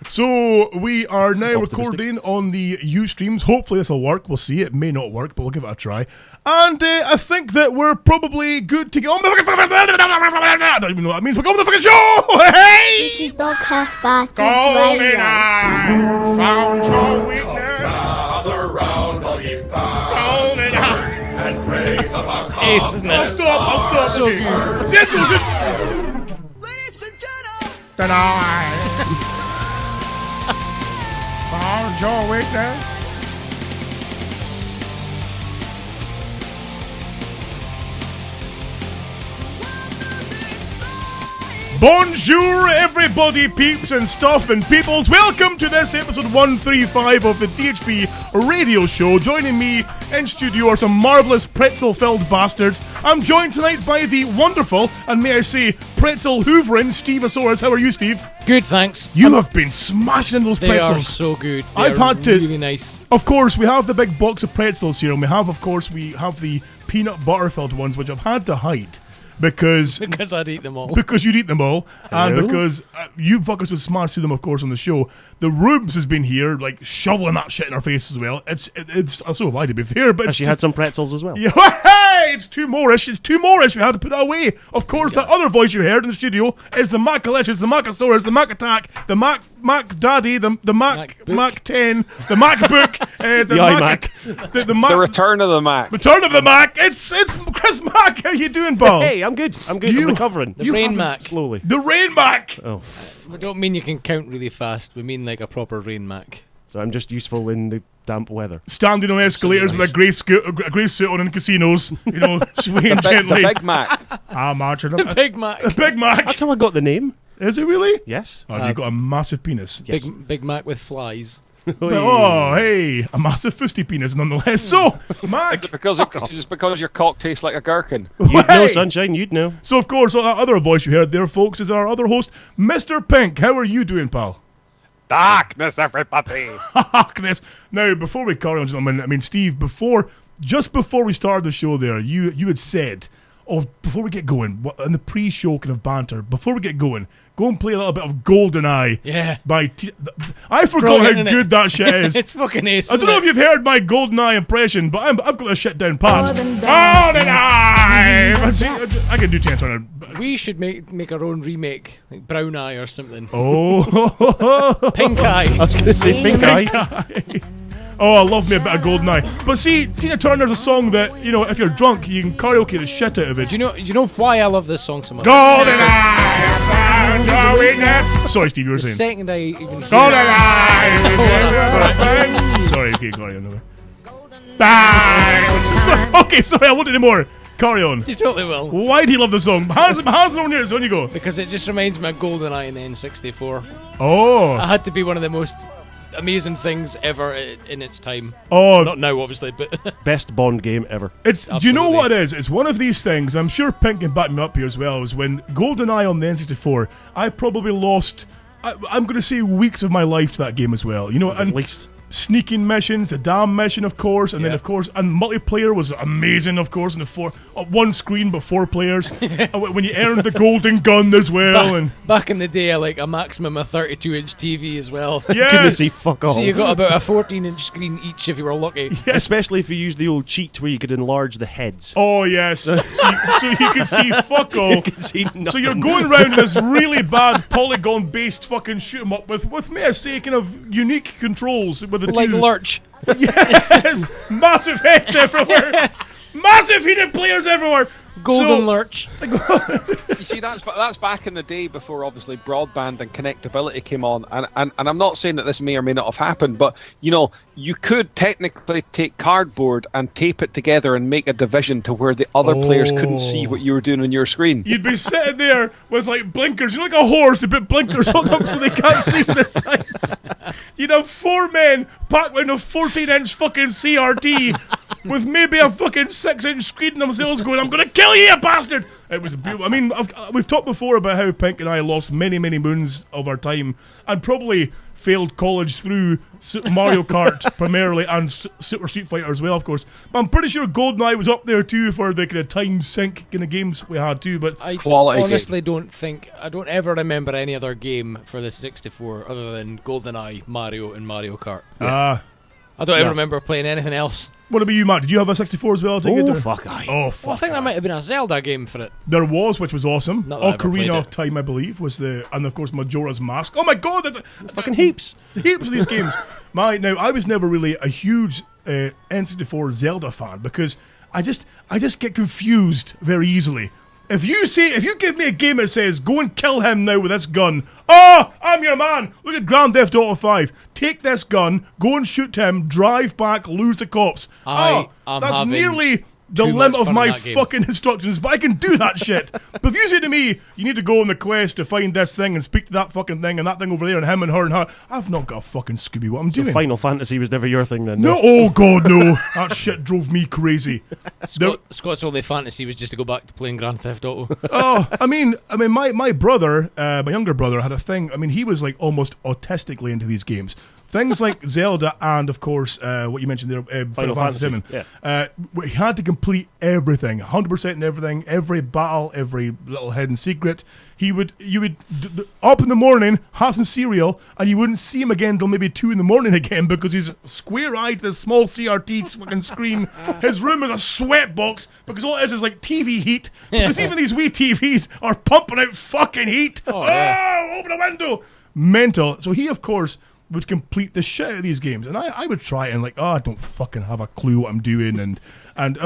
So we are now recording on the Ustreams. Hopefully this will work. We'll see. It may not work, but we'll give it a try. And I think that we're probably good to go. I don't even know what that means. We're going to the fucking show! Hey! This is Dogcast by Goldeneye, found your weakness. Gather round, all ye Goldeneye. and pray about Ace, isn't it? I'll stop. So Okay. good. That's it, Joseph. Ladies and gentlemen, Deny. Found your weakness. Bonjour, everybody, peeps and stuff and peoples. Welcome to this episode 135 of the DHB radio show. Joining me in studio are some marvellous pretzel-filled bastards. I'm joined tonight by the wonderful, and may I say, pretzel hoovering Steveosaurus. How are you, Steve? Good, thanks. You have been smashing in those They pretzels. are so good. They I've are had to- really nice. Of course, we have the big box of pretzels here, and we have the peanut butter-filled ones, which I've had to hide. Because I'd eat them all. Because you'd eat them all, and Hello? because you fuckers would smash through them, of course, on the show. The Rubes has been here, like, shoveling that shit in our face as well. It's so have I, to be fair, but it's She had some pretzels as well. yeah, hey, it's too more-ish. We had to put it away. Of course, that other voice you heard in the studio is the Macalicious, the Macasaurus, the Mac Attack, the Mac Daddy, the Mac MacBook. Mac 10, the MacBook, the iMac. the Mac. The return of the Mac. Return of the Mac. It's Chris Mac. How you doing, Paul? Hey, I'm good. I'm recovering. The Rain Mac. Slowly. The Rain Mac. Oh, We don't mean you can count really fast. We mean like a proper Rain Mac. so I'm just useful in the damp weather. Standing on escalators with a grey suit on in casinos, you know, swaying The gently. Big Mac. I'm marching The Big Mac. Big Mac. That's how I got the name. Is it really? Yes. Oh, you've got a massive penis. Yes. Big Mac with flies. But, oh, hey, a massive fusty penis nonetheless. So, Mac. Just because your cock tastes like a gherkin. You'd know, hey! Sunshine. You'd know. So, of course, that other voice you heard there, folks, is our other host, Mr. Pink. How are you doing, pal? Darkness, everybody. Darkness. Now, before we carry on, gentlemen, I mean, Steve, just before we started the show there, you had said, before we get going, in the pre-show kind of banter, before we get going, go and play a little bit of Goldeneye. Yeah. I forgot Brilliant, how isn't good it? that shit is. It's fucking ace. I don't know if you've heard my Goldeneye impression, but I've got this shit down pat. Goldeneye! See, I can do 10 on it. We should make our own remake, like Brown Eye or something. Oh, Pink Eye. I was going to say pink eye. oh, I love me a bit of Goldeneye. But see, Tina Turner's a song that, you know, if you're drunk, you can karaoke the shit out of it. Do you know why I love this song so much? Goldeneye, found your weakness. Sorry, Steve, you were The saying. second I even hear Goldeneye. Sorry, okay, carry on. Okay, sorry, I won't anymore. Carry on. You totally will. Why do you love the song? Hands on yours, on you go. Because it just reminds me of GoldenEye in the N64. Oh. It had to be one of the most amazing things ever in its time. Oh, Not now, obviously, but Best Bond game ever. do you know Absolutely. what it is? It's one of these things, I'm sure Pink can back me up here as well, is when GoldenEye on the N64, I probably lost, I'm going to say weeks of my life to that game as well. You know, At and least. sneaking missions, the dam mission, of course, and then, Yeah. of course, and multiplayer was amazing, of course, in the one screen but 4 players. When you earned the golden gun as well, and back in the day, like a maximum of 32-inch TV as well. Couldn't yeah, see fuck all. So you got about a 14-inch screen each if you were lucky. yes. Especially if you used the old cheat where you could enlarge the heads. Oh yes, so you can see fuck all. You could see nothing. So you're going around this really bad polygon-based fucking shoot 'em up with may I say, kind of unique controls with the Like two. Lurch. Yes, massive heads everywhere, massive heated players everywhere. Golden So- Lurch. You see, that's back in the day before obviously broadband and connectability came on, and I'm not saying that this may or may not have happened, but you know, you could technically take cardboard and tape it together and make a division to where the other players couldn't see what you were doing on your screen. You'd be sitting there with like blinkers, you know, like a horse. They put blinkers on them so they can't see the signs. You'd have 4 men packed around a 14-inch fucking CRT with maybe a fucking 6-inch screen themselves going, I'm going to kill you, you bastard! It was beautiful. I mean, we've talked before about how Pink and I lost many, many moons of our time and probably failed college through Super Mario Kart primarily and Super Street Fighter as well, of course. But I'm pretty sure GoldenEye was up there too for the kind of time sink kind of games we had too. But I Quality honestly don't ever remember any other game for the 64 other than GoldenEye, Mario, and Mario Kart. I don't ever remember playing anything else. what about you, Matt? Did you have a 64 as well? Oh, fuck aye. Oh, fuck. Well, I think there might have been a Zelda game for it. There was, which was awesome. Not that I ever Ocarina played of it. Time, I believe, was and of course Majora's Mask. Oh my god, Fucking heaps. heaps of these games. Now I was never really a huge N64 Zelda fan because I just get confused very easily. If you give me a game that says go and kill him now with this gun, I'm your man. Look at Grand Theft Auto 5. Take this gun, go and shoot him, drive back, lose the cops. I am that's having nearly the too limit much of fun my in that game. fucking instructions, but I can do that shit. But if you say to me, you need to go on the quest to find this thing and speak to that fucking thing and that thing over there and him and her and her, I've not got a fucking Scooby what I'm doing. Final Fantasy was never your thing then. No, oh god, no. That shit drove me crazy. Scott's only fantasy was just to go back to playing Grand Theft Auto. I mean, my brother, my younger brother, had a thing. I mean, he was like almost autistically into these games. Things like Zelda and, of course, what you mentioned there, Final Fantasy VII. He had to complete everything, 100% in everything, every battle, every little hidden secret. You would up in the morning, have some cereal, and you wouldn't see him again until maybe 2 in the morning again because he's square-eyed to this small CRT fucking screen. His room is a sweat box because all it is like TV heat. Because even these wee TVs are pumping out fucking heat. Open a window! Mental. So he, of course, would complete the shit out of these games, and I would try and I don't fucking have a clue what I'm doing, and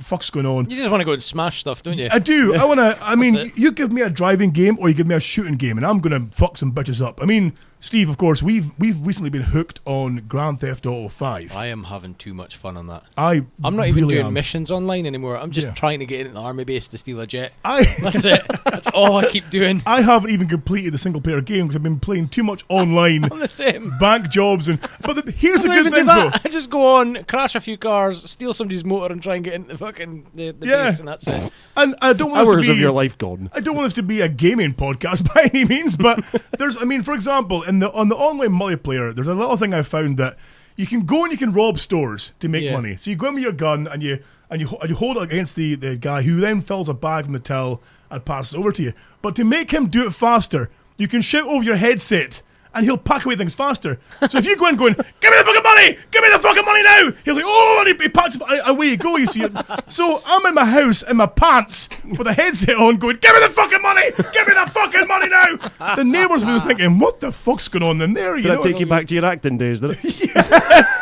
fuck's going on. You just want to go and smash stuff, don't you? I do. I mean, it. you give me a driving game or you give me a shooting game, and I'm gonna fuck some bitches up. I mean, Steve, of course, we've recently been hooked on Grand Theft Auto 5. I am having too much fun on that. I'm not even really doing am. missions online anymore. I'm just trying to get into the army base to steal a jet. That's it. That's all I keep doing. I haven't even completed the single player game because I've been playing too much online. I'm the same. Bank jobs but here's the I good don't even thing do though. that. I just go on, crash a few cars, steal somebody's motor, and try and get into the fucking the base, and that's it. And I don't want Hours this to of be, your life gone. I don't want this to be a gaming podcast by any means, but for example, on the online multiplayer, there's a little thing I found that you can go and you can rob stores to make money. So you go in with your gun and you hold it against the guy who then fills a bag from the till and passes it over to you. But to make him do it faster, you can shout over your headset and he'll pack away things faster. So if you go in going, give me the fucking money! Give me the fucking money now! He'll like, oh, and he packs it, away you go, you see it. So I'm in my house, in my pants, with a headset on going, give me the fucking money! Give me the fucking money now! The neighbours will be thinking, what the fuck's going on in there? Did that take you back to your acting days, did it? Yes!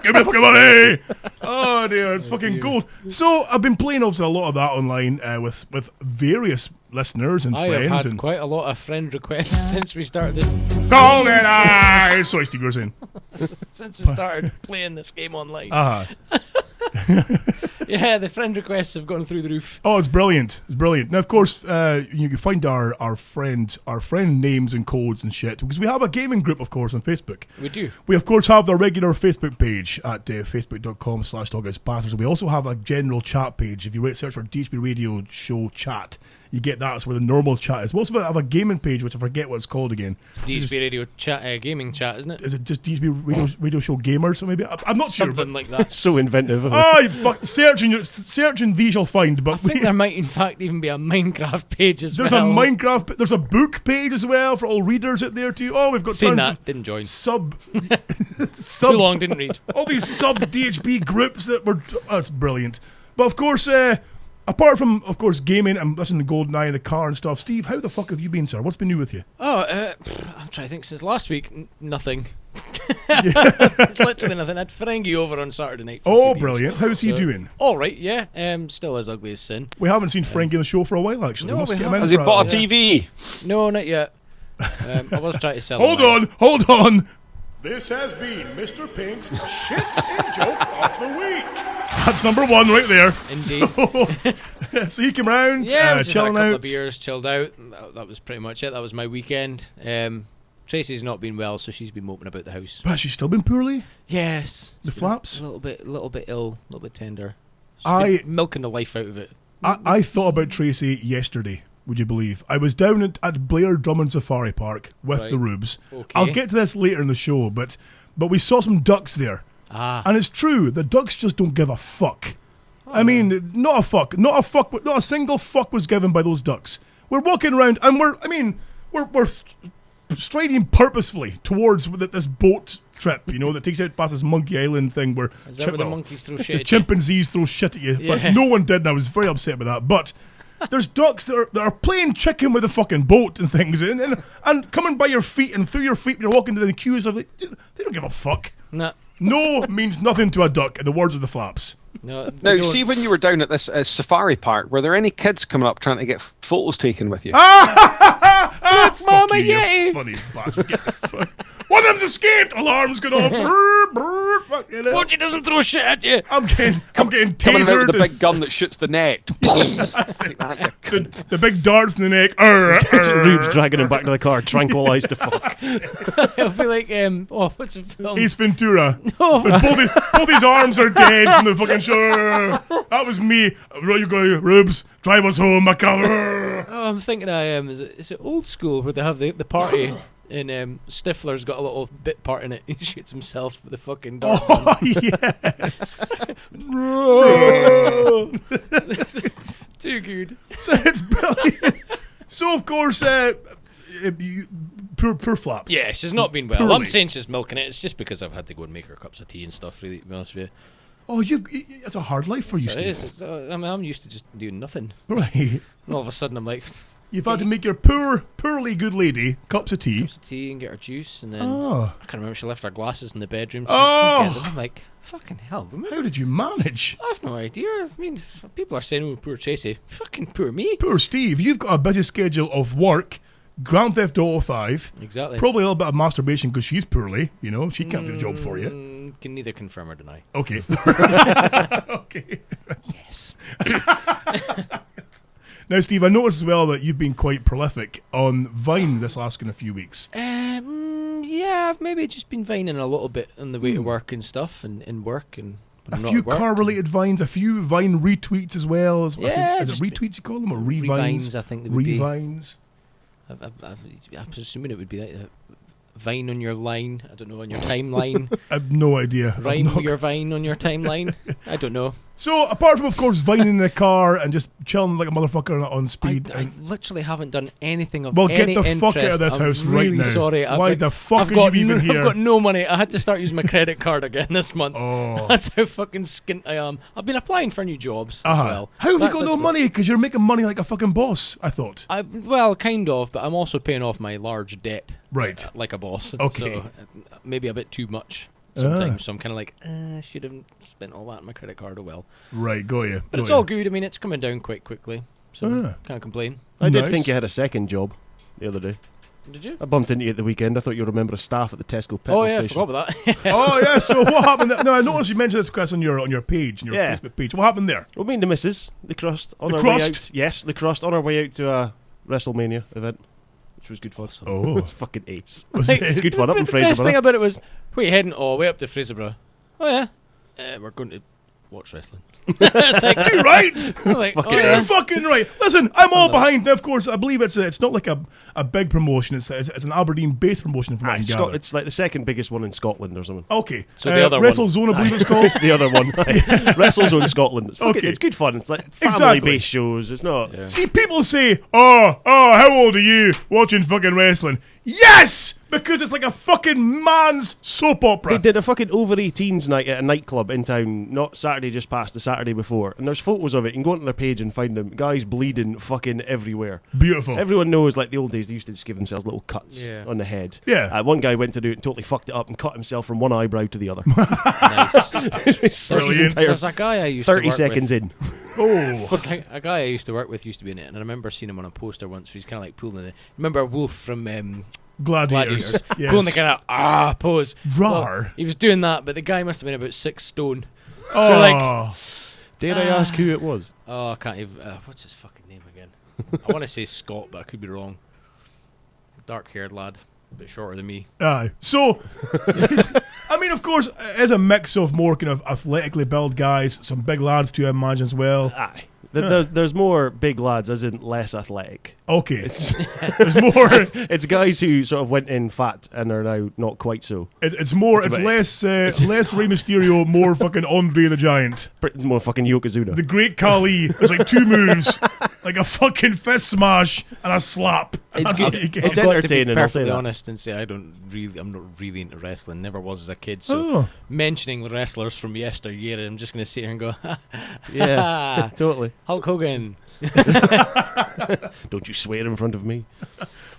Give me the fucking money! Oh dear, it's fucking gold. So I've been playing obviously a lot of that online with various listeners and I friends. have had And quite a lot of friend requests since we started this. Goldeneye! Sorry, Steve, you were saying. Since we started playing this game online. Yeah, the friend requests have gone through the roof. Oh, it's brilliant. It's brilliant. Now, of course, you can find our friend names and codes and shit, because we have a gaming group, of course, on Facebook. We do. We, of course, have the regular Facebook page at facebook.com/Doghousebastards. We also have a general chat page. If you search for DHB Radio Show Chat, you get that. That's where the normal chat is. We also have a gaming page, which I forget what it's called again. DHB Radio chat, gaming chat, isn't it? Is it just DHB Radio Show Gamers? Or maybe I'm not sure. Something like that. So inventive. Oh, you fuck, search and these you'll find. But I think there might, in fact, even be a Minecraft page as there's well. a Minecraft. There's a book page as well for all readers out there too. Oh, we've got Seen tons that, of didn't join. Too Too long, didn't read. all these sub DHB groups that were. Oh, it's brilliant. But of course, apart from of course gaming and listening to GoldenEye in the car and stuff, Steve, how the fuck have you been, sir? What's been new with you? Oh, I'm trying to think. Since last week, nothing. It's literally nothing. I had Ferengi over on Saturday night. For a few Oh, beers. brilliant! How's he So, doing? All right, yeah. Still as ugly as sin. We haven't seen Frankie on the show for a while, actually. No, Must we get him in haven't. Has he for bought a that. TV? No, not yet. I was trying to sell. Hold him on, hold on. This has been Mr. Pink's shit and joke of the week. That's number one right there. Indeed. So he came round, Yeah, we just had a chilling couple out. of beers, chilled out. That was pretty much it. That was my weekend. Tracy's not been well, so she's been moping about the house. But she's still been poorly? Yes. The She's been flaps? A little bit ill, a little bit tender. She's I- been milking the life out of it. I thought about Tracy yesterday, would you believe? I was down at Blair Drummond Safari Park with Right. the Rubes. Okay. I'll get to this later in the show, but we saw some ducks there. Ah. And it's true, the ducks just don't give a fuck. I mean, not a single fuck was given by those ducks. We're walking around and we're striding purposefully towards this boat trip, that takes you out past this Monkey Island thing where Is that where the monkeys throw shit the at you? chimpanzees throw shit at you. But Yeah. no one did, and I was very upset about that. But there's ducks that are playing chicken with the fucking boat and things, and coming by your feet and through your feet. You're walking to the queues. They don't give a fuck. Nah. No means nothing to a duck, in the words of the Flaps. No, Now, they don't. see, when you were down at this safari park, were there any kids coming up trying to get photos taken with you? Look, Mama Yeti! Funny bastard. Get the fuck. One of them's escaped. Alarms going off. Brr, brr, fuck, Watch, doesn't throw shit at you. I'm getting Coming out with tasered. the big gun that shoots the net. the big darts in the neck. Rubes dragging him back to the car, tranquilised the fuck. It'll be like, what's the film? Ace Ventura. No. But both his arms are dead from the fucking show. That was me. Right, you go, Rubes. Drive us home, my car. Oh, I'm thinking is it old school where they have the party and Stifler's got a little bit part in it. He shoots himself with the fucking dart. Oh, yes. Too good. So it's brilliant. So, of course, poor Flaps. Yeah, she's not been well. Poorly. I'm saying she's milking it. It's just because I've had to go and make her cups of tea and stuff, really, to be honest with you. Oh, it's a hard life for you, So it Steve. is. I'm used to just doing nothing. Right. And all of a sudden I'm like, You've had to make your poorly good lady cups of tea. cups of tea and get her juice, and then Oh. I can't remember, she left her glasses in the bedroom. Oh. I'm like, fucking hell, woman. How did you manage? I have no idea. I mean, people are saying, oh, poor Tracy. Fucking poor me. Poor Steve. You've got a busy schedule of work, Grand Theft Auto 5, Exactly. probably a little bit of masturbation because she's poorly. She can't do the job for you. Can neither confirm or deny. Okay. Okay. Yes. Now, Steve, I noticed as well that you've been quite prolific on Vine this last kind of few weeks. Yeah, I've maybe just been vining a little bit on the way to work and stuff, and in work and. when A I'm not few at work. car-related Vines, a few Vine retweets as well. Is Yeah, it just retweets you call them, or revines? Revines, I think they would be. Revines. I'm assuming it would be like that. Vine on your line. I don't know, on your timeline. I have no idea. I've Rhyme not- your vine on your timeline. I don't know. So, apart from, of course, vining in the car and just chilling like a motherfucker on speed. I literally haven't done anything of Well, any get the fuck out of interest. this I'm house really right now. sorry. Why the fuck I've are got you even here? I've got no money. I had to start using my credit card again this month. Oh. That's how fucking skint I am. I've been applying for new jobs as Uh-huh. well. How have you got That's no what- money? Because you're making money like a fucking boss, I thought. Well, kind of, but I'm also paying off my large debt Right. like a boss. Okay. So maybe a bit too much sometimes. So I'm kind of like, I should have spent all that on my credit card. Oh well. Right, got you. But it's all good. I mean, it's coming down quite quickly, so Ah. can't complain. I did Nice. think you had a second job the other day. Did you? I bumped into you at the weekend. I thought you were a member of staff at the Tesco petrol Oh yeah, I station. forgot about that. Oh, yeah, so what happened there? No, I noticed you mentioned this, Chris, on your page, on your Yeah. Facebook page. What happened there? Well, me and the missus, the crust, on The our crust? way out. Yes, the crust, on our way out to a WrestleMania event, which was good fun. Oh. It was fucking ace. Was Like, It's good fun up in the best thing Fraser. about it was, where you heading? Oh, way up to Fraserburgh. Oh yeah, we're going to watch wrestling. It's like, Too right! I'm like, oh, Too yeah. fucking right. Listen, I'm all behind. Now, of course, I believe it's not like a big promotion. It's an Aberdeen-based promotion from what I can gather. It's like the second biggest one in Scotland or something. Okay. So the other one. WrestleZone, I believe it's called. The other one, WrestleZone Scotland. It's, Okay. it's good fun. It's like Exactly. family-based shows. It's not. Yeah. See, people say, oh, how old are you watching fucking wrestling? Yes! Because it's like a fucking man's soap opera. They did a fucking over 18s night at a nightclub in town, not Saturday just past, the Saturday before. And there's photos of it. You can go onto their page and find them. Guys bleeding fucking everywhere. Beautiful. Everyone knows, like the old days, they used to just give themselves little cuts Yeah. on the head. Yeah. One guy went to do it and totally fucked it up and cut himself from one eyebrow to the other. Nice. It's his Brilliant. entire There's a guy I used 30 to work seconds with. in. Oh. There's a guy I used to work with used to be in it, and I remember seeing him on a poster once. Where he's kind of like pulling it. Remember Wolf from Gladiators. Yes. pulling the kind of pose. Rar. Well, he was doing that, but the guy must have been about 6 stone. Oh. So like, Dare I ask who it was? oh, I can't even. What's his fucking name again? I want to say Scott, but I could be wrong. Dark-haired lad. A bit shorter than me. Aye. So, I mean, of course, it is a mix of more kind of athletically built guys, some big lads too, I imagine, as well. Aye. There's more big lads, as in less athletic. Okay. There's more. It's guys who sort of went in fat and are now not quite so. It's more. It's less. Less Rey Mysterio, more fucking Andre the Giant. More fucking Yokozuna. The Great Khali. There's like 2 moves, like a fucking fist smash and a slap. And that's good. what you get. It's I've got to be entertaining, I'll say perfectly that. honest and say I'm not really into wrestling. Never was as a kid. So Oh. mentioning the wrestlers from yesteryear, I'm just going to sit here and go, Yeah, totally. Hulk Hogan. Don't you swear in front of me.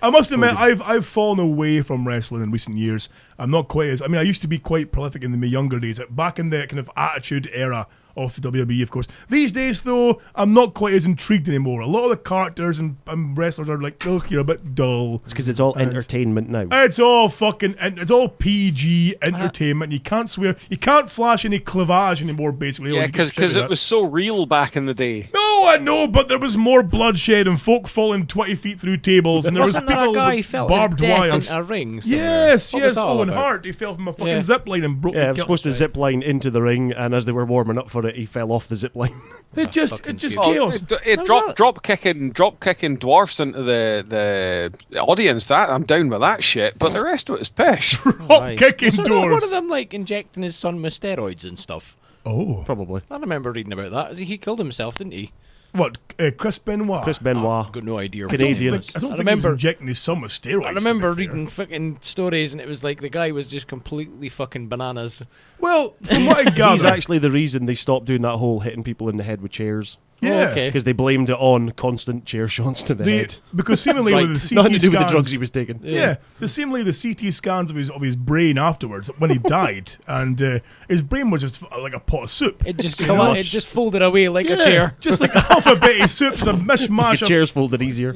I must admit, I've fallen away from wrestling in recent years. I'm not quite as. I mean, I used to be quite prolific in my younger days, back in the kind of Attitude Era of the WWE, of course. These days, though, I'm not quite as intrigued anymore. A lot of the characters and wrestlers are like, oh, you're a bit dull. It's because it's all entertainment now. It's all fucking, it's all PG entertainment. You can't swear, you can't flash any cleavage anymore, basically. Yeah, You get shit because with it that. was so real back in the day. No, I know, but there was more bloodshed and folk falling 20 feet through tables, and there was Wasn't there people a guy who with felt barbed his death wire. in a ring somewhere? Yes, What was yes. that all Owen about? Hart, he fell from a fucking Yeah. zip line and broke. Yeah, I was the supposed to killed- zip line into the ring, and as they were warming up for it, he fell off the zip line. It just fucking chaos. Drop kicking dwarfs into the audience. That I'm down with that shit. But the rest of it is pish. Hot Right. kicking So doors. one of them like injecting his son with steroids and stuff. Oh, Probably. I remember reading about that. He killed himself, didn't he? what? Chris Benoit. Chris Benoit. I've got no idea. Canadian. I don't think he was remember- injecting his son with steroids. I to remember be fair. reading fucking stories, and it was like the guy was just completely fucking bananas. Well, from what I He's gather, actually the reason they stopped doing that whole hitting people in the head with chairs. yeah, okay. Because they blamed it on constant chair shots to the head. because seemingly Right. with the CT Nothing to do with the scans- drugs he was taking. Yeah, seemingly the CT scans of his brain afterwards when he died, and his brain was just like a pot of soup. It just You know? it just folded away like a Yeah, chair. just like a alphabet soup, just a mishmash Your of chairs folded easier.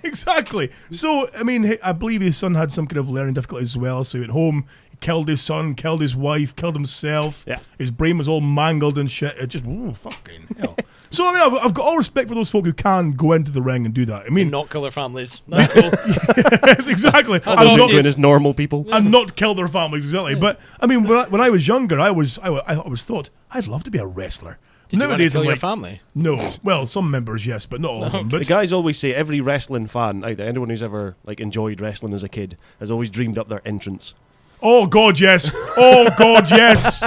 exactly. So, I mean, I believe his son had some kind of learning difficulties as well. So he went home, he killed his son, killed his wife, killed himself. Yeah. His brain was all mangled and shit. It just, ooh, fucking hell. So, I mean, I've got all respect for those folk who can go into the ring and do that. I mean, Not kill their families. That's cool. exactly. Those Those And are not, doing as normal people. and not kill their families, exactly. But, I mean, when I was younger, I always thought, I'd love to be a wrestler. Did you want to Nowadays, kill I'm your like, family? no. Well, some members, yes, but not all of them. The But guys always say every wrestling fan out there, anyone who's ever like enjoyed wrestling as a kid, has always dreamed up their entrance. oh, God, yes. Oh, God, yes.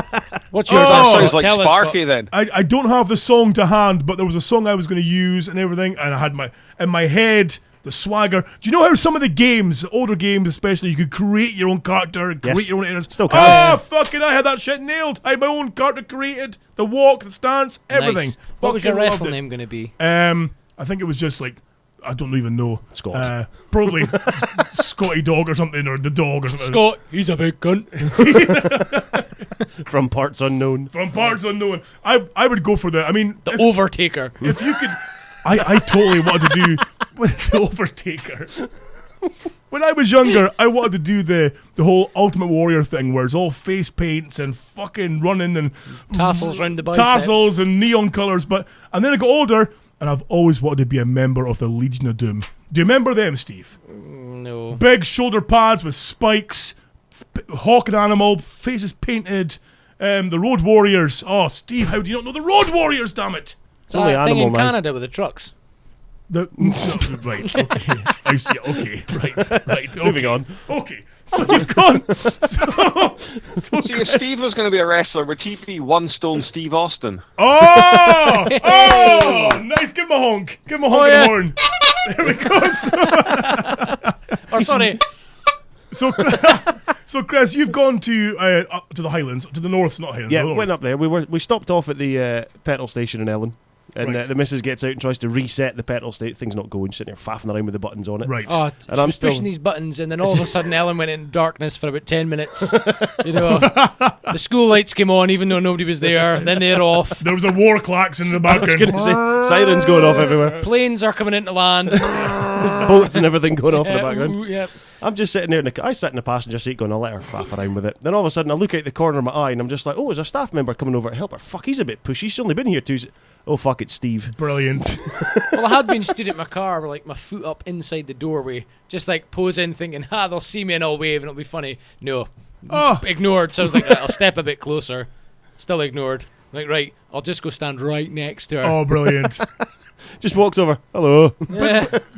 What's yours? Oh, That Scott? sounds like Tell us, Sparky Scott. then. I don't have the song to hand, but there was a song I was going to use and everything, and I had in my head the swagger. Do you know how some of the games, the older games especially, you could create your own character, and create Yes. your own entrance? Still can, Oh, yeah. fucking! I had that shit nailed. I had my own character created, the walk, the stance, everything. Nice. What was your Fucking loved wrestling it. name going to be? I think it was just like I don't even know. Scott. Probably Scotty Dog or something, or the dog or something. Scott. He's a big cunt. From parts unknown. From parts unknown. I would go for the. I mean, The Overtaker. if you could, I totally wanted to do with the Overtaker. When I was younger, I wanted to do the whole Ultimate Warrior thing, where it's all face paints and fucking running and Tassels round the biceps. tassels and neon colors. And then I got older, and I've always wanted to be a member of the Legion of Doom. Do you remember them, Steve? No. Big shoulder pads with spikes, hawk and animal, faces painted. The Road Warriors. Oh, Steve, how do you not know the Road Warriors? Damn it! It's only that thing Animal in Man. Canada with the trucks. Right, okay. I see. Okay, right. Okay. Moving on. Okay, so you've gone. So See, if Steve was going to be a wrestler, would he be One Stone Steve Austin? oh, nice. Give him a honk. Give him a honk Oh, in yeah. the horn. There we go. Or sorry. So, Chris, you've gone to up to the Highlands, to the north, not Highlands. Yeah, the north. went up there. We stopped off at the petrol station in Ellen. And Right. the missus gets out and tries to reset the petrol state. Thing's not going. Sitting there faffing around with the buttons on it. Right. Oh, And she I'm was still- pushing these buttons, and then all of a sudden Ellen went into darkness for about 10 minutes. You know, the school lights came on even though nobody was there. Then they're off. There was a war klaxon in the background. Gonna say, sirens going off everywhere. Planes are coming into land. There's boats and everything going off in the background. Ooh, yep. I'm just sitting there, I sat in the passenger seat going, I'll let her faff around with it. Then all of a sudden I look out the corner of my eye and I'm just like, oh, there's a staff member coming over to help her. Fuck, he's a bit pushy. She's only been here oh fuck, it's Steve. Brilliant. Well, I had been stood at my car with like my foot up inside the doorway, just like posing, thinking, they'll see me and I'll wave and it'll be funny. No. Oh. Ignored. So I was like, right, I'll step a bit closer. Still ignored. Like, right, I'll just go stand right next to her. Oh, brilliant. Just walks over. Hello.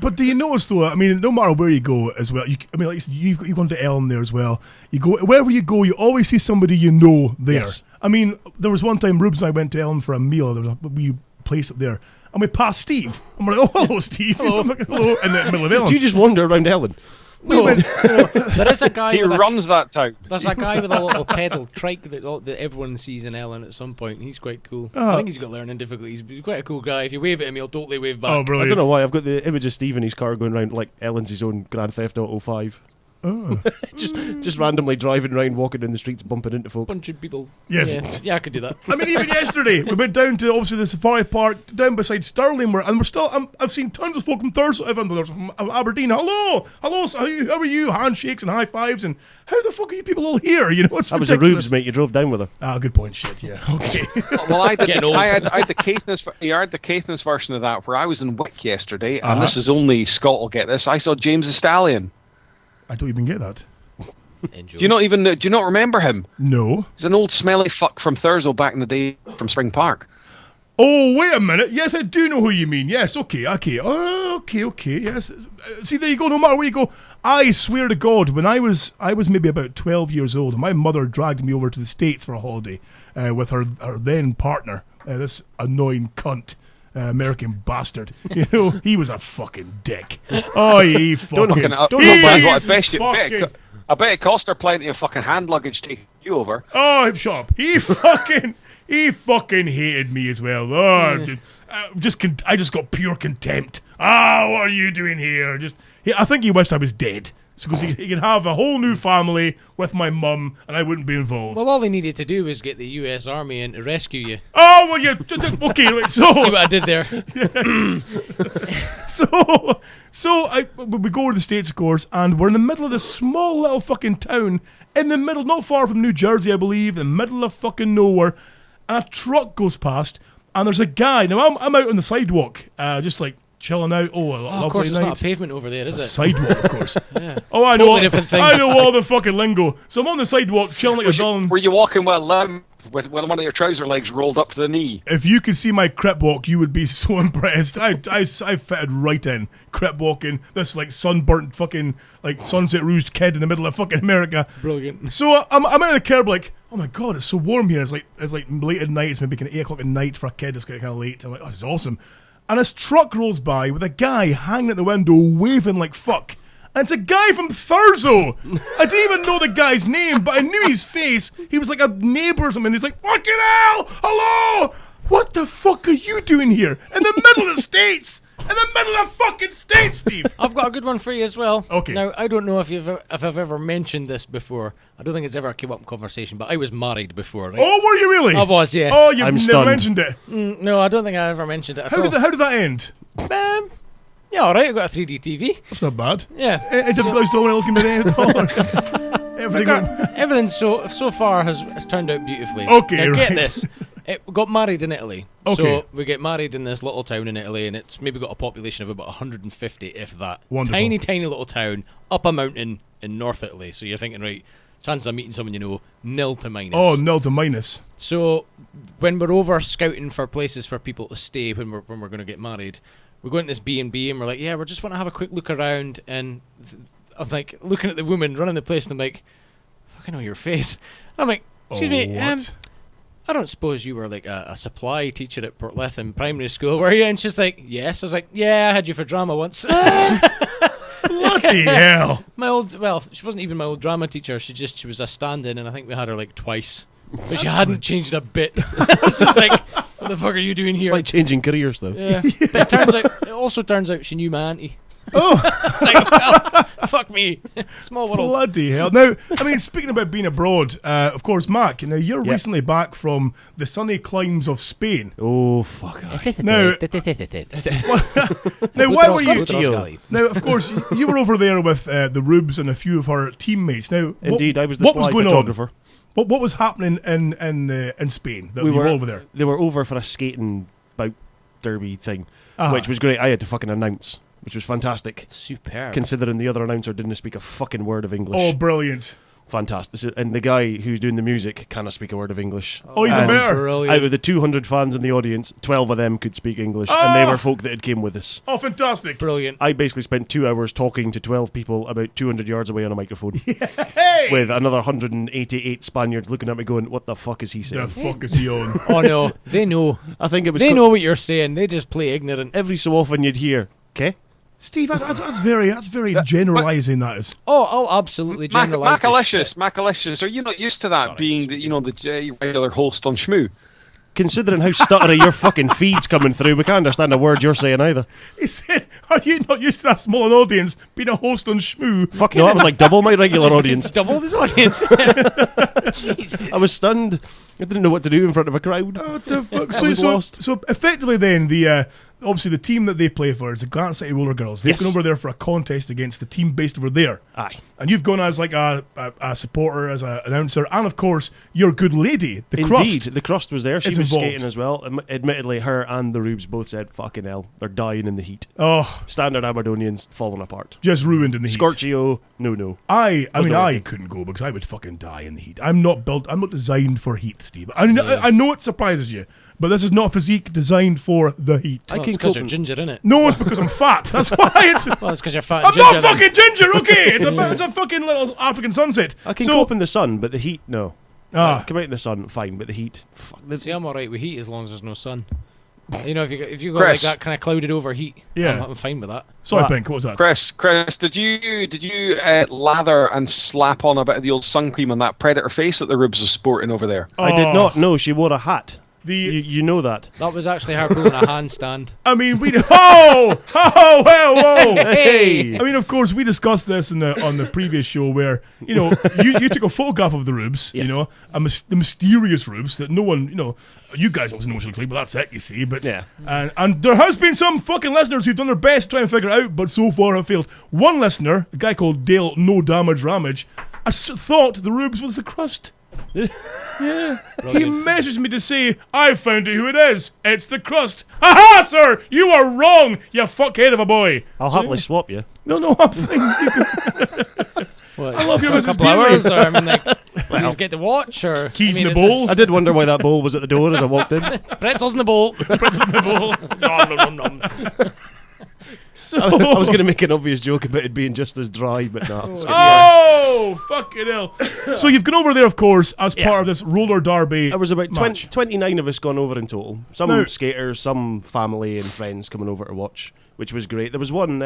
But do you notice though? I mean, no matter where you go as well. Like you said, you've gone to Ellen there as well. You go wherever you go, you always see somebody you know there. Yes. I mean, there was one time Rubes and I went to Ellen for a meal. There was a wee place up there, and we passed Steve. And we're like, "Oh, hello, Steve." Hello, hello, in the middle of Ellen. Do you just wander around Ellen? No, there is a guy. He runs that town. There's a guy with a little pedal trike that everyone sees in Ellen at some point. He's quite cool. I think he's got learning difficulties, but he's quite a cool guy. If you wave at him, he'll totally wave back. Oh, I brilliant. don't know why. I've got the image of Steve in his car going around like Ellen's his own Grand Theft Auto 5. Oh. just randomly driving around, walking in the streets, bumping into folk. Bunch of people. Yes. Yeah, I could do that. I mean, even yesterday we went down to obviously the safari park down beside Stirling, and we're still. I've seen tons of folk from Thursday, from Aberdeen. Hello, so how are you? Handshakes and high fives, and how the fuck are you people all here? You know, it's That was a ridiculous. rubes, mate. You drove down with her. Ah, good point. Shit, yeah. Okay. Well, I Getting old. had the Caithness version of that where I was in Wick yesterday, and Uh-huh. this is only Scott will get this. I saw James the Stallion. I don't even get that. Enjoy. Do you not remember him? No. He's an old smelly fuck from Thurso back in the day from Spring Park. Oh, wait a minute. Yes, I do know who you mean. Yes, okay. Oh, okay. Yes. See, there you go. No matter where you go, I swear to God, when I was maybe about 12 years old, and my mother dragged me over to the States for a holiday with her then partner, this annoying cunt. American bastard. You know, he was a fucking dick. Oh, he fucking... Don't know, he but I bet you. fucking... I bet it cost her plenty of fucking hand luggage taking you over. Oh, shut up. He fucking hated me as well. Oh, I just got pure contempt. What are you doing here? I think he wished I was dead. Because he could have a whole new family with my mum, and I wouldn't be involved. Well, all they needed to do was get the US Army in to rescue you. Oh, well, yeah. Okay, right, so... See what I did there? So we go to the States, of course, and we're in the middle of this small little fucking town, in the middle, not far from New Jersey, I believe, in the middle of fucking nowhere, and a truck goes past, and there's a guy. Now, I'm out on the sidewalk, just like chilling out. Oh, Of course, it's not a pavement over there, is it? Sidewalk, of course. Yeah. Oh, I Totally know. different thing. I know all the fucking lingo. So I'm on the sidewalk, chilling like a villain. Were you walking with one of your trouser legs rolled up to the knee? If you could see my crep walk, you would be so impressed. I fitted right in crep walking. This like sunburnt fucking like Sunset Rouge kid in the middle of fucking America. Brilliant. So I'm out of the curb like, oh my god, it's so warm here. It's like late at night. It's maybe kind of 8 o'clock at night for a kid. It's getting kind of late. I'm like, oh, this is awesome. And this truck rolls by with a guy hanging at the window waving like fuck. And it's a guy from Thurso. I didn't even know the guy's name, but I knew his face. He was like a neighbour or something. He's like, fucking hell! Hello! What the fuck are you doing here? In the middle of the States! In the middle of fucking States, Steve! I've got a good one for you as well. Okay. Now, I don't know if I've ever mentioned this before. I don't think it's ever came up in conversation, but I was married before, right? Oh, were you really? I was, yes. Oh, you've I'm never stunned. mentioned it. No, I don't think I ever mentioned it at How all. did that end? Yeah, alright, I got a 3D TV. That's not bad. Yeah. It didn't go still looking at it at all. Everything so far has turned out beautifully. Okay, now, get right. this. We got married in Italy. Okay. So we get married in this little town in Italy, and it's maybe got a population of about 150, if that. Wonderful. Tiny little town up a mountain in North Italy. So you're thinking, right, chance of meeting someone you know, 0 to minus. Oh, 0 to minus. So when we're over scouting for places for people to stay when we're going to get married, we go into this B&B and we're like, yeah, we just want to have a quick look around. And I'm like looking at the woman running the place, and I'm like, fucking know your face. And I'm like, excuse me, what? I don't suppose you were like a supply teacher at Portlethe in primary school, were you? And she's like, yes. I was like, yeah, I had you for drama once. Bloody hell. She wasn't even my old drama teacher. She was a stand-in, and I think we had her like twice. But she hadn't changed a bit. I was just like, what the fuck are you doing It's here? like changing careers, though. Yeah. But it also turns out she knew my auntie. Oh, It's like, well, fuck me. Small world. bloody hell. Now, I mean, speaking about being abroad, of course, Mac, now you're Yep. recently back from the sunny climes of Spain. Oh, fuck. Now, why were you... Gio. Now, of course, you were over there with the Rubes and a few of her teammates. Now, Indeed, I was the what was sly going photographer. on? What was happening in Spain that you were over there? They were over for a skating bout derby thing, Uh-huh. which was great. I had to fucking announce, which was fantastic, Superb. considering the other announcer didn't speak a fucking word of English. Oh, brilliant. Fantastic. And the guy who's doing the music cannot speak a word of English. Oh, even And better. Brilliant. out of the 200 fans in the audience, 12 of them could speak English, and they were folk that had came with us. Oh, fantastic. Brilliant. I basically spent 2 hours talking to 12 people about 200 yards away on a microphone, Hey! with another 188 Spaniards looking at me going, what the fuck is he saying? The fuck is he on? Oh no, they know. I think it was They know what you're saying. They just play ignorant. every so often you'd hear, okay? Steve, that's very generalising, that is. Oh, absolutely generalised. Macalicious, are you not used to that being the regular host on Shmoo? Considering how stuttery your fucking feed's coming through, we can't understand a word you're saying either. He said, are you not used to that small an audience being a host on Shmoo? Fuck no, I was like double my regular audience. It's double this audience. Jesus. I was stunned. I didn't know what to do in front of a crowd. What the fuck? I was lost. So effectively then, obviously the team that they play for is the Grant City Roller Girls. They've Yes. gone over there for a contest against the team based over there. Aye. And you've gone as like a supporter, as an announcer, and of course, your good lady, the Indeed, Crust. the Crust was there. She is was involved. skating as well. Admittedly, her and the Rubes both said, fucking hell, they're dying in the heat. Oh, Standard Aberdonians falling apart. just ruined in the heat. Scorchio, no. I mean, no I way. couldn't go because I would fucking die in the heat. I'm not designed for heat, Steve. I know it surprises you, but this is not a physique designed for the heat. I Well, can it's because cope you're in- ginger, innit? No, it's because I'm fat. That's why it's. Well, it's because you're fat. I'm and not ginger, then. fucking ginger, okay? It's a fucking little African sunset. I can So- cope in the sun, but the heat, no. Ah. Come out in the sun, fine, but the heat, fuck. See, I'm alright with heat as long as there's no sun. You know, if you got Chris. like that kind of clouded over heat, Yeah. I'm fine with that. Sorry, What? Pink, what was that? Chris, did you lather and slap on a bit of the old sun cream on that predator face that the Rubes was sporting over there? I did Oh. not know she wore a hat. You know that. That was actually her pulling a handstand. I mean, whoa. Hey! I mean, of course, we discussed this on the previous show where, you took a photograph of the Rubes, Yes. the mysterious Rubes that no one, you guys obviously know what she looks like, but that's it, you see. But Yeah. and there has been some fucking listeners who've done their best to try and figure it out, but so far have failed. One listener, a guy called Dale No Damage Ramage, thought the Rubes was the Crust. Yeah. He Brilliant. messaged me to say, I found out who it is. It's the Crust. Ha, sir! You are wrong, you fuckhead of a boy. I'll happily swap you. No, I'm fine. You can- What, I love you, for a Mrs. couple Dealey. hours, or I mean, like, you just get to watch, or Keys I mean, in the is bowl. I did wonder why that bowl was at the door as I walked in. this pretzels in the bowl. So, I was going to make an obvious joke about it being just as dry, but no. oh, fucking hell. So you've gone over there, of course, as Yeah. part of this roller derby. There was about match. 29 of us gone over in total. Some Now- skaters, some family and friends coming over to watch, which was great. There was one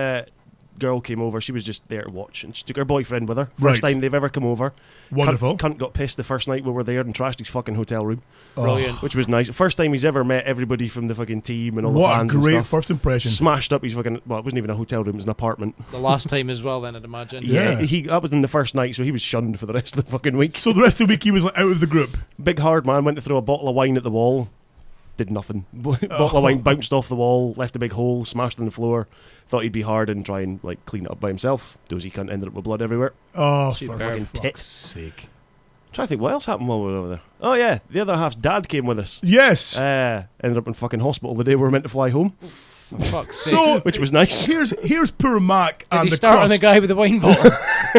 girl came over. She was just there to watch, and she took her boyfriend with her. First Right. time they've ever come over. Wonderful. Cunt got pissed the first night we were there and trashed his fucking hotel room, Brilliant. which was nice. First time he's ever met everybody from the fucking team and all the What a fans great and stuff. first impression. Smashed up his fucking. Well, it wasn't even a hotel room; it was an apartment. The last time as well, then I'd imagine. Yeah. That was in the first night, so he was shunned for the rest of the fucking week. So the rest of the week he was out of the group. Big hard man went to throw a bottle of wine at the wall. Did nothing. Bottle of wine bounced off the wall, left a big hole, smashed on the floor. Thought he'd be hard and try and clean it up by himself. Dozy cunt ended up with blood everywhere. Oh, for Superb. Fucking fuck's tits. sake. Trying to think what else happened while we were over there. Oh yeah, the other half's dad came with us. Yes. Ended up in fucking hospital the day we were meant to fly home, For fuck's sake. So which was nice. here's poor Mac Did and he the start on Crust. the guy with the wine bottle?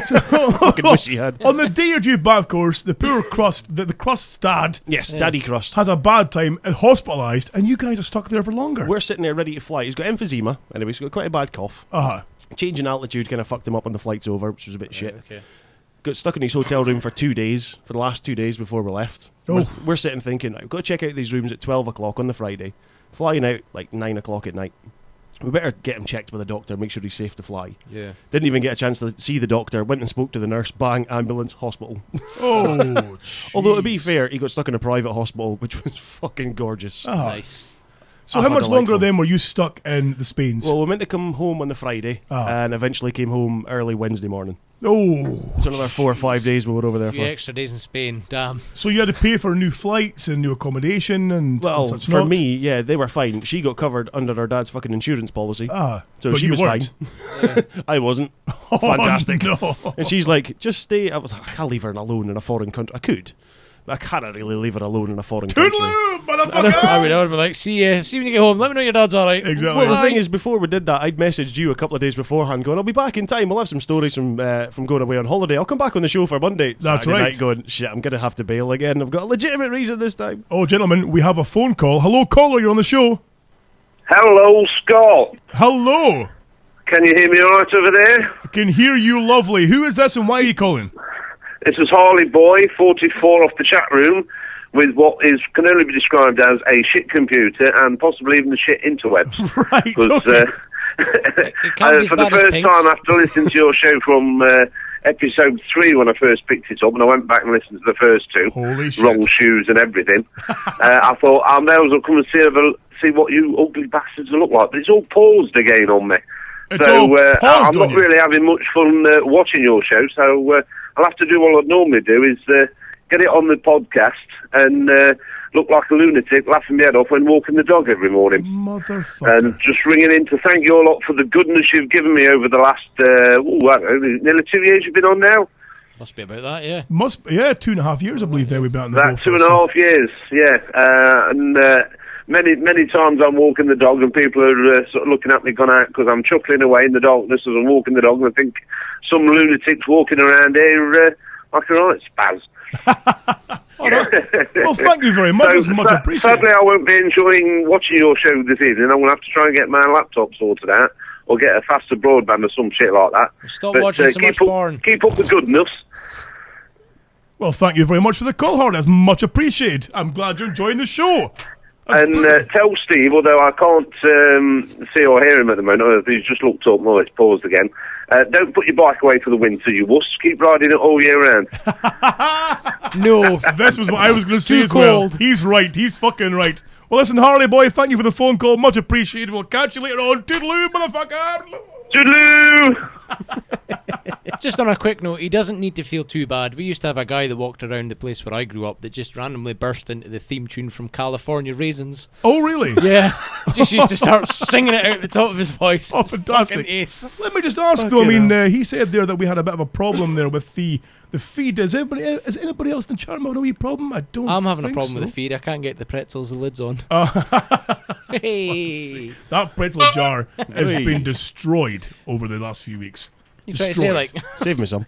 Fucking wish he had. On the day you're due back, of course, the poor Crust, the Crust's dad, Yes, Daddy Crust. has a bad time and hospitalised, and you guys are stuck there for longer. We're sitting there ready to fly. He's got emphysema. Anyway, he's got quite a bad cough. Uh-huh. Changing altitude kind of fucked him up on the flights over, which was a bit shit. Okay. Got stuck in his hotel room for 2 days, for the last 2 days before we left. Oh. We're sitting thinking, I've got to check out these rooms at 12 o'clock on the Friday. Flying out 9 o'clock at night. We better get him checked by the doctor, make sure he's safe to fly. Yeah. Didn't even get a chance to see the doctor, went and spoke to the nurse, bang, ambulance, hospital. Oh, Although to be jeez. fair, he got stuck in a private hospital, which was fucking gorgeous. Uh-huh. Nice. So how much delightful. longer then were you stuck in the Spains? Well, we meant to come home on the Friday, and eventually came home early Wednesday morning. Oh, So another 4 or 5 days we were over there A few for. extra days in Spain. Damn. so you had to pay for new flights and new accommodation and Well, such for not? me, yeah, they were fine. She got covered under her dad's fucking insurance policy. So but she you was weren't. fine. I wasn't. Oh, Fantastic. no. And she's like, just stay. I was like, I can't leave her alone in a foreign country. I could. I can't really leave her alone in a foreign country. Toodaloo, motherfucker! I would have been like, see you when you get home. Let me know your dad's all right. Exactly. Well, the thing is, before we did that, I'd messaged you a couple of days beforehand going, I'll be back in time. We'll have some stories from going away on holiday. I'll come back on the show for Monday. That's Saturday right. night going, shit, I'm going to have to bail again. I've got a legitimate reason this time. Oh, gentlemen, we have a phone call. Hello, caller, you're on the show. Hello, Scott. Hello. Can you hear me all right over there? I can hear you lovely. Who is this and why are you calling? This is Harley Boy, 44 off the chat room, with what can only be described as a shit computer and possibly even the shit interwebs. Right, 'Cause, okay. It can't be as for the bad as first Pink's. time after listening to your show from episode 3 when I first picked it up, and I went back and listened to the first 2, Holy shit. Wrong Shoes and everything, I thought, I may as well come and see what you ugly bastards look like. But it's all paused again on me. It's So all paused I'm on not you. really having much fun watching your show, so I'll have to do what I'd normally do, is get it on the podcast and look like a lunatic, laughing my head off when walking the dog every morning. Motherfucker. And just ringing in to thank you all lot for the goodness you've given me over the last, I don't know, nearly 2 years you've been on now? Must be about that, yeah. 2.5 years, I believe, now we've been on the go About for, 2.5 years, yeah. And many times I'm walking the dog and people are sort of looking at me going out because I'm chuckling away in the darkness as I'm walking the dog, and I think some lunatic's walking around here like a right spaz. Well, thank you very much. It's much appreciated. Sadly, I won't be enjoying watching your show this evening. I'm going to have to try and get my laptop sorted out or get a faster broadband or some shit like that. Stop watching so much porn. Keep up the goodness. Well, thank you very much for the call, Howard. That's much appreciated. I'm glad you're enjoying the show. And tell Steve, although I can't see or hear him at the moment, he's just looked up, it's paused again. Don't put your bike away for the winter, you wuss. Keep riding it all year round. No. This was what I was going to It's say too as well. cold. He's right. He's fucking right. Well, listen, Harley boy, thank you for the phone call. Much appreciated. We'll catch you later on. Toodaloo, motherfucker. Toodaloo! Just on a quick note, he doesn't need to feel too bad. We used to have a guy that walked around the place where I grew up that just randomly burst into the theme tune from California Raisins. Oh, really? Yeah. Just used to start singing it out the top of his voice. Oh, fantastic. Fucking ace. Let me just ask, though, I mean, he said there that we had a bit of a problem there with the feed. Is anybody else in the chat having a wee problem? I don't I'm having a think problem so. with the feed. I can't get the pretzels, the lids on. Hey. That pretzel jar has been destroyed over the last few weeks. You try to say, like, Save me some.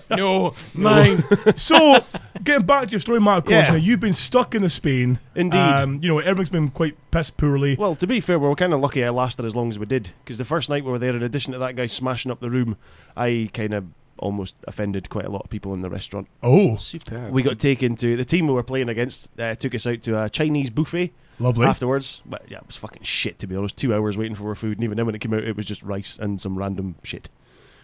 no, mine. So, getting back to your story, Mark, Yeah. you've been stuck in Spain. Indeed. Everything's been quite piss poorly. Well, to be fair, we were kind of lucky I lasted as long as we did, because the first night we were there, in addition to that guy smashing up the room, I kind of almost offended quite a lot of people in the restaurant. Oh, Superb. We got taken to, the team we were playing against took us out to a Chinese buffet lovely. afterwards. But yeah, it was fucking shit, to be honest. 2 hours waiting for our food, and even then when it came out, it was just rice and some random shit.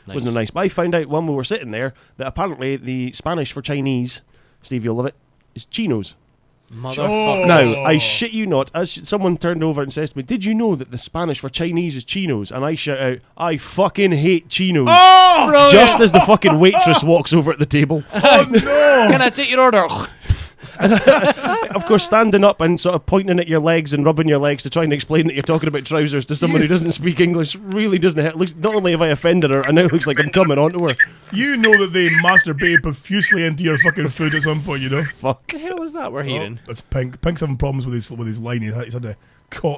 Nice. Wasn't nice. But I found out when we were sitting there that apparently the Spanish for Chinese, Steve, you'll love it, is chinos. Motherfucker. Now, I shit you not, as someone turned over and says to me, did you know that the Spanish for Chinese is chinos? And I shout out, I fucking hate chinos. Oh, Just as the fucking waitress walks over at the table. oh no! Can I take your order? Of course, standing up and sort of pointing at your legs and rubbing your legs to try and explain that you're talking about trousers to someone who doesn't speak English really doesn't help. Not only have I offended her, and now it looks like I'm coming onto her. You know that they masturbate profusely into your fucking food at some point, you know? Fuck. the hell is that we're hearing? That's Pink. Pink's having problems with his line. He's had to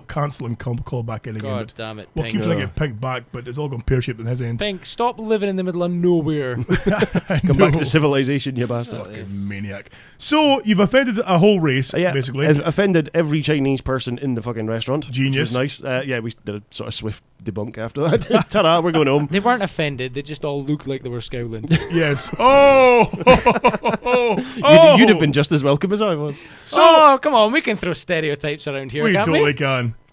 cancel and call back in again. God But damn it, we'll Pink. keep trying to get Pink back, but it's all gone pear-shaped on his end. Pink, stop living in the middle of nowhere. Come back to civilization, you bastard. Fucking maniac. So, you've offended a whole race, Yeah, basically. I've offended every Chinese person in the fucking restaurant. Genius. Which was nice. Yeah, we did a sort of swift debunk after that. Ta-da, we're going home. They weren't offended, they just all looked like they were scowling. Yes. Oh! You'd have been just as welcome as I was. So, oh, come on, we can throw stereotypes around here, we can't totally we? can.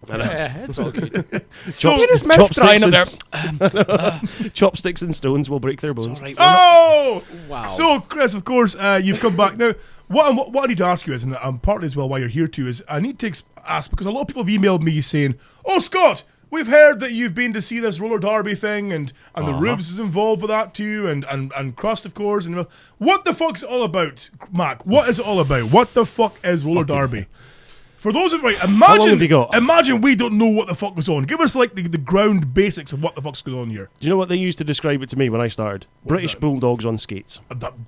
Yeah, it's all good. So, His mouth drying up there. Chopsticks and stones will break their bones. All right, oh! wow. So, Chris, of course, you've come back. Now, what I need to ask you is, and partly as well why you're here too, is I need to ask, because a lot of people have emailed me saying, oh, Scott, we've heard that you've been to see this roller derby thing, and the Rubes is involved with that too, and Crust, of course. And what the fuck's it all about, Mac? What is it all about? What the fuck is roller derby? For those of right, How long have you got? imagine we don't know what the fuck was on. Give us like the ground basics of what the fuck's going on here. Do you know what they used to describe it to me when I started? British that? bulldogs on skates.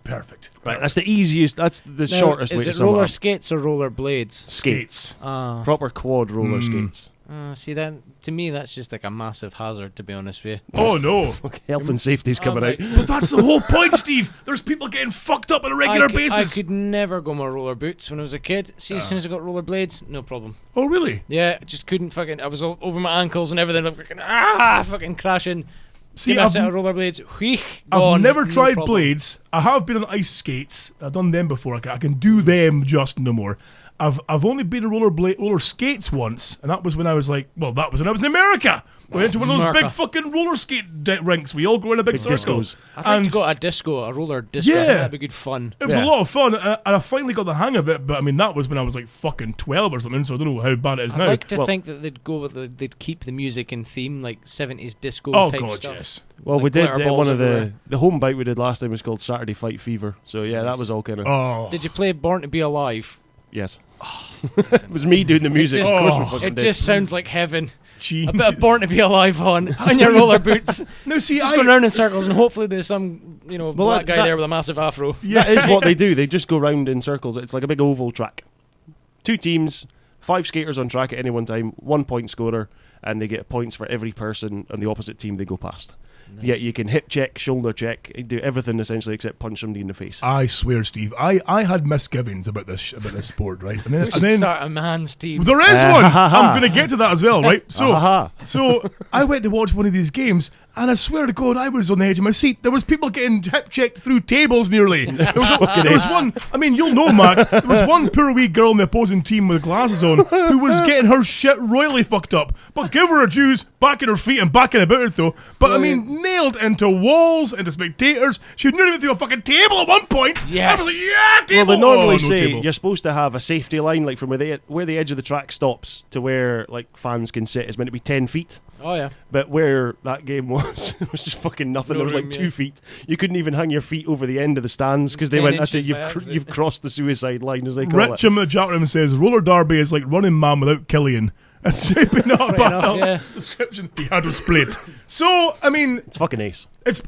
Perfect. Right, that's the easiest. That's the Now, shortest way is to it sum roller it up. skates or roller blades? Skates. Ah. Proper quad roller skates. See, then to me that's just like a massive hazard, to be honest with you. Oh no. Okay, health and safety's coming like- out. But that's the whole point, Steve. There's people getting fucked up on a regular basis. I could never go my roller boots when I was a kid. See, as soon as I got roller blades, no problem. Oh really? Yeah, I just couldn't fucking. I was all over my ankles and everything. I'm fucking crashing. See, Give me a I've, set of roller blades. Wheek, I've gone, never no tried problem. blades. I have been on ice skates. I've done them before. I can do them just no more. I've only been on roller skates once, and that was when I was like, well, that was when I was in America. We went to one of those America. big fucking roller skate rinks. We all go in a big circle. discos. I'd like And to go to a disco, a roller disco. I think Yeah. that'd be good fun. it was Yeah. a lot of fun, and I finally got the hang of it. But I mean, that was when I was like fucking 12 or something. So I don't know how bad it is I'd now. like to Well- think that they'd go with they'd keep the music and theme like 70s disco Oh type god, stuff. yes. Well, Like we did glitter balls one of everywhere. the home bite we did last time was called Saturday Fight Fever. So yeah, that was all kind of Oh, Did you play Born to Be Alive? yes. It was me doing the music. just- of course we Oh. fucking It did. just sounds like heaven. gee. A bit of Born to Be Alive on your roller boots. No, see, Just I going around in circles, and hopefully there's some black guy that- there with a massive afro. That is what they do. They just go round in circles. It's like a big oval track. 2 teams, 5 skaters on track at any one time, 1 point scorer, and they get points for every person on the opposite team they go past. Yeah, you can hip check, shoulder check, you do everything essentially except punch somebody in the face. I swear, Steve, I had misgivings about this sport, right? And We should start a man's team. there is one. I'm going to get to that as well, right? Aha. So I went to watch one of these games, and I swear to God, I was on the edge of my seat. There was people getting hip checked through tables nearly. There was one. I mean, you'll know, Mac. There was one poor wee girl in the opposing team with glasses on who was getting her shit royally fucked up. But give her a Jews, back in her feet and back in about it though. But I mean, nailed into walls, into spectators. She nearly went through a fucking table at one point. I Yes. was like, yeah, Well, table. they normally Oh, no say table. you're supposed to have a safety line, like from where the edge of the track stops to where like fans can sit is meant to be 10 feet. Oh yeah. But where that game was, it was just fucking nothing. No There was like room, 2 yeah. feet. You couldn't even hang your feet over the end of the stands because they 10 went, that's it, inches by accident. you've crossed the suicide line, as they call Rich it. in the chat room says roller derby is like running man without Killian. That's shaping up Fair enough, yeah. description. He had a split. So I mean, It's fucking ace. it's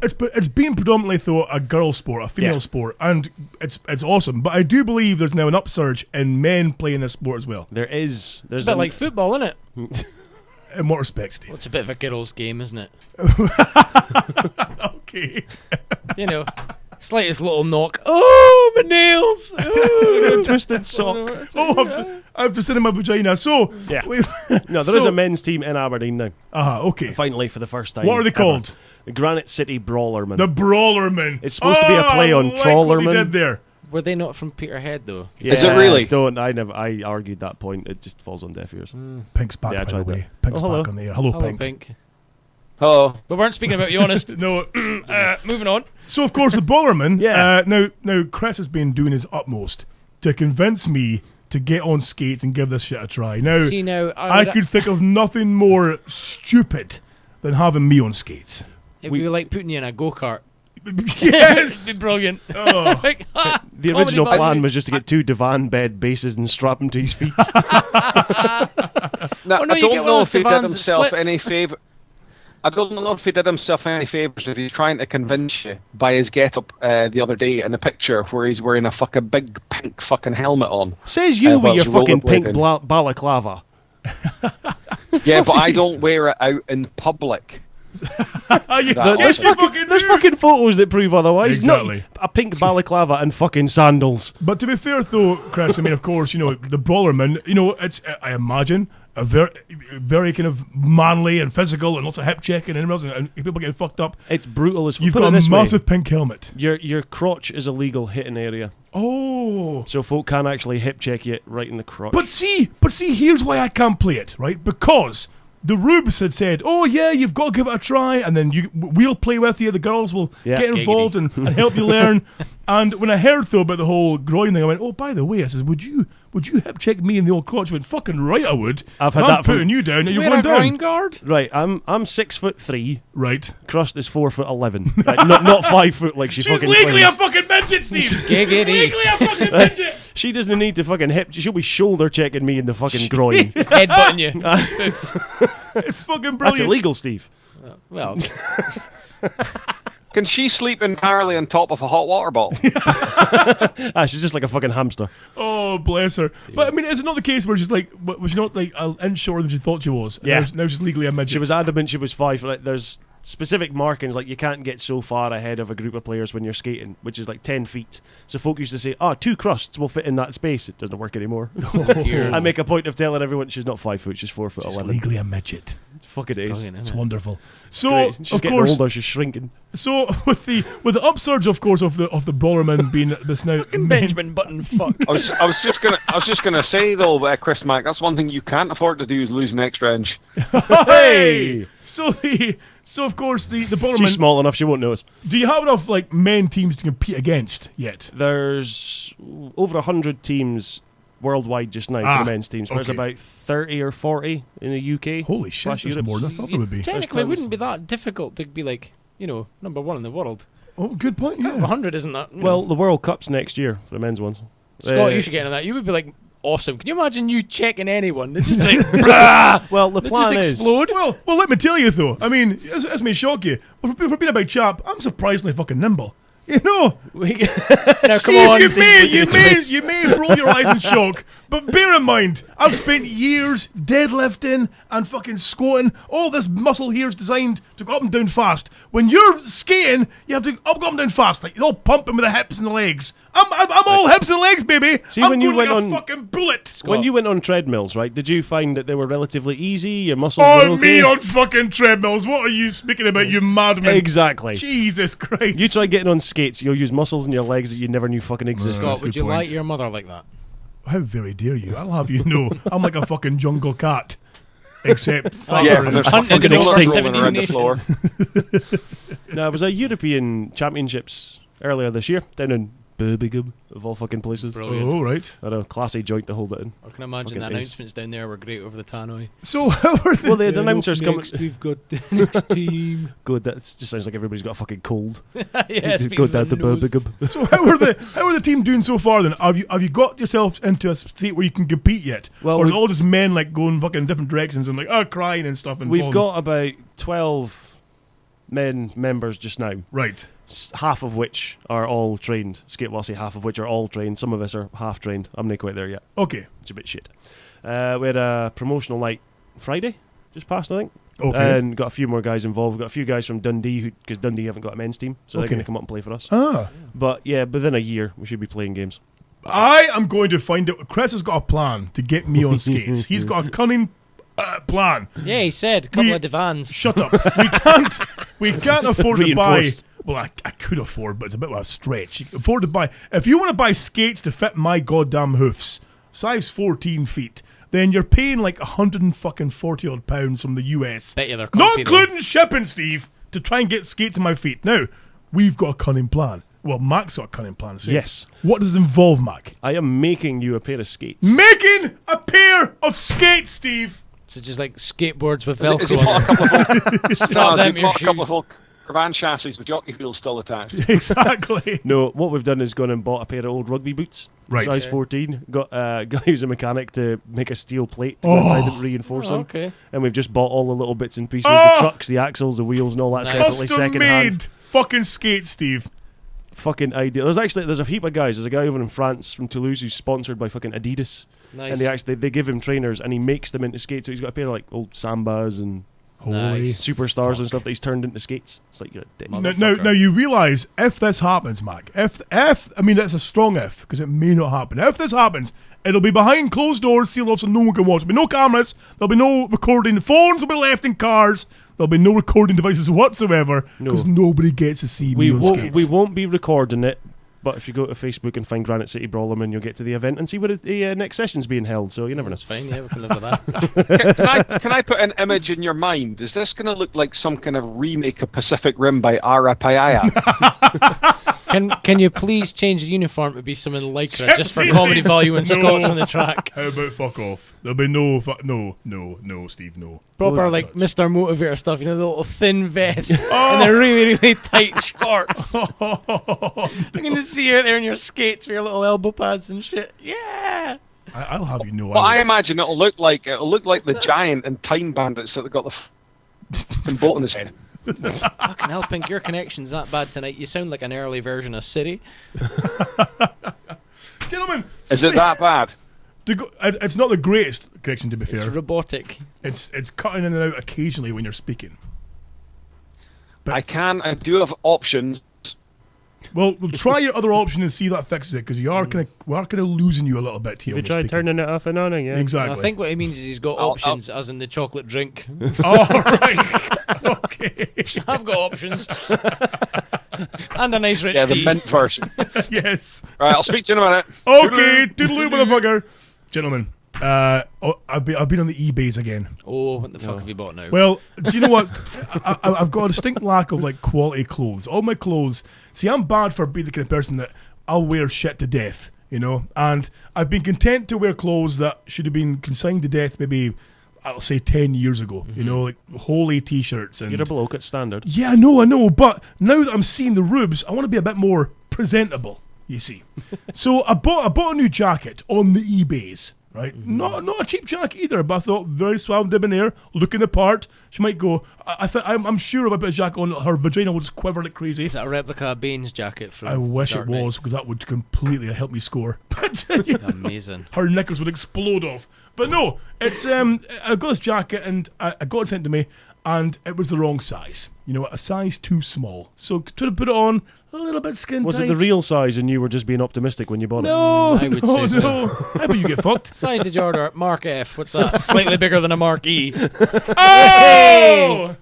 been predominantly though a girl sport, a female Yeah. sport, and it's awesome. But I do believe there's now an upsurge in men playing this sport as well. There is. There's It's a bit like football, isn't it? In what respect, Steve? Well, it's a bit of a girls' game, isn't it? Okay. You know, slightest little knock. Oh, my nails! Oh, twisted sock. Oh, I've just said in my vagina. So Yeah. we've- No, there is so- a men's team in Aberdeen now. Okay. Finally, for the first time. What are they ever. called? The Granite City Brawlermen. The Brawlermen. It's supposed to be a play on I like Trawlerman. what he did there. Were they not from Peterhead though? Yeah, Is it really? I argued that point. It just falls on deaf ears. Pink's back, Yeah, I by the tried way. that. Pink's Oh, hello. back on the air. Hello, Hello, Pink. Pink. Oh, We weren't speaking about you, honest. No. Moving on. So of course the Brawlerman. Yeah. Now Chris has been doing his utmost to convince me to get on skates and give this shit a try. Now See now, I could think of nothing more stupid than having me on skates. It'd be like putting you in a go kart. Yes. It'd be brilliant. Oh. Like, ah, The comedy original value. plan was just to get 2 divan bed bases and strap them to his feet. now, Oh, no, I you don't get one know of if he those did divans that himself splits. any favour. I don't know if he did himself any favours if he's trying to convince you by his get-up the other day in the picture where he's wearing a fucking big pink fucking helmet on. Says you with well, your it's fucking pink rollerblading. balaclava. Yeah, but I don't wear it out in public. Yeah, That yes, you fucking There's do. fucking photos that prove otherwise. Exactly. Not a pink balaclava and fucking sandals. But to be fair, though, Chris, I mean, of course, the Brawlerman, it's, I imagine, a very kind of manly and physical and lots of hip checking and people getting fucked up. It's brutal as fuck. You've Put got it a this way. massive pink helmet. Your crotch is a legal hitting area. Oh. So folk can actually hip check you right in the crotch. But see, here's why I can't play it, right? Because the Rubes had said, "Oh yeah, you've got to give it a try, and then we'll play with you. The girls will Yeah. get involved and help you learn." And when I heard though about the whole groin thing, I went, "Oh, by the way," I says, "Would you hip check me in the old crotch?" I went, "Fucking right, I would." I've had I'm that from- putting you down, and you're Wear going a groin down. guard. right, I'm 6'3". Right. Crust is 4'11". Right, not 5 foot like she She's fucking legally claims. a fucking midget, Steve. Giggity. She's legally a fucking midget. She doesn't need to fucking hip. She'll be shoulder checking me in the fucking groin. Headbutting you. It's fucking brilliant. That's illegal, Steve. Well, Can she sleep entirely on top of a hot water bottle? She's just like a fucking hamster. Oh, bless her. But I mean, is it not the case where she's like, was she not like an inch shorter than she thought she was? And Yeah. Now she's legally a midget. She was adamant she was 5. Like, there's specific markings, like you can't get so far ahead of a group of players when you're skating, which is like 10 feet. So folk used to say, 2 crusts will fit in that space. It doesn't work anymore. oh dear. I make a point of telling everyone she's not 5 foot, she's 4 foot She's 11. legally a midget. Fuck it is. Brilliant, It's isn't it? wonderful. So, Great. She's of getting course, older, she's shrinking. so with the upsurge, of course, of the Brawlerman being this now Benjamin Button, fuck. I was just gonna say though, Chris Mack, that's one thing you can't afford to do is lose an extra inch. Hey! So of course the She's Brawlerman. small enough, she won't notice. Do you have enough like men teams to compete against yet? There's over 100 teams worldwide just now for the men's teams. There's okay. about 30 or 40 in the UK. Holy shit! Slash There's Europe. more than I thought there would be. Technically, it tons. wouldn't be that difficult to be like, number one in the world. Oh, good point. Yeah. 100 isn't that? Well, the World Cup's next year for the men's ones. Scott, you should get into that. You would be like awesome. Can you imagine you checking anyone? They'd just like, blah! Well, the They'd plan just is... explode. Well, let me tell you though. I mean, this may shock you, but for being a big chap, I'm surprisingly fucking nimble. You know, Now, come Steve, on, you Steve, may roll your eyes in shock, but bear in mind, I've spent years deadlifting and fucking squatting. All this muscle here is designed to go up and down fast. When you're skating, you have to go up and down fast, like you're all pumping with the hips and the legs. I'm all hips and legs, baby. See, I'm when you going went like on- a fucking bullet. When you went on treadmills, right, did you find that they were relatively easy? Your muscles were Oh, okay? me on fucking treadmills. What are you speaking about, you madman? Exactly. Jesus Christ. You try getting on skates, you'll use muscles in your legs that you never knew fucking existed. Scott, would Good you point. like your mother like that? How very dare you? I'll have you know, I'm like a fucking jungle cat. Except Yeah, but there's Hunting fucking in over bullets 17 rolling around the floor. Now, it was a European Championships earlier this year, down in Birmingham, of all fucking places. Brilliant. Oh, right. Had a classy joint to hold it in. I can imagine Fucking the ace. announcements down there were great over the tannoy. So how are the... Well, they had announcers coming. We've got the next team. Good, that just sounds like everybody's got a fucking cold. Yeah, speaking Go of down the to nose. Birmingham. So how are the team doing so far then? Have you got yourself into a state where you can compete yet? Well, or is it we've- all just men like going fucking different directions and like crying and stuff and We've falling? got about 12 men members just now. Right. Half of which are all trained. Well, I'll say half of which are all trained. Some of us are half trained. I'm not quite there yet. Okay. It's a bit shit. We had a promotional night Friday, just past, I think. Okay. And got a few more guys involved. We've got a few guys from Dundee, because Dundee haven't got a men's team, so they're Okay. going to come up and play for us. Ah. But yeah, within a year, we should be playing games. I am going to find out. Chris has got a plan to get me on skates. He's got a cunning plan. Yeah, he said, couple We- of divans. Shut up. We can't afford to buy. Reinforced. Well, I could afford, but it's a bit of a stretch. You can afford to buy. If you want to buy skates to fit my goddamn hoofs, size 14 feet, then you're paying like £140 odd pounds from the US. Bet you they're Not comfy, though. including shipping, Steve, to try and get skates on my feet. Now, we've got a cunning plan. Well, Mac's got a cunning plan. So Yes. What does it involve, Mac? I am making you a pair of skates. Making a pair of skates, Steve. So just like skateboards with Has he Velcro. bought a couple of old, Strap has them he to your bought a couple of shoes. old caravan chassis with jockey wheels still attached? Exactly. No, what we've done is gone and bought a pair of old rugby boots. Right. Size Okay. 14. Got a guy who's a mechanic to make a steel plate to Oh. go inside and reinforce Oh, them. okay. And we've just bought all the little bits and pieces, Oh. the trucks, the axles, the wheels, and all that Nice. separately Custom second hand. made fucking skates, Steve. Fucking ideal. There's a heap of guys. There's a guy over in France from Toulouse who's sponsored by fucking Adidas, Nice. and they give him trainers and he makes them into skates. So he's got a pair of like old Sambas and Holy Nice. superstars and stuff that he's turned into skates. It's like you're a dick. Now you realise if this happens, Mac. If I mean that's a strong if because it may not happen. If this happens, it'll be behind closed doors, sealed off, so no one can watch. There'll be no cameras. There'll be no recording. Phones will be left in cars. There'll be no recording devices whatsoever because nobody gets to see me on skates. We won't be recording it. But if you go to Facebook and find Granite City Brawlerman, you'll get to the event and see where the next session's being held. So you never know. That's fine, yeah, we can live with that. Can I put an image in your mind? Is this going to look like some kind of remake of Pacific Rim by Ara Payaya? Can you please change the uniform to be something lycra just for Gypsy comedy Dave. value and No. Scots on the track? How about fuck off? There'll be no, no, Steve, no. Proper No like touch. Mr. Motivator stuff, you know, the little thin vest and the really, really tight shorts. I'm gonna see you out there in your skates with your little elbow pads and shit. Yeah. I'll have you know. Well, I imagine it'll look like the Giant and Time Bandits that got the f***ing boat on his head. Fucking hell, Pink, your connection's that bad tonight. You sound like an early version of City. Gentlemen, Is it that bad? it's not the greatest connection, to be It's fair. robotic. It's cutting in and out occasionally when you're speaking. I do have options. Well, we'll try your other option and see if that fixes it, because we are kind of losing you a little bit here. We when you're tried speaking. turning it off and on again. Exactly. I think what it means is he's got I'll- options, as in the chocolate drink. Oh, right. Okay. I've got options. And a nice rich Yeah, the tea. mint version. Yes. Right, I'll speak to you in a minute. Okay. Toodaloo, motherfucker. Gentlemen, I've been on the eBays again. Oh, what the fuck have you bought now? Well, do you know what? I've got a distinct lack of like quality clothes. All my clothes. See, I'm bad for being the kind of person that I'll wear shit to death, you know. And I've been content to wear clothes that should have been consigned to death maybe, I'll say 10 years ago. You know, like holy t-shirts and. You're a bloke at standard. Yeah, I know. But now that I'm seeing the rubes, I want to be a bit more presentable. You see, so I bought a new jacket on the eBays. Right, not a cheap jacket either, but I thought very suave, debonair, looking the part. She might go. I'm sure if I put a jacket on, her vagina would just quiver like crazy. Is that a replica of Bane's jacket from I wish Dark it Knight? was, because that would completely help me score. But Amazing. her knickers would explode off. But no, it's I got this jacket and I got it sent to me, and it was the wrong size. You know, a size too small. So tried to put it on a little bit skin Was tight. it the real size and you were just being optimistic when you bought it? No, I would no, say so. no. How about you get fucked? Size did you order? Mark F. What's that? Slightly bigger than a Mark E. Oh!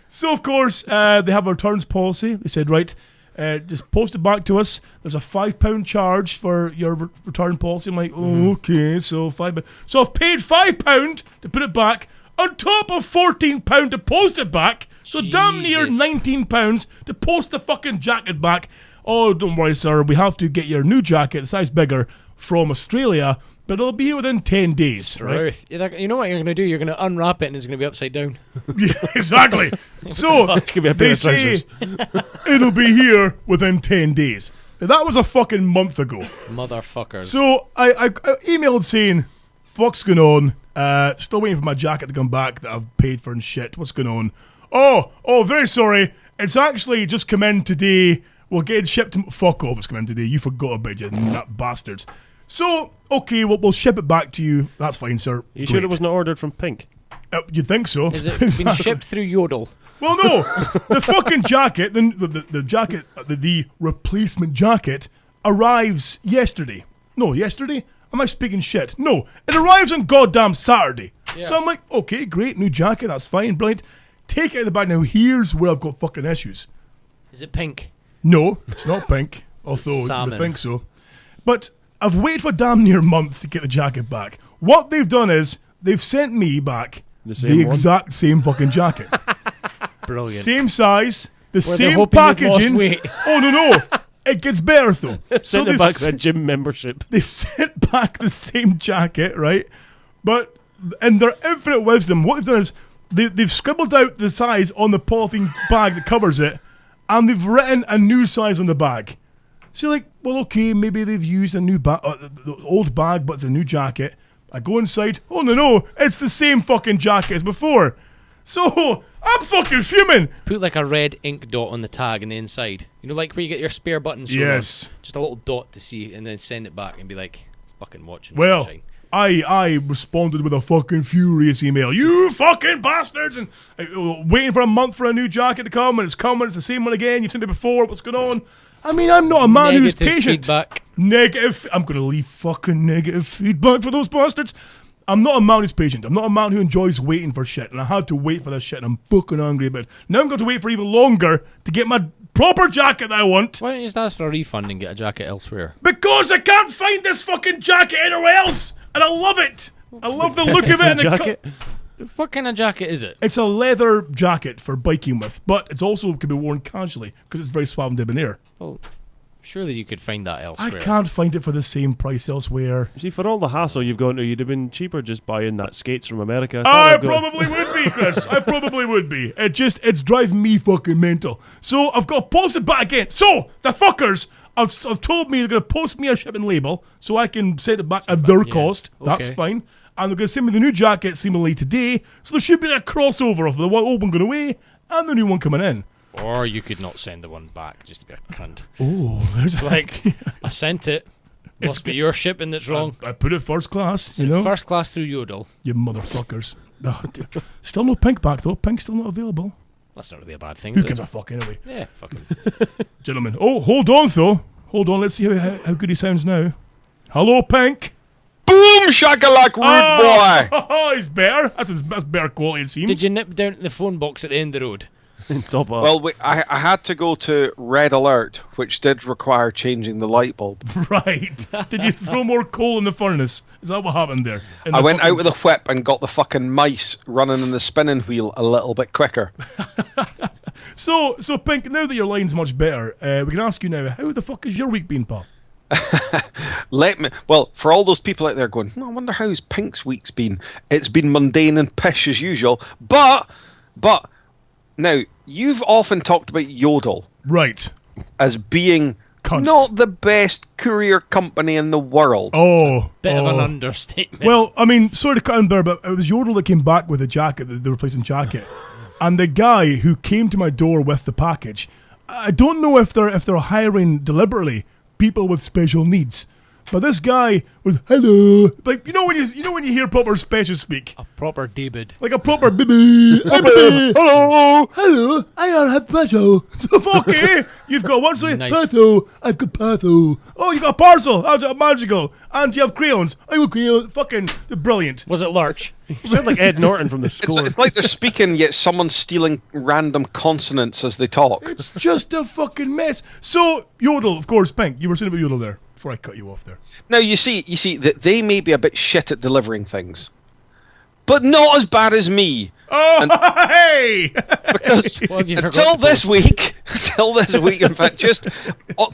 So of course, they have a returns policy. They said, right, just post it back to us. There's a £5 charge for your return policy. I'm like, oh, okay, so £5. So I've paid £5 to put it back, on top of £14 to post it back. So damn near Jesus. £19 to post the fucking jacket back. Oh, don't worry, sir. We have to get your new jacket, the size bigger, from Australia, but it'll be here within 10 days. Right? Ruth. You know what you're going to do? You're going to unwrap it and it's going to be upside down. Yeah, exactly. So Give me a pair they of say trousers. it'll be here within 10 days. Now, that was a fucking month ago. Motherfuckers. So I emailed saying, fuck's going on? Still waiting for my jacket to come back that I've paid for and shit. What's going on? Oh, very sorry. It's actually just come in today. We'll get it shipped. Fuck off, it's come in today. You forgot about it, you nut bastards. So, okay, we'll ship it back to you. That's fine, sir. You sure Great. it was not ordered from Pink? You'd think so. Is it been shipped through Yodel? Well, no, the fucking jacket, the jacket, the replacement jacket arrives yesterday. No, yesterday? Am I speaking shit? No, it arrives on goddamn Saturday. Yeah. So I'm like, okay, great, new jacket, that's fine, brilliant. Take it out of the bag. Now, here's where I've got fucking issues. Is it pink? No, it's not pink, although you salmon? would think so. But I've waited for damn near a month to get the jacket back. What they've done is, they've sent me back The same one? exact same fucking jacket. Brilliant. Same size, the Were they same hoping you'd lost packaging. weight? Oh no! It gets better though. Send it they've back s- to a gym membership. they've sent back the same jacket, right? But in their infinite wisdom, what they've done is they've scribbled out the size on the polythene bag that covers it, and they've written a new size on the bag. So you're like, well, okay, maybe they've used a new bag, the old bag, but it's a new jacket. I go inside. Oh no, it's the same fucking jacket as before. So I'm fucking fuming. Put like a red ink dot on the tag on the inside. You know, like where you get your spare buttons. sewn on? Yes. Just a little dot to see, and then send it back and be like, fucking watching. Well, sunshine. I responded with a fucking furious email. You fucking bastards! And waiting for a month for a new jacket to come, and it's coming. It's the same one again. You've seen it before. What's going on? I mean, I'm not a man who's Negative patient. feedback. Negative. I'm going to leave fucking negative feedback for those bastards. I'm not a man who's patient. I'm not a man who enjoys waiting for shit. And I had to wait for this shit, and I'm fucking angry about it. Now I'm going to wait for even longer to get my proper jacket that I want. Why don't you just ask for a refund and get a jacket elsewhere? Because I can't find this fucking jacket anywhere else. And I love it. I love the look of it. And the Jacket? What kind of jacket is it? It's a leather jacket for biking with, but it's also can be worn casually because it's very suave and debonair. Well, surely you could find that I elsewhere. can't find it for the same price elsewhere. See, for all the hassle you've gone to, you'd have been cheaper just buying that skates from America. I probably would be, Chris. I probably would be. It's driving me fucking mental. So I've got to post it back again. So the fuckers have told me they're going to post me a shipping label so I can send it back at their cost. That's Okay. fine. And they're going to send me the new jacket seemingly today. So there should be a crossover of the old one going away and the new one coming in. Or you could not send the one back just to be a cunt. Oh, there's Like, I sent it. Must be your shipping that's wrong. I put it first class, you know. First class through Yodel. You motherfuckers. Oh, dear. Still no pink back though. Pink's still not available. That's not really a bad thing, Who is gives it? a fuck anyway? Yeah, fucking. Gentlemen. Oh, hold on though. Hold on. Let's see how good he sounds now. Hello, Pink. Boom shakalak, rude boy. Oh, he's better. That's better quality, it seems. Did you nip down to the phone box at the end of the road? Top up. Well, I had to go to red alert, which did require changing the light bulb. Right. Did you throw more coal in the furnace? Is that what happened there? I went out with a whip and got the fucking mice running in the spinning wheel a little bit quicker. So Pink, now that your line's much better, we can ask you now, how the fuck has your week been, pal? Well, for all those people out there going, I wonder how's Pink's week's been. It's been mundane and pish as usual. But now you've often talked about Yodel Right. as being Cunts. not the best courier company in the world. Oh. Bit of an oh. understatement. Well, I mean, sorry to cut in there, but it was Yodel that came back with a jacket, the replacement jacket. And the guy who came to my door with the package, I don't know if they're hiring deliberately people with special needs. But this guy was hello, like you know when you hear proper special speak, a proper David. like a proper baby, hello, I have special. So okay, you've got one sorry Nice. parcel, I've got parcel. Oh, you got a parcel, oh, magical, and you have crayons. I got crayons, fucking brilliant. Was it Lurch? You sound like Ed Norton from The It's, Score. it's like they're speaking, yet someone's stealing random consonants as they talk. It's just a fucking mess. So Yodel, of course, Pink, you were saying about Yodel there before I cut you off there. Now you see that they may be a bit shit at delivering things, but not as bad as me. Oh, hey! Because What have you forgot until to this post? week, in fact, just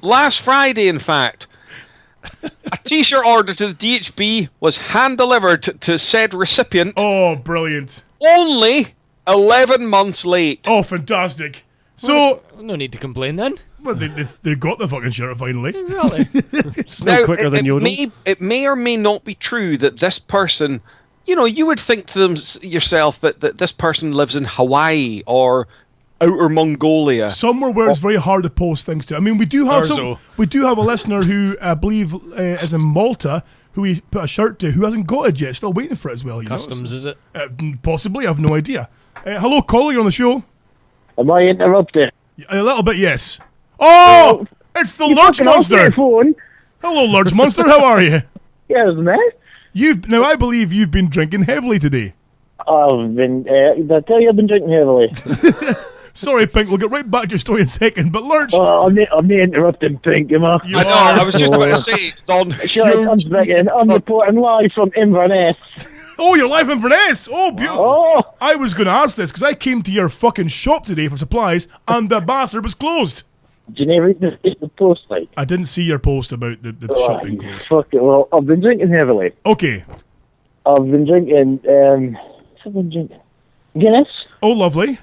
last Friday, in fact, a T-shirt order to the DHB was hand delivered to said recipient Oh, brilliant. only 11 months late. Oh, fantastic. So, No need to complain then. well, they got the fucking shirt finally. Really? Still quicker than Yodel. It may or may not be true that this person, you would think to yourself that this person lives in Hawaii or Outer Mongolia. Somewhere where it's very hard to post things to. I mean, we do have Orzo. a listener who I believe is in Malta who we put a shirt to who hasn't got it yet. Still waiting for it as well. Customs, is it? Possibly, I have no idea. Hello, caller, you're on the show. Am I interrupted? A little bit, yes. Oh, it's the Lurch Fucking off your Monster. phone. Hello, Lurch Monster. How are you? Yes, mate. Now I believe you've been drinking heavily today. I've been. Did I tell you I've been drinking heavily? Sorry, Pink. We'll get right back to your story in a second. But Lurch, I'm not interrupting, Pink, am I? you I know, are. I was just about to say, Don. Sure, I'm speaking. I'm reporting live from Inverness. Oh, you're live in Inverness. Oh, beautiful. Oh, I was going to ask this because I came to your fucking shop today for supplies and the bastard was closed. do you never read the post, like? I didn't see your post about the shop being closed. Fuck it. Well, I've been drinking heavily. Okay. I've been drinking, what's I've been drinking? Guinness, Oh, lovely.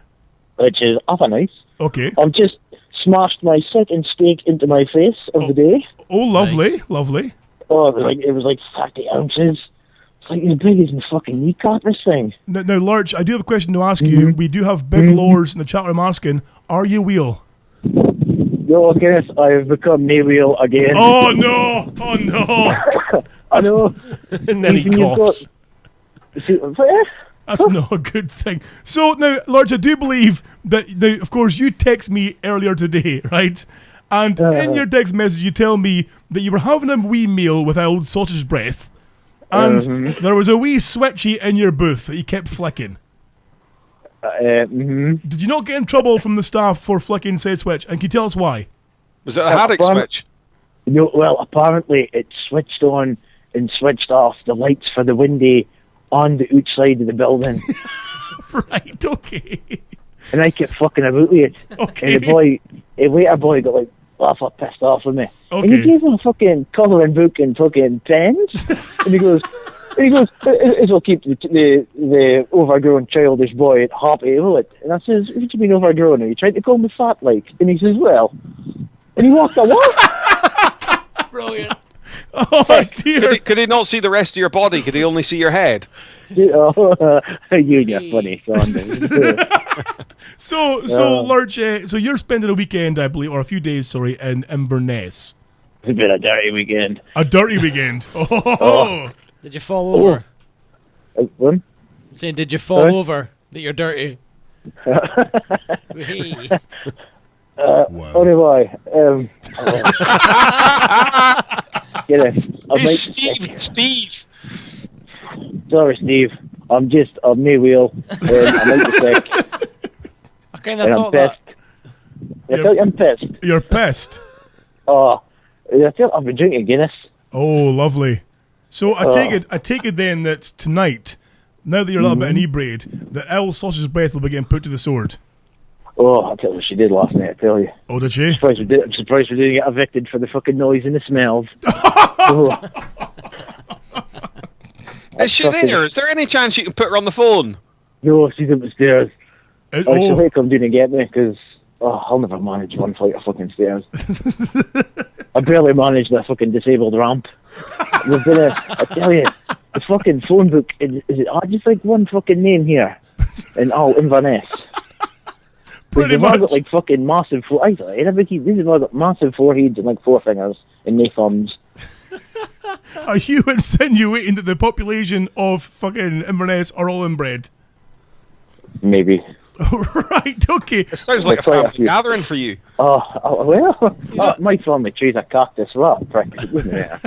which is awful nice. Okay. I've just smashed my second steak into my face of the day. Oh, lovely. Nice. Lovely. Oh, it was like 30 ounces. It's like as big as my fucking kneecap, this thing. Now, Lurch, I do have a question to ask you. We do have big lords in the chat room asking, are you wheel? Yo, Guinness, I've become Nail again. Oh, no. Oh, no. I know. And then he Even you've coughs. That's not a good thing. So now, Lurch, I do believe that, of course, you text me earlier today, right? And in your text message, you tell me that you were having a wee meal with old sausage breath, and there was a wee switchy in your booth that you kept flicking. Did you not get in trouble from the staff for flicking said switch? And can you tell us why? Was it a haddock switch? No, well, apparently it switched on and switched off the lights for the windy on the outside of the building. Right, okay. And I kept fucking about with it. Okay. And the waiter boy got like, pissed off with me. And Okay. he gave him a fucking colouring book and fucking pens. and he goes, this will keep the overgrown childish boy happy, will it? And I says, what do you mean overgrown? Are you trying to call me fat, like? And he says, well. And he walked away. Brilliant. Oh, dear. Could he not see the rest of your body? Could he only see your head? You're funny, son. So Lurch, so you're spending a weekend, I believe, or a few days, sorry, in Inverness. It's been a dirty weekend. A dirty weekend. Oh. Did you fall over? What? I'm saying, did you fall over that you're dirty? Wee. Wow. Oh, do I? Get it. Hey, Steve. Sorry, Steve. I'm me wheel. I'm out the sick. I kind of And I'm thought that. pissed. I tell you I'm pissed. You're pissed. Oh, I tell you, I've been drinking Guinness. Oh, lovely. So I take it then that tonight, now that you're a little bit inebriated, that Elle Sausage Breath will be getting put to the sword. Oh, I'll tell you what she did last night, I tell you. Oh, did she? I'm surprised we didn't get evicted for the fucking noise and the smells. Oh. Is she there? Is there any chance you can put her on the phone? No, she's upstairs. Oh. She'll have to come down and get me, because I'll never manage one flight of fucking stairs. I barely managed the fucking disabled ramp. There's been I tell you, the fucking phone book, is it just like one fucking name here? And Inverness. Pretty They've all much. got like fucking massive these have all got massive foreheads and like four fingers and no thumbs. Are you insinuating that the population of fucking Inverness are all inbred? Maybe. Right, okay. It sounds like a Quite a family few. gathering for you. My family trees a cactus. Well, practically, wouldn't it?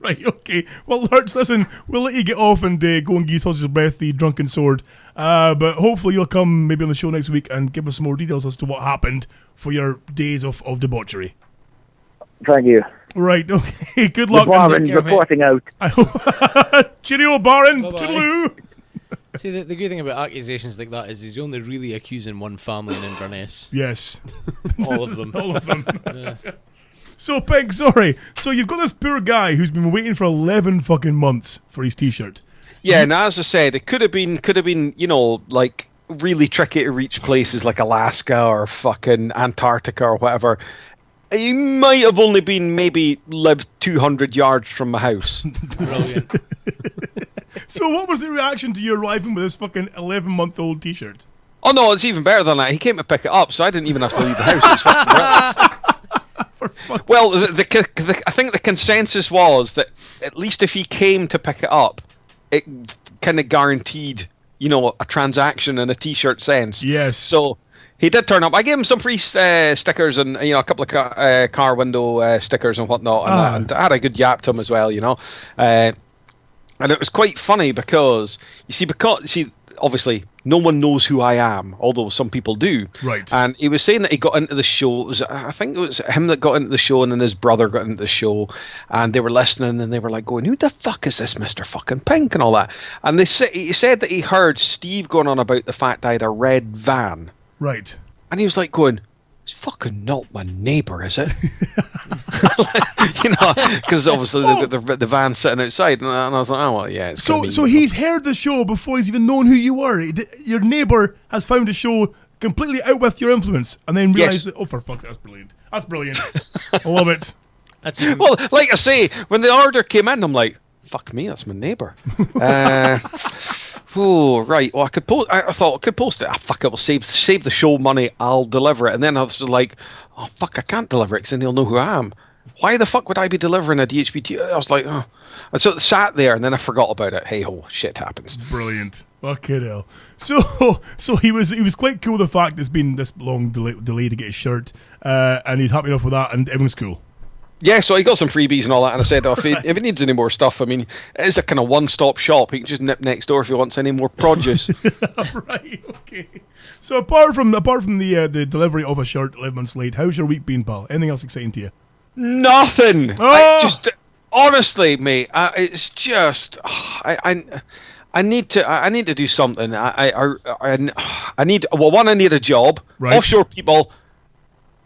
Right, okay. Well, Lurch, listen, we'll let you get off and go and give Sausage Breath the drunken sword. But hopefully you'll come maybe on the show next week and give us some more details as to what happened for your days of debauchery. Thank you. Right, okay. Good luck. Baron care, mate. reporting out. Cheerio, Baron. Bye-bye. Toodaloo. See, the good thing about accusations like that is he's only really accusing one family in Inverness. Yes. All of them. All of them. Yeah. So, Pink, sorry. So you've got this poor guy who's been waiting for 11 fucking months for his T-shirt. Yeah, and as I said, it could have been, you know, like really tricky to reach places like Alaska or fucking Antarctica or whatever. He might have only been maybe lived 200 yards from my house. Brilliant. So what was the reaction to you arriving with this fucking 11-month-old T-shirt? Oh no, it's even better than that. He came to pick it up, so I didn't even have to leave the house. It's fucking brilliant. Well, I think the consensus was that at least if he came to pick it up, it kind of guaranteed, you know, a transaction in a T-shirt sense. Yes. So he did turn up. I gave him some free stickers and, you know, a couple of car window stickers and whatnot, and I had a good yap to him as well, you know. And it was quite funny because obviously no one knows who I am, although some people do. Right. And he was saying that he got into the show. I think it was him that got into the show, and then his brother got into the show, and they were listening, and they were like going, "Who the fuck is this Mr. Fucking Pink?" and all that. And he said that he heard Steve going on about the fact I had a red van, Right. and he was like going, "It's fucking not my neighbour, is it?" You know, because obviously they've got the van sitting outside, and I was like, "Oh well, yeah." It's gonna So be- he's heard the show before he's even known who you were. Your neighbour has found a show completely out with your influence, and then realised that, oh, for fuck's sake, that's brilliant. That's brilliant. I love it. That's even, Well, like I say, when the order came in, I'm like, "Fuck me, that's my neighbour." Oh, right. Well, I thought I could post it. Ah, fuck it. We'll save the show money. I'll deliver it. And then I was like, "Oh fuck, I can't deliver it because then they'll know who I am. Why the fuck would I be delivering a DHBT?" I was like, "Oh." And so it sat there, and then I forgot about it. Hey ho, shit happens. Brilliant. Fucking hell. So he was quite cool with the fact it's been this long delay to get his shirt, and he's happy enough with that, and everyone's cool. Yeah, so he got some freebies and all that, and I said, if he needs any more stuff, I mean, it is a kind of one-stop shop. He can just nip next door if he wants any more produce. Right. Okay. So apart from the delivery of a shirt 11 months late, how's your week been, pal? Anything else exciting to you? Nothing. Oh! honestly, mate, it's just I need to do something. I need one. I need a job. Right. Offshore people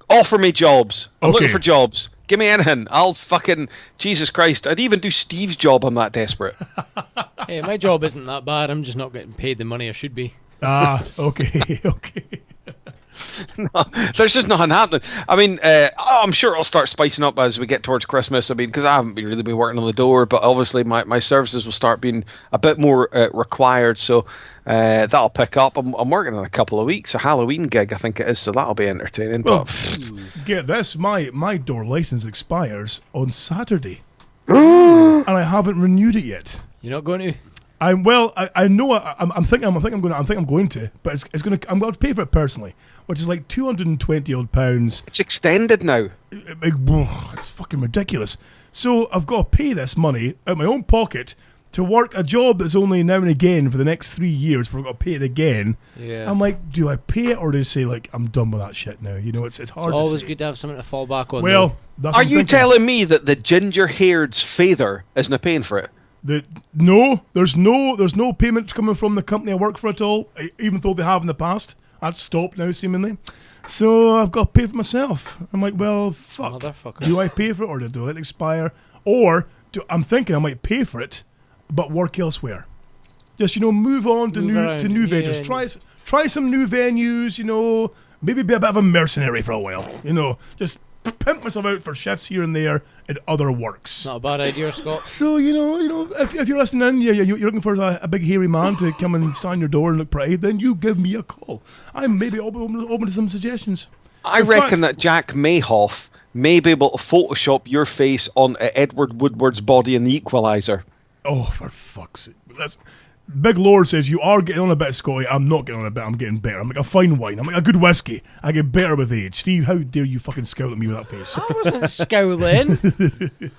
offer me jobs. I'm looking Okay. for jobs. Give me anything. I'll fucking Jesus Christ. I'd even do Steve's job. I'm that desperate. Hey, my job isn't that bad. I'm just not getting paid the money I should be. Okay. No, there's just nothing happening. I mean, I'm sure I'll start spicing up as we get towards Christmas. I mean, because I haven't really been working on the door, but obviously my services will start being a bit more required. So that'll pick up. I'm working on a couple of weeks, a Halloween gig, I think it is. So that'll be entertaining. Well, But get this, my door license expires on Saturday, and I haven't renewed it yet. You're not going to? I know I'm thinking I'm going to, but it's going to. I'm going to pay for it personally, which is like £220 odd. it's extended now. It's fucking ridiculous. So I've got to pay this money out of my own pocket to work a job that's only now and again for the next 3 years before I've got to pay it again. Yeah. I'm like, do I pay it or do I say like I'm done with that shit now? You know, it's hard. It's always to say. good to have something to fall back on. Well, though. that's Are what I'm you thinking. telling me that the ginger-haired father isn't paying for it? No, there's no payment coming from the company I work for at all, even though they have in the past. That's stopped now, seemingly. So I've got to pay for myself. I'm like, well, fuck. Motherfucker. Do I pay for it or do I let it expire? Or I'm thinking I might pay for it, but work elsewhere. Just, move on to Move around, new yeah. venues. Try some new venues, maybe be a bit of a mercenary for a while. Just pimp myself out for shifts here and there in other works. Not a bad idea, Scott. So, if you're listening, you're looking for a big hairy man to come and stand your door and look pretty, then you give me a call. I'm maybe open to some suggestions. I In reckon fact- that Jack Mayhoff may be able to Photoshop your face on Edward Woodward's body in The Equalizer. Oh, for fuck's sake. Listen, Big Lord says, you are getting on a bit, Scotty. I'm not getting on a bit. I'm getting better. I'm like a fine wine. I'm like a good whiskey. I get better with age. Steve, how dare you fucking scowl at me with that face? I wasn't scowling.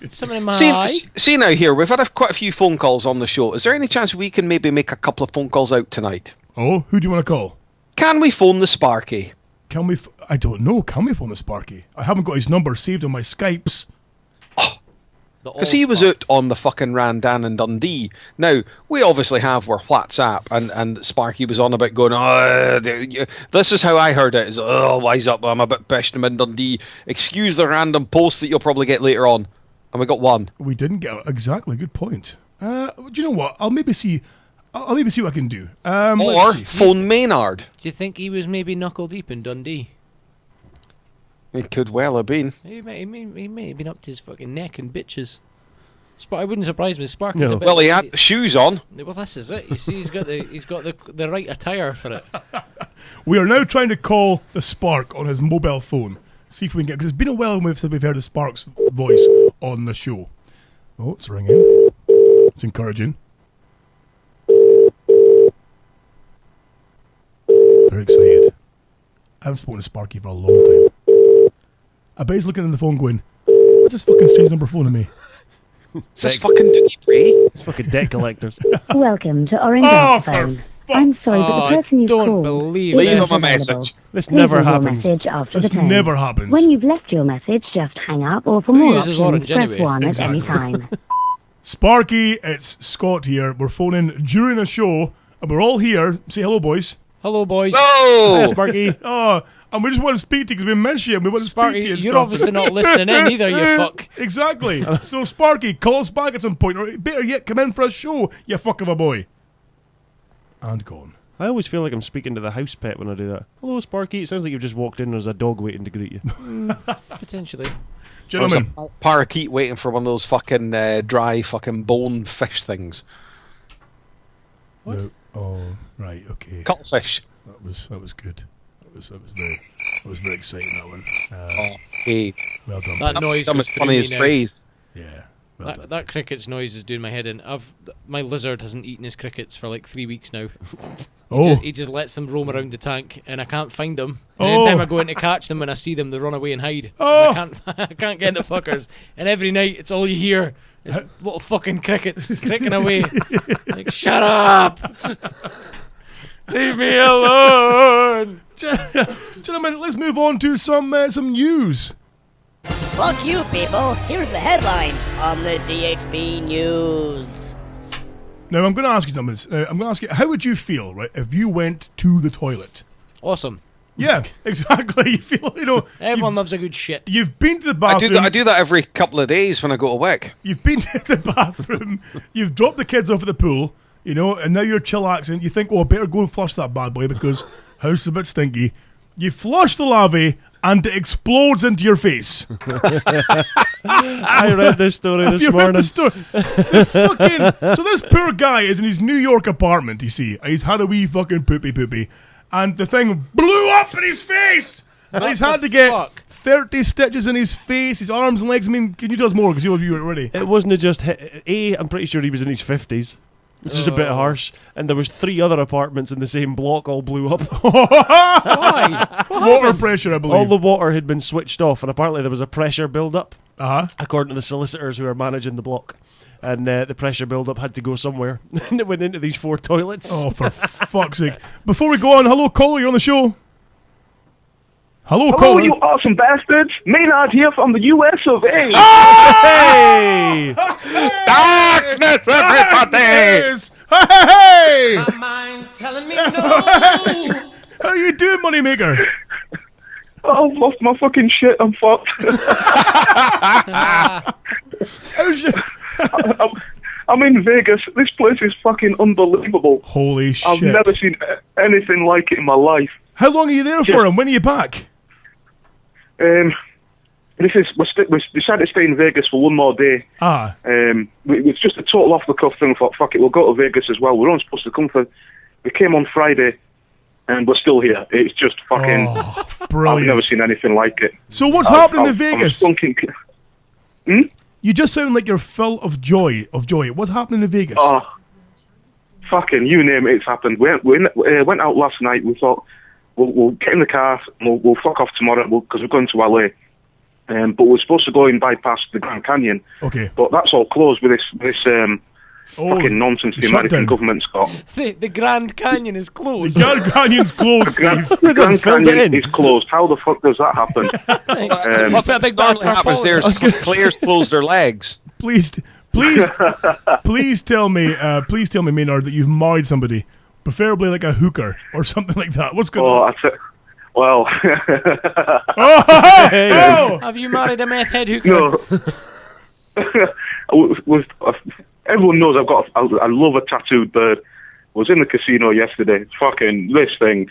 Something in my eye. See now here, we've had quite a few phone calls on the show. Is there any chance we can maybe make a couple of phone calls out tonight? Oh, who do you want to call? Can we phone the Sparky? Can we... I don't know. Can we phone the Sparky? I haven't got his number saved on my Skypes. Because he was out on the fucking Randan in Dundee. Now, we obviously have our WhatsApp, and Sparky was on about going, this is how I heard it. Is, wise up, I'm a bit pissed, I'm in Dundee. Excuse the random post that you'll probably get later on. And we got one. We didn't get... Exactly. Good point. Do you know what? I'll maybe see what I can do. Or Let's see. phone Maynard. Do you think he was maybe knuckle deep in Dundee? It could well have been. He may have been up to his fucking neck in bitches. I wouldn't surprise me. Sparky's No. a bit. Well, he had the shoes on. Well, this is it. You see, he's got the right attire for it. We are now trying to call the Spark on his mobile phone. See if we can get... Because it's been a while since we've heard the Spark's voice on the show. Oh, it's ringing. It's encouraging. Very excited. I haven't spoken to Sparky for a long time. I bet he's looking at the phone going, what's this fucking strange number phoning me? Is this fucking Doogie Bray? It's fucking debt collectors. Welcome to Orange Oh, for Phone. fuck's I'm sorry, but Oh, the person you don't called believe is Leave him not a available. message. This Please never leave your happens. message after This the tone. never happens. When you've left your message, just hang up, or for Who more uses options, Orange press anyway? 1 Exactly. at any time. Sparky, it's Scott here. We're phoning during a show, and we're all here. Say hello, boys. Hello, boys. Oh! Hiya, Sparky. Oh, and we just want to speak to you because we miss you and we want to Sparky, speak to you and you're stuff. obviously not listening in either, you fuck. Exactly. So, Sparky, call us back at some point, or better yet, come in for a show, you fuck of a boy. And gone. I always feel like I'm speaking to the house pet when I do that. Hello, Sparky. It sounds like you've just walked in and there's a dog waiting to greet you. Potentially. There's Gentlemen, a parakeet waiting for one of those fucking dry fucking bone fish things. no. Oh, right, okay. Cuttlefish. That was good. That was very exciting, that one. Hey, Well done. That Pete. noise that was was through funny me as now. phrase. Yeah. Well done. That cricket's noise is doing my head in. My lizard hasn't eaten his crickets for like 3 weeks now. Oh, He just lets them roam around the tank, and I can't find them. And Oh. anytime I go in to catch them, when I see them, they run away and hide. Oh. And I can't get the fuckers. And every night, it's all you hear is little fucking crickets cricking away. Like, shut up! Leave me alone! gentlemen, let's move on to some news. Fuck you, people. Here's the headlines on the DHB News. Now, I'm going to ask you something. I'm going to ask you, how would you feel, right, if you went to the toilet? Awesome. Yeah, exactly. You feel, Everyone loves a good shit. You've been to the bathroom. I do that every couple of days when I go to work. You've been to the bathroom. You've dropped the kids off at the pool, and now you're chillaxing. You think, I better go and flush that bad boy because house is a bit stinky. You flush the lavy and it explodes into your face. I read this story Have this you read morning. the story? So this poor guy is in his New York apartment, you see, and he's had a wee fucking poopy, and the thing blew up in his face, and he's had to get 30 stitches in his face, his arms and legs. I mean, can you tell us more, because you were already. It wasn't just I'm pretty sure he was in his 50s, which is a bit harsh, and there was 3 other apartments in the same block all blew up. Why? Water pressure, I believe. All the water had been switched off, and apparently there was a pressure build-up, Uh-huh. according to the solicitors who are managing the block. And the pressure build-up had to go somewhere, and it went into these 4 toilets. Oh, for fuck's sake. Before we go on, hello, caller, you're on the show. Hello, caller. you awesome bastards. Maynard here from the US of A. Hey! Darkness, everybody! Yes. Hey! My mind's telling me no. How you doing, Moneymaker? Oh, I've lost my fucking shit. I'm fucked. How's you? I'm in Vegas. This place is fucking unbelievable. Holy shit. I've never seen anything like it in my life. How long are you there for, and when are you back? We decided to stay in Vegas for one more day. It's just a total off the cuff thing. Thought, fuck it, we'll go to Vegas as well. We're only supposed to come we came on Friday, and we're still here. It's just fucking brilliant. I've never seen anything like it. So what's happening in Vegas? Hmm? You just sound like you're full of joy. What's happening in Vegas? Oh, fucking you name it, it's happened. We went out last night. We thought we'll get in the car. We'll fuck off tomorrow because we're going to LA. But we're supposed to go and bypass the Grand Canyon. Okay. But that's all closed with this fucking nonsense the American government's got. The Grand Canyon is closed. The Grand Canyon's closed, Steve. The Grand Canyon is closed. How the fuck does that happen? A big Normally happens there is players close their legs. Please tell me, Maynard, that you've married somebody, preferably like a hooker or something like that. What's going on? Well, Have you married a meth head hooker? no. Everyone knows I love a tattooed bird. I was in the casino yesterday. Fucking this thing,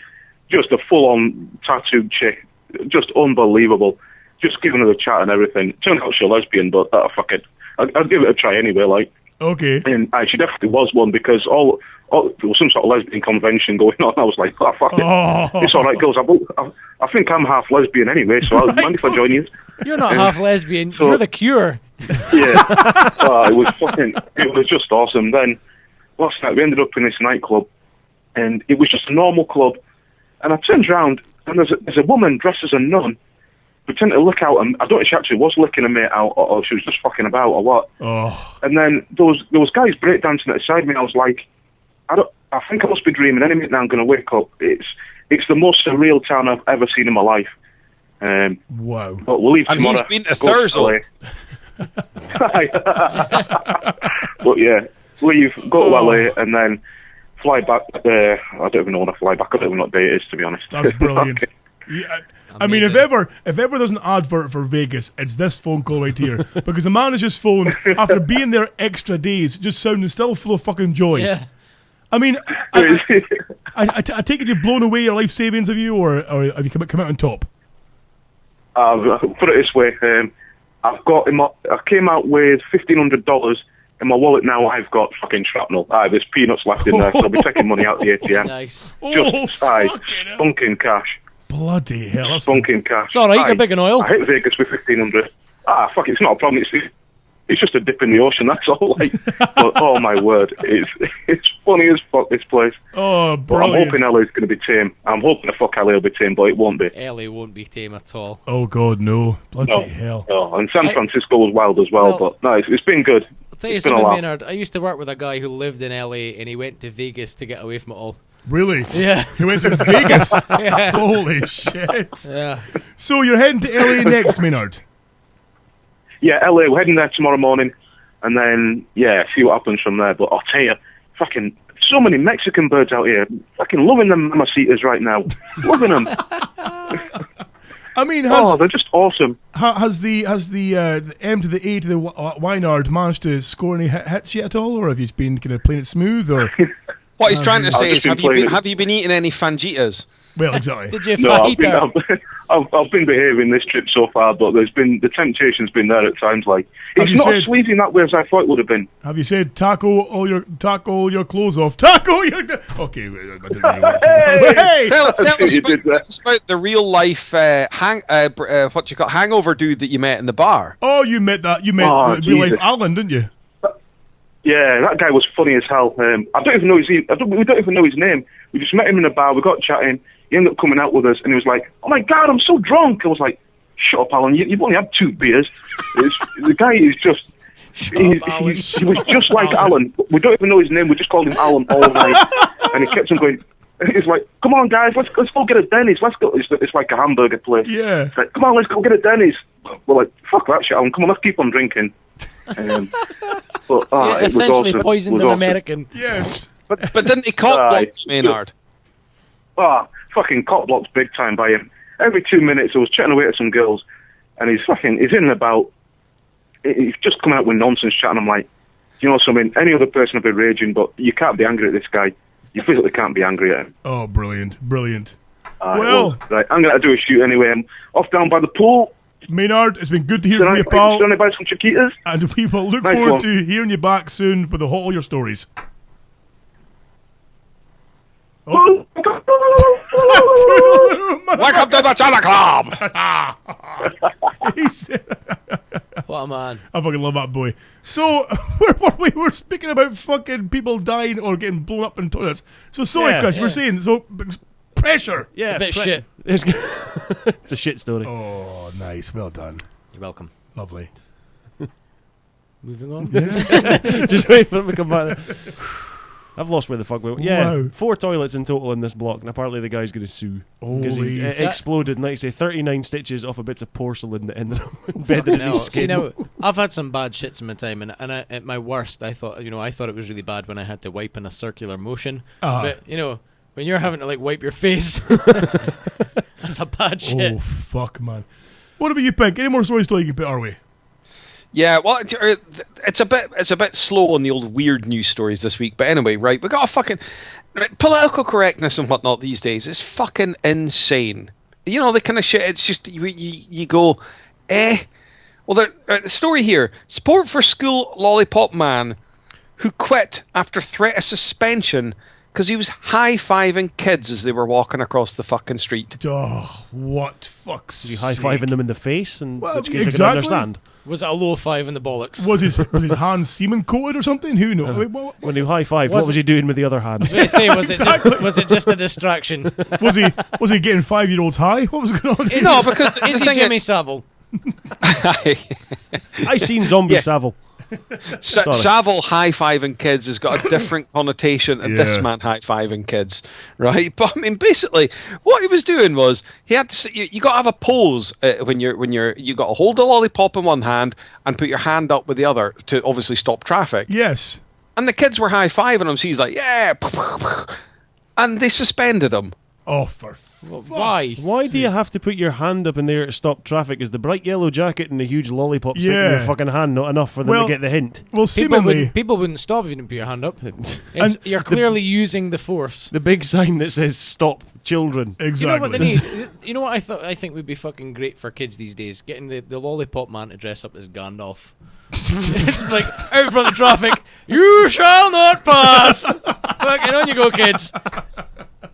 just a full-on tattooed chick, just unbelievable. Just giving her a chat and everything. Turned out she's a lesbian, but fuck it. I'd give it a try anyway. Like, okay. And she definitely was one because there was some sort of lesbian convention going on. I was like, fuck it. It's all right, girls. I think I'm half lesbian anyway, so I'll mind if I join you. You're not half lesbian. So- You're the Cure. Yeah. It was just awesome. Then last night we ended up in this nightclub, and it was just a normal club. And I turned around, and there's a woman dressed as a nun, pretending to look out, and I don't know if she actually was licking a mate out, or she was just fucking about, or what. Oh. And then there was guys breakdancing at the side of me. I was like, I think I must be dreaming. Any minute now I'm going to wake up. It's the most surreal town I've ever seen in my life. Wow. But we'll leave tomorrow. And he's been to go Thursday. But yeah, leave, go to LA, and then fly back. I don't even know when I fly back. I don't even know what day it is, to be honest. That's brilliant. Yeah, I mean, if ever there's an advert for Vegas, it's this phone call right here. Because the man has just phoned after being there extra days, just sounding still full of fucking joy. Yeah. I mean, I take it you've blown away your life savings, have you, or have you come out on top? Put it this way, I came out with $1,500 in my wallet. Now I've got fucking shrapnel. There's peanuts left in there, so I'll be taking money out of the ATM. Nice. Just spunking cash. Bloody hell! Spunking cash. It's all right. You're big in oil. I hit Vegas with 1,500. Fuck, it's not a problem. It's just a dip in the ocean. That's all. Like, but oh my word, it's funny as fuck, this place. Oh, but I'm brilliant. hoping LA's going to be tame. I'm hoping the fuck LA will be tame, but it won't be. LA won't be tame at all. Oh God, no! Bloody No. hell! Oh, and San Francisco was wild as well, but no, it's been good. I'll tell you It's been a something, laugh. Maynard. I used to work with a guy who lived in LA and he went to Vegas to get away from it all. Really? Yeah. You went to Vegas? Yeah. Holy shit! Yeah. So you're heading to LA next, Maynard? yeah, LA, we're heading there tomorrow morning, and then, yeah, see what happens from there. But I'll tell you, fucking, so many Mexican birds out here, fucking loving them mamacitas right now. Loving them. I mean, they're just awesome. Has the M to the A to the Wynard managed to score any hits yet at all, or have you been kind of playing it smooth, or? What he's trying to say is, have playing you been eating any fangitas? Well, exactly. Did you No, fight her? I've been behaving this trip so far, but the temptation's been there at times. Like, Have it's you not said- as sleazy in that way as I thought it would have been. Have you said taco all your clothes off? Taco your... Okay, I didn't really want to... Hey! Tell see us what you did there. about the real life hangover dude that you met in the bar. Oh, you met Oh, real life Jesus. Alan, didn't you? Yeah, that guy was funny as hell. I don't even know we don't even know his name. We just met him in a bar. We got chatting. He ended up coming out with us, and he was like, "Oh my God, I'm so drunk." I was like, "Shut up, Alan. You've only had 2 beers." The guy is just. He was just like Alan. We don't even know his name. We just called him Alan all night, and he kept on going. He's like, "Come on, guys, let's go get a Denny's. Let's go." It's like a hamburger place. Yeah. It's like, "Come on, let's go get a Denny's." We're like, "Fuck that shit, Alan. Come on, let's keep on drinking." But You it was essentially awesome. poisoned It was an awesome. American. Yes. But didn't he cop block Maynard? Fucking cop blocked big time by him. Every 2 minutes I was chatting away to some girls, and he's in and about. He's just coming out with nonsense chat, and I'm like, you know something, any other person would be raging, but you can't be angry at this guy. You physically can't be angry at him. Oh, brilliant. Well, right, I'm going to do a shoot anyway. I'm off down by the pool. Maynard, it's been good to hear from you, Should pal. I buy some chiquitas? And we will look Nice forward one. to hearing you back soon with all your stories. Oh. Welcome to the China Club! What a man. I fucking love that boy. So, where were we? We're speaking about fucking people dying or getting blown up in toilets. So, sorry, Yeah. Chris, you were saying, so, pressure. Yeah, A bit shit. It's a shit story. Oh, nice. Well done. You're welcome. Lovely. Moving on. Just wait for him to come back there. I've lost where the fuck we were. Yeah, Wow. 4 toilets in total in this block, and apparently the guy's going to sue. Because Holy- it exploded, and like I say, 39 stitches off of bits of porcelain that ended up embedded in No, his see skin. now, I've had some bad shits in my time, and at my worst, I thought it was really bad when I had to wipe in a circular motion. But when you're having to like wipe your face, that's a bad shit. Oh, fuck, man. What about you, Pink? Any more stories till you can put our way? Yeah, well, it's a bit slow on the old weird news stories this week. But anyway, right, we got a fucking political correctness and whatnot these days. It's fucking insane. You know, the kind of shit. It's just you go, eh. Well, the story here: support for school lollipop man who quit after threat of suspension because he was high-fiving kids as they were walking across the fucking street. Oh, what fuck's You high-fiving them in the face, in Well, which case I exactly. can understand. Was it a low 5 in the bollocks? Was his hands semen coated or something? Who knows? Wait, When he high-fived, what was he doing with the other hand? I was going to say, was it just a distraction? was he getting 5-year-olds high? What was going on? No, because Is he Jimmy Savile? I seen Zombie Yeah. Savile. Savile high-fiving kids has got a different connotation than this Yeah. man high-fiving kids, right? But I mean, basically, what he was doing was he had to. You got to have a pose when you got to hold the lollipop in one hand and put your hand up with the other to obviously stop traffic. Yes. And the kids were high-fiving him, so he's like, yeah, and they suspended him. Oh, for Why? Why do you have to put your hand up in there to stop traffic? Is the bright yellow jacket and the huge lollipop sticking in Yeah. your fucking hand not enough for them Well, to get the hint? Well, seemingly... People wouldn't stop if you didn't put your hand up. And You're clearly using the force. The big sign that says "Stop Children." Exactly. You know what they need? You know what I think would be fucking great for kids these days? Getting the lollipop man to dress up as Gandalf. It's like, out from the traffic, you shall not pass! Fucking on you go, kids.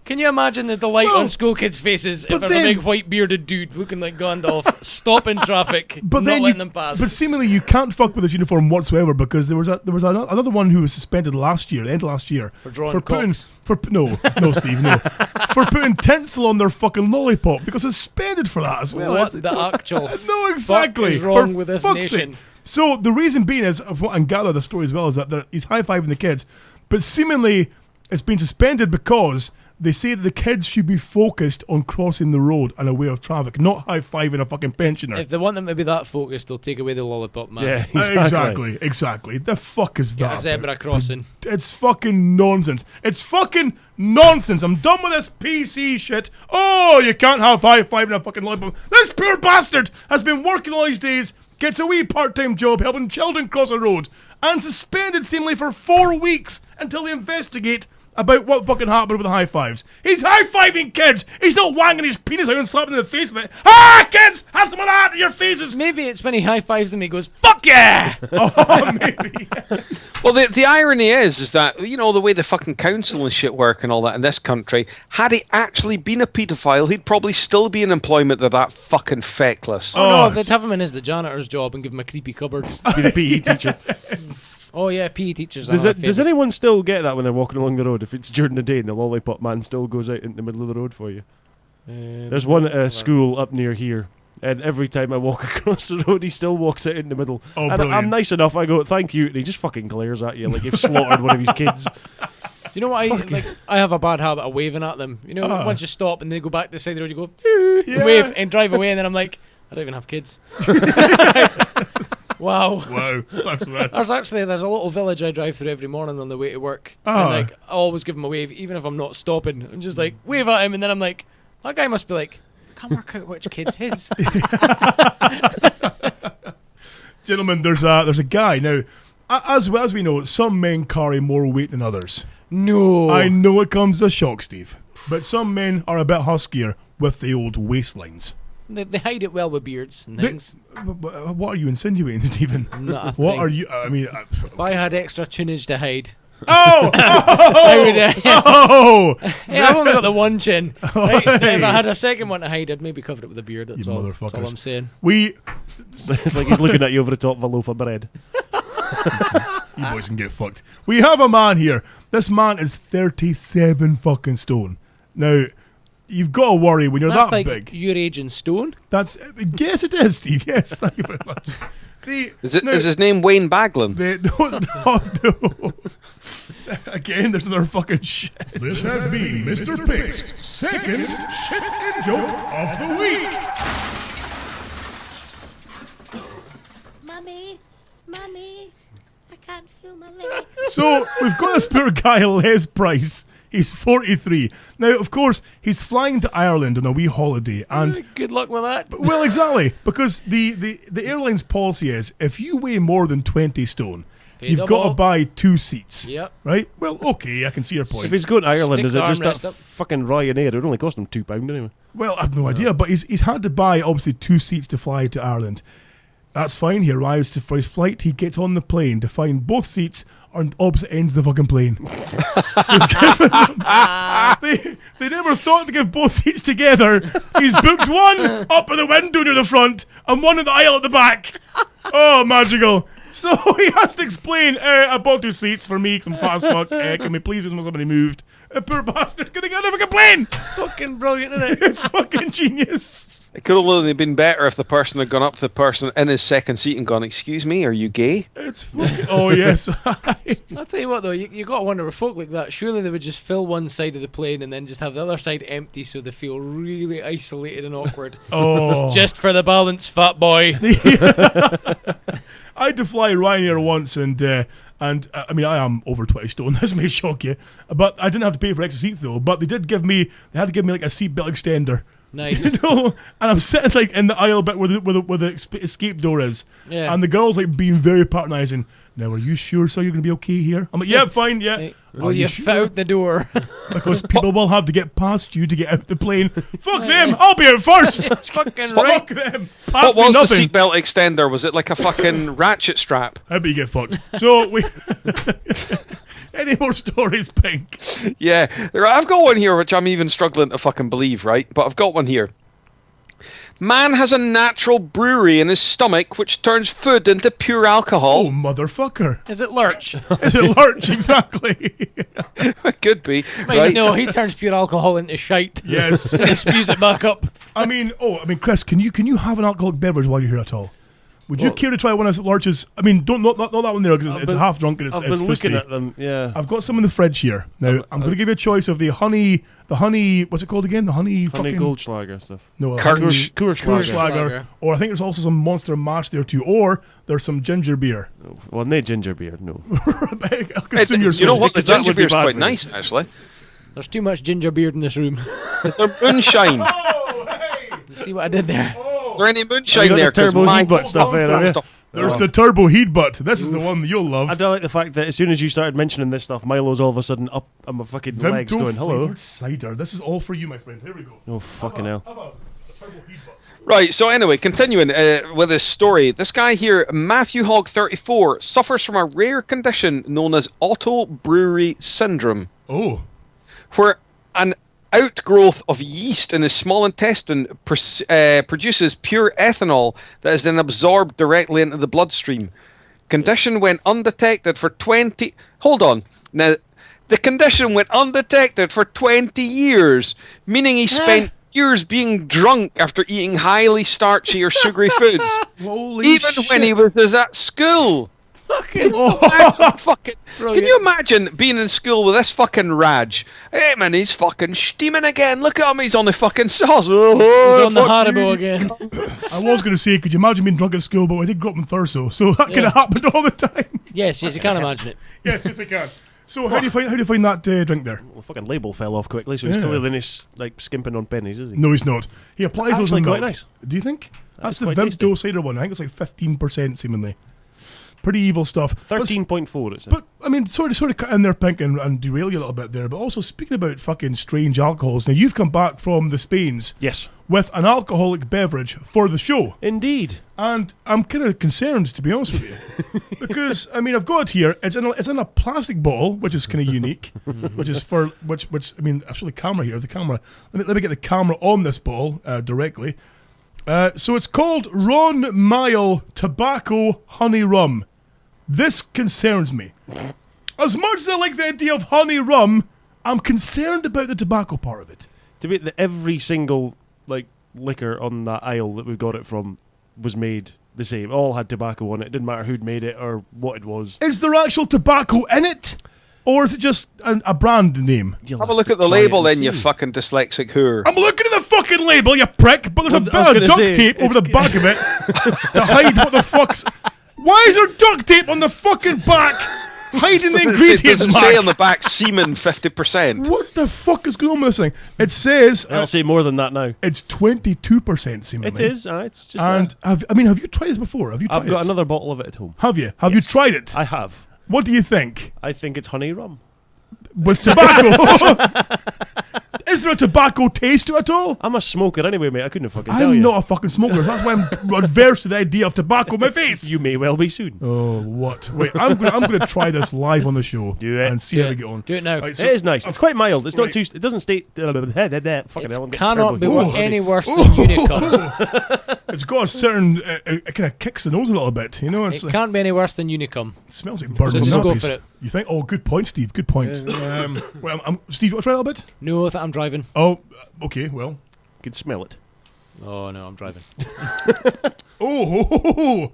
Can you imagine the delight on school kids' faces if but there's a then- big white bearded dude looking like Gandalf stopping traffic, But not then letting them pass? But seemingly you can't fuck with this uniform whatsoever because there was another one who was suspended last year, the end of last year, For drawing putting cocks. no Steve, no, for putting tinsel on their fucking lollipop. They got suspended for that as well. What the actual No, exactly. fuck is wrong For with this fuck's nation? sake. So the reason being is, of what I gather the story as well, is that he's high-fiving the kids, but seemingly it's been suspended because they say that the kids should be focused on crossing the road and aware of traffic, not high-fiving a fucking pensioner. If they want them to be that focused, they'll take away the lollipop man. Yeah, Exactly. The fuck is Get that? a zebra crossing. It's fucking nonsense. It's fucking nonsense. I'm done with this PC shit. Oh, you can't have high-fiving a fucking lollipop. This poor bastard has been working all these days, gets a wee part-time job helping children cross a road, and suspended seemingly for 4 weeks until they investigate about what fucking happened with the high fives. He's high-fiving kids! He's not wanging his penis out and slapping them in the face with it. Ah, kids! Have some of that in your faces! Maybe it's when he high-fives them, he goes, fuck yeah! Oh, maybe. Well, the irony is that, you know, the way the fucking council and shit work and all that in this country, had he actually been a paedophile, he'd probably still be in employment of that fucking feckless. Oh, no, they'd have him in as the janitor's job and give him a creepy cupboard. Be the PE teacher. Oh, yeah, PE teachers Does anyone still get that when they're walking along the road? If it's during the day and the lollipop man still goes out in the middle of the road for you? There's one at a school up near here. And every time I walk across the road, he still walks out in the middle. Oh, and brilliant. I'm nice enough. I go, thank you. And he just fucking glares at you like you've slaughtered one of his kids. You know what? I have a bad habit of waving at them. You know, once you stop and they go back to the side of the road, you go, Yeah. wave and drive away. And then I'm like, I don't even have kids. Wow. That's right. There's a little village I drive through every morning on the way to work. Oh. And like, I always give him a wave, even if I'm not stopping. I'm just like, wave at him. And then I'm like, that guy must be like, I can't work out which kid's his. Gentlemen, there's a guy now. As we know, some men carry more weight than others. No. I know it comes as a shock, Steve, but some men are a bit huskier with the old waistlines. They hide it well with beards and things. What are you insinuating, Stephen? Not a What thing. are you? I mean, If I had extra tunage to hide. oh, I would, oh, yeah, I've only got the one chin. Right? If I had a second one to hide, I'd maybe cover it with a beard. That's You all. motherfuckers. That's all I'm saying. It's like he's looking at you over the top of a loaf of bread. You boys can get fucked. We have a man here. This man is 37 fucking stone. Now, you've got to worry when you're That's that like big. your age in stone. That's yes, it is, Steve. Yes, thank you very much. Is his name Wayne Baglin? No, it's not. No. Again, there's another fucking shit. This has been Mr. Pink's second shit in joke of the week. Mummy, I can't feel my legs. So we've got this poor guy, Les Price. He's 43. Now, of course, he's flying to Ireland on a wee holiday, and Good luck with that. well, exactly, because the airline's policy is if you weigh more than 20 stone, Pay you've double. got to buy 2 seats. Yep. Right? Well, okay, I can see your point. If he's going to Ireland, Stick is the it just armrest that up. fucking Ryanair? It would only cost him £2 anyway. Well, I've no idea, but he's had to buy obviously 2 seats to fly to Ireland. That's fine. He arrives for his flight. He gets on the plane to find both seats are on opposite ends of the fucking plane. they never thought to give both seats together. He's booked one up in the window near the front and one in the aisle at the back. Oh, magical. So he has to explain, I bought 2 seats for me because I'm fat as fuck. Can we please have somebody moved? Poor bastard, gonna get a fucking plane. It's fucking brilliant, isn't it? It's fucking genius. It could have only been better if the person had gone up to the person in his second seat and gone, "Excuse me, are you gay?" It's fucking. Oh yes. I'll tell you what though, you got to wonder with folk like that. Surely they would just fill one side of the plane and then just have the other side empty, so they feel really isolated and awkward. Oh. Just for the balance, fat boy. I had to fly Ryanair once, and I mean I am over 20 stone. This may shock you, but I didn't have to pay for extra seats though. But they had to give me like a seatbelt extender. Nice. You know, and I'm sitting like in the aisle bit where the escape door is, Yeah. and the girl's like being very patronising. Now, are you sure, sir, you're going to be okay here? I'm like, yeah, fine, yeah. Hey, Are will you sure? fit out the door? Because people will have to get past you to get out the plane. Fuck them! I'll be out first. Fucking Fuck right. them. What Pass me was the nothing. seatbelt extender? Was it like a fucking ratchet strap? I bet you get fucked. So we. Any more stories, Pink? Yeah, I've got one here which I'm even struggling to fucking believe, right? But I've got one here. Man has a natural brewery in his stomach which turns food into pure Oh, alcohol. motherfucker. Is it lurch? Is it Lurch? Exactly. It could be. Mate, Right? no, he turns pure alcohol into shite. Yes. And he spews it back up. I mean, Chris, can you have an alcoholic beverage while you're here at all? Would you care to try one as large as? I mean, not that one there because it's half drunk and it's. I've been looking at them. Yeah. I've got some in the fridge here. Now I'm going to give you a choice of the honey. What's it called again? The honey. Honey Goldschlager stuff. No, Kurschlager. Or I think there's also some Monster Mash there too. Or there's some ginger beer. Well, no ginger beer. No. You know what? The ginger beer is quite nice, actually. There's too much ginger beer in this room. Is there moonshine? See what I did there? Is there any moonshine there? Turbo heat butt stuff there. There's the turbo heat butt. This is the one that you'll love. I don't like the fact that as soon as you started mentioning this stuff, Milo's all of a sudden up on my fucking legs going, hello. Cider. This is all for you, my friend. Here we go. Oh, fucking hell. How about a turbo heat butt? Right, so anyway, continuing with this story. This guy here, Matthew Hogg, 34, suffers from a rare condition known as auto-brewery syndrome. Oh. Where an outgrowth of yeast in his small intestine produces pure ethanol that is then absorbed directly into the bloodstream. Condition went undetected for 20... Hold on. Now, the condition went undetected for 20 years, meaning he spent years being drunk after eating highly starchy or sugary foods. Holy even shit. when he was at school. Can you imagine being in school with this fucking Raj? Hey man, he's fucking steaming again. Look at him, he's on the fucking sauce. He's on the Haribo again. I was going to say, could you imagine being drunk at school, but I did grow up in Thurso, so that could have happened all the time. Yes, you can imagine it. yes, I can. So how do you find that drink there? Well, the fucking label fell off quickly, so he's clearly like skimping on pennies, is he? No, he's not. He applies those in quite milk. nice. Do you think? That's the quite Vimto cider one. I think it's like 15% seemingly. Pretty evil stuff. 13.4 it says. But I mean, sort of cut in there, Pink, and derail you a little bit there. But also speaking about fucking strange alcohols. Now you've come back from the Spains, yes, with an alcoholic beverage for the show. Indeed. And I'm kind of concerned, to be honest with you, because I mean I've got it here. It's in a plastic bottle, which is kind of unique, which is for which I mean I'll show the camera here. The camera. Let me get the camera on this bottle directly. So it's called Ron Mile Tobacco Honey Rum. This concerns me. As much as I like the idea of honey rum, I'm concerned about the tobacco part of it. To be that every single like liquor on that aisle that we got it from was made the same. All had tobacco on it. It didn't matter who'd made it or what it was. Is there actual tobacco in it? Or is it just a brand name? Have a look at the label then, you fucking dyslexic whore. I'm looking at the fucking label, you prick, but there's a bit of duct tape over the back of it to hide what the fuck's... Why is there duct tape on the fucking back hiding the ingredients? It doesn't say on the back semen 50%. What the fuck is going on with this thing? It says... I'll say more than that now. It's 22% seemingly. It is. It's just... And have you tried this before? I've got another bottle of it at home. Have you? Have you tried it? I have. What do you think? I think it's honey rum. With tobacco? Is there a tobacco taste to it at all? I'm a smoker anyway, mate. I couldn't fucking tell you. I'm not a fucking smoker. That's why I'm adverse to the idea of tobacco in my face. You may well be soon. Oh, what? Wait, I'm gonna try this live on the show. Do it. And see how we get on. Do it now. Right, so, it is nice. It's quite mild. It's not too... It doesn't state... Fucking hell, cannot be any worse than Unicum. It's got a certain... it kind of kicks the nose a little bit, you know? It can't be any worse than Unicum. It smells like burnt So just go for it. You think? Oh, good point, Steve. Good point. Steve, you want to try a little bit? No, I'm driving. Oh, okay, well. You can smell it. Oh, no, I'm driving. Oh,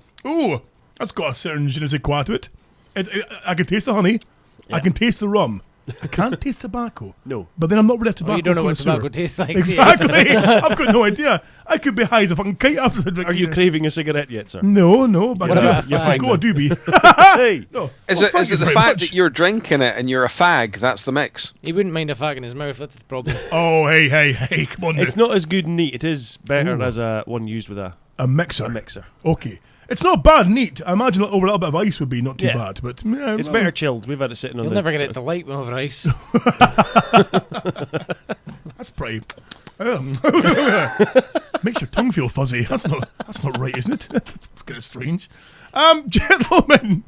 that's got a certain je ne sais quoi to it. I can taste the honey. Yeah. I can taste the rum. I can't taste tobacco. No. But then I'm not really a tobacco. Oh, you don't know what tobacco tastes like. Exactly. I've got no idea. I could be high as a fucking kite after the drink. Are you craving a cigarette yet, sir? No. But what about a fag? I got a doobie. Hey. No. Is it the fact that you're drinking it and you're a fag? That's the mix. He wouldn't mind a fag in his mouth. That's the problem. Oh, hey, come on now. It's not as good and neat. It is better as one used with a mixer. A mixer. Okay. It's not bad neat. I imagine over a little bit of ice would be not too bad, but it's better chilled. We've had it sitting on. You'll never get it to light over ice. That's pretty. Makes your tongue feel fuzzy. That's not right, isn't it? That's kind of strange. Gentlemen,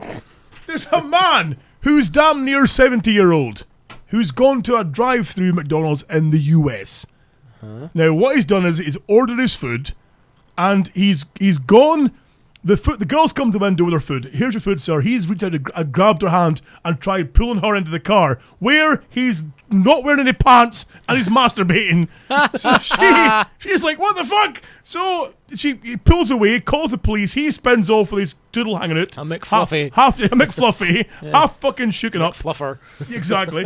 there's a man who's damn near 70-year-old who's gone to a drive-through McDonald's in the US. Now, what he's done is he's ordered his food, and he's gone The girls come to the window with her food. Here's your food, sir. He's reached out and grabbed her hand and tried pulling her into the car, where he's not wearing any pants and he's masturbating. So she's like, what the fuck? So he pulls away, calls the police. He spins off with his doodle hanging out. A McFluffy. Half a McFluffy. Half fucking shooken up. Fluffer. Exactly.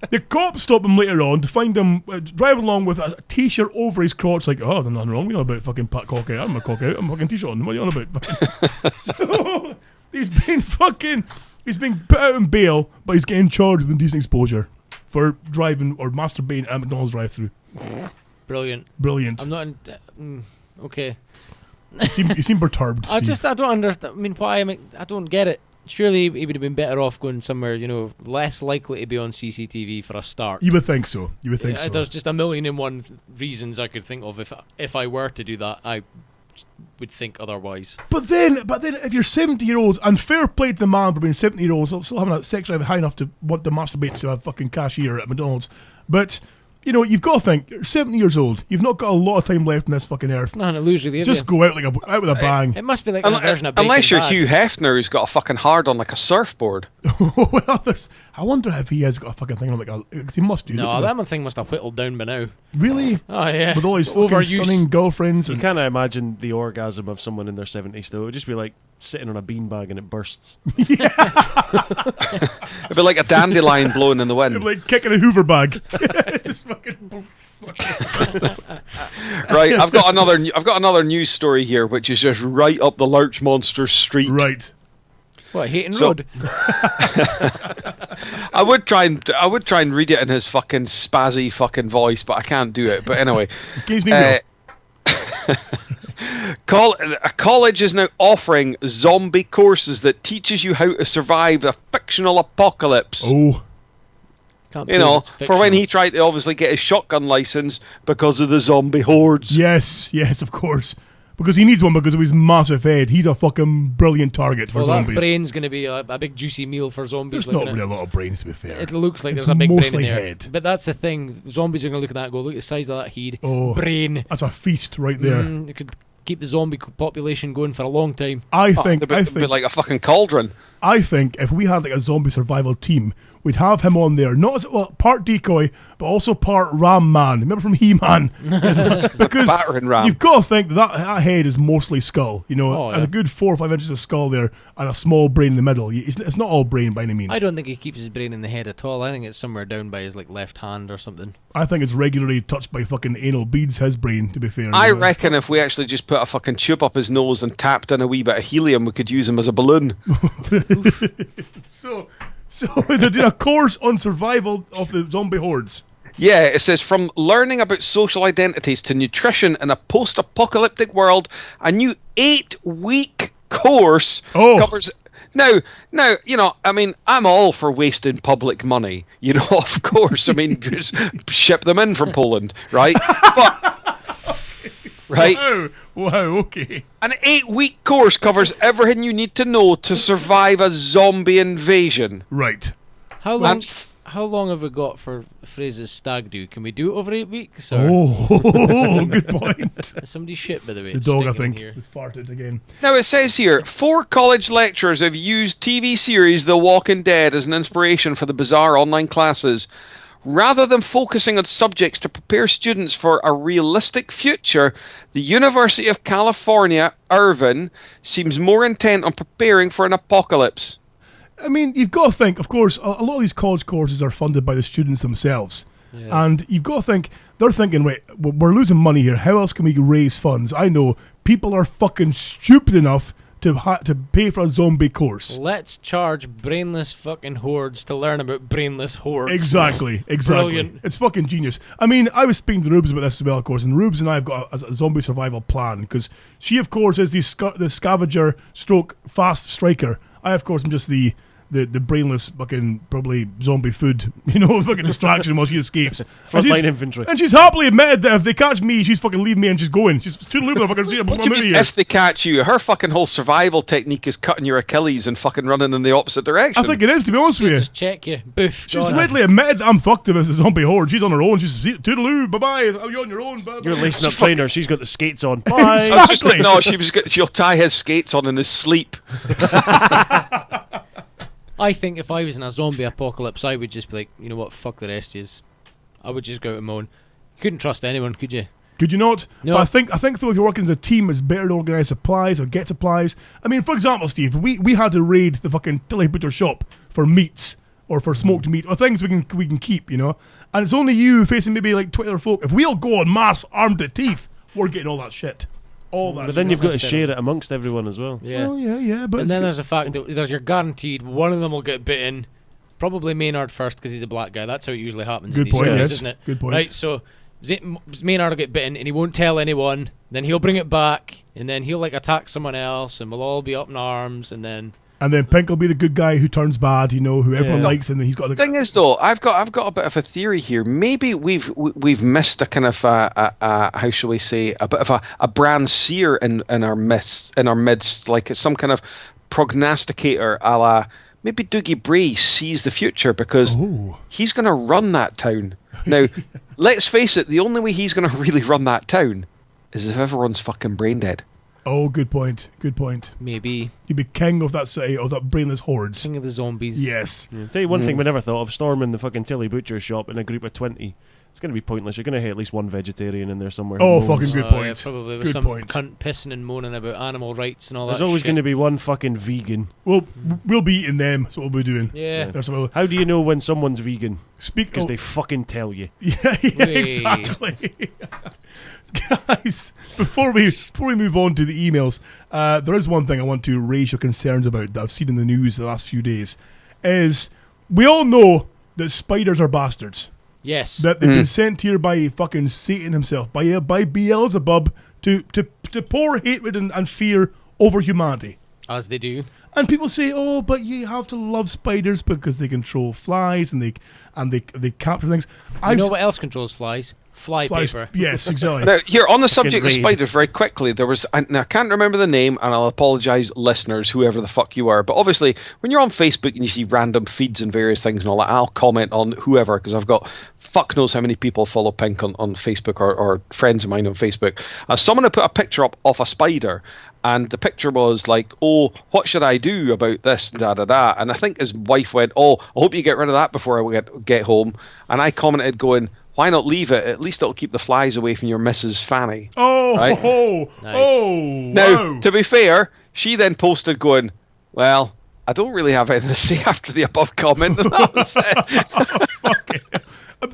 The cops stop him later on to find him driving along with a t-shirt over his crotch, like, oh, there's nothing wrong. You know about fucking pat cock out. I'm a cock out. I'm a fucking t-shirt on. What are you on about? So he's been put out in bail, but he's getting charged with indecent exposure for driving or masturbating at McDonald's drive-through. Brilliant. Brilliant. I'm not. Okay. You seem perturbed, Steve. I don't understand. I mean, why? I don't get it. Surely he would have been better off going somewhere, less likely to be on CCTV for a start. You would think so. So. There's just a million and one reasons I could think of if I were to do that. I would think otherwise. But then, if you're 70-year-olds, and fair play to the man for being 70-year-olds, still having a sex drive high enough to want to masturbate to a fucking cashier at McDonald's, but you've got to think, you're 70 years old. You've not got a lot of time left on this fucking earth. No, lose really. Just go out out with a bang. It must be like a version of Breaking Unless you're Bad. Hugh Hefner, who's got a fucking hard on like a surfboard. Well, I wonder if he has got a fucking thing on because he must do. No, that thing must have whittled down by now. Really? Oh yeah. With all his fucking stunning girlfriends. You can't imagine the orgasm of someone in their 70s though. It would just be like sitting on a beanbag and it bursts. It'd be like a dandelion blowing in the wind. It'd be like kicking a Hoover bag. Just fucking. Right, I've got another news story here, which is just right up the Lurch Monster street. Right. What, Hayton Road? I would try and read it in his fucking spazzy fucking voice, but I can't do it. But anyway, a college is now offering zombie courses that teaches you how to survive a fictional apocalypse. Oh. For when he tried to obviously get his shotgun license because of the zombie hordes. Yes, of course. Because he needs one because of his massive head. He's a fucking brilliant target for zombies. That brain's going to be a big juicy meal for zombies. There's not really a lot of brains, to be fair. It looks like it's there's a big brain in mostly there. head. But that's the thing. Zombies are going to look at that and go, look at the size of that head. Oh, brain. That's a feast right there. It could keep the zombie population going for a long time. I think like a fucking cauldron. I think if we had like a zombie survival team, we'd have him on there, not as part decoy, but also part Ram Man. Remember from He-Man? Because you've got to think that head is mostly skull. Has a good 4 or 5 inches of skull there and a small brain in the middle. It's not all brain by any means. I don't think he keeps his brain in the head at all. I think it's somewhere down by his left hand or something. I think it's regularly touched by fucking anal beads, his brain, to be fair. I reckon if we actually just put a fucking tube up his nose and tapped in a wee bit of helium, we could use him as a balloon. So they're doing a course on survival of the zombie hordes. Yeah, it says from learning about social identities to nutrition in a post-apocalyptic world, a new 8-week course covers. Now, I mean, I'm all for wasting public money. Of course. I mean, just ship them in from Poland, right? Right? Wow, okay. An 8-week course covers everything you need to know to survive a zombie invasion. Right. How long have we got for Fraser's stag do? Can we do it over 8 weeks? Or? Oh, good point. Somebody shit, by the way. The dog, I think, farted again. Now it says here, 4 college lecturers have used TV series The Walking Dead as an inspiration for the bizarre online classes. Rather than focusing on subjects to prepare students for a realistic future, the University of California, Irvine, seems more intent on preparing for an apocalypse. I mean, you've got to think, of course, a lot of these college courses are funded by the students themselves. Yeah. And you've got to think, they're thinking, wait, we're losing money here. How else can we raise funds? I know, people are fucking stupid enough to pay for a zombie course. Let's charge brainless fucking hordes to learn about brainless hordes. Exactly. Brilliant. It's fucking genius. I mean, I was speaking to Rubes about this as well, of course, and Rubes and I have got a zombie survival plan, because she, of course, is the scavenger stroke fast striker. I, of course, am just the the brainless fucking probably zombie food, fucking distraction while she escapes. Frontline infantry. And she's happily admitted that if they catch me, she's fucking leaving me and she's going. She's too little. Fucking see her. What do you mean, if they catch you? Her fucking whole survival technique is cutting your Achilles and fucking running in the opposite direction. I think it is, to be honest with you. Just check you. Boof. She's readily admitted I'm fucked if it's a zombie horde. She's on her own. She's toodaloo. Bye bye. You're on your own. Bye-bye. You're lacing up trainers. She's got the skates on. Bye. Exactly. No, she'll tie his skates on in his sleep. I think if I was in a zombie apocalypse, I would just be like, you know what, fuck the rest of yous. I would just go out and moan. You couldn't trust anyone, could you? Could you not? No. But I think though, if you're working as a team, it's better to organise supplies or get supplies. I mean, for example, Steve, we had to raid the fucking Tilly Butcher shop for meats or for smoked meat or things we can keep, and it's only you facing maybe like 20 other folk. If we all go en masse armed to teeth, we're getting all that shit. All that. But then you've got to necessary. share it amongst everyone as well. Yeah. Well, yeah. But And then there's the fact that you're guaranteed one of them will get bitten. Probably Maynard first because he's a black guy. That's how it usually happens. Good in these point. stories, Yes. isn't it? Good point. Right. So Maynard will get bitten and he won't tell anyone. Then he'll bring it back and then he'll like attack someone else and we'll all be up in arms and then Pink will be the good guy who turns bad, who everyone likes, and then he's got the thing is though, I've got a bit of a theory here. Maybe we've missed a kind of how shall we say, a bit of a brand seer in our midst, like it's some kind of prognosticator, a la maybe Doogie Bree sees the future because he's going to run that town. Now, let's face it, the only way he's going to really run that town is if everyone's fucking brain dead. Oh, good point. Good point. maybe He'd be king of that city, of that brainless hordes. King of the Zombies. Yes. Tell you one thing we never thought of, storming the fucking Tilly Butcher shop in a group of 20. It's going to be pointless. You're going to hit at least one vegetarian in there somewhere. Oh, who fucking moans. good Yeah, point. probably with Good some point. cunt pissing and moaning about animal rights and all There's that always shit. going to be one fucking vegan. Well, we'll be eating them. That's what we'll be doing. Yeah. There's some- How do you know when someone's vegan? Because oh, they fucking tell you. yeah, Wait. exactly. Guys, before we move on to the emails, there is one thing I want to raise your concerns about that I've seen in the news the last few days. Is we all know that spiders are bastards. Yes. That they've been sent here by fucking Satan himself, by Beelzebub, to pour hatred and fear over humanity. As they do. And people say, "Oh, but you have to love spiders because they control flies and they capture things." You know what else controls flies? Fly Flies- paper. Yes, exactly. Now, here on the subject of raid. spiders, very quickly, there was. Now, I can't remember the name, and I'll apologise, listeners, whoever the fuck you are. But obviously, when you're on Facebook and you see random feeds and various things and all that, I'll comment on whoever because I've got fuck knows how many people follow Pink on Facebook or friends of mine on Facebook. Someone had put a picture up of a spider. And the picture was like, "Oh, what should I do about this?" Da da da. And I think his wife went, "Oh, I hope you get rid of that before I get home." And I commented, going, "Why not leave it? At least it'll keep the flies away from your Mrs. Fanny." Oh, Right? Nice. Now, wow. to be fair, she then posted, going, "Well, I don't really have anything to say after the above comment." And that was it. Fuck it.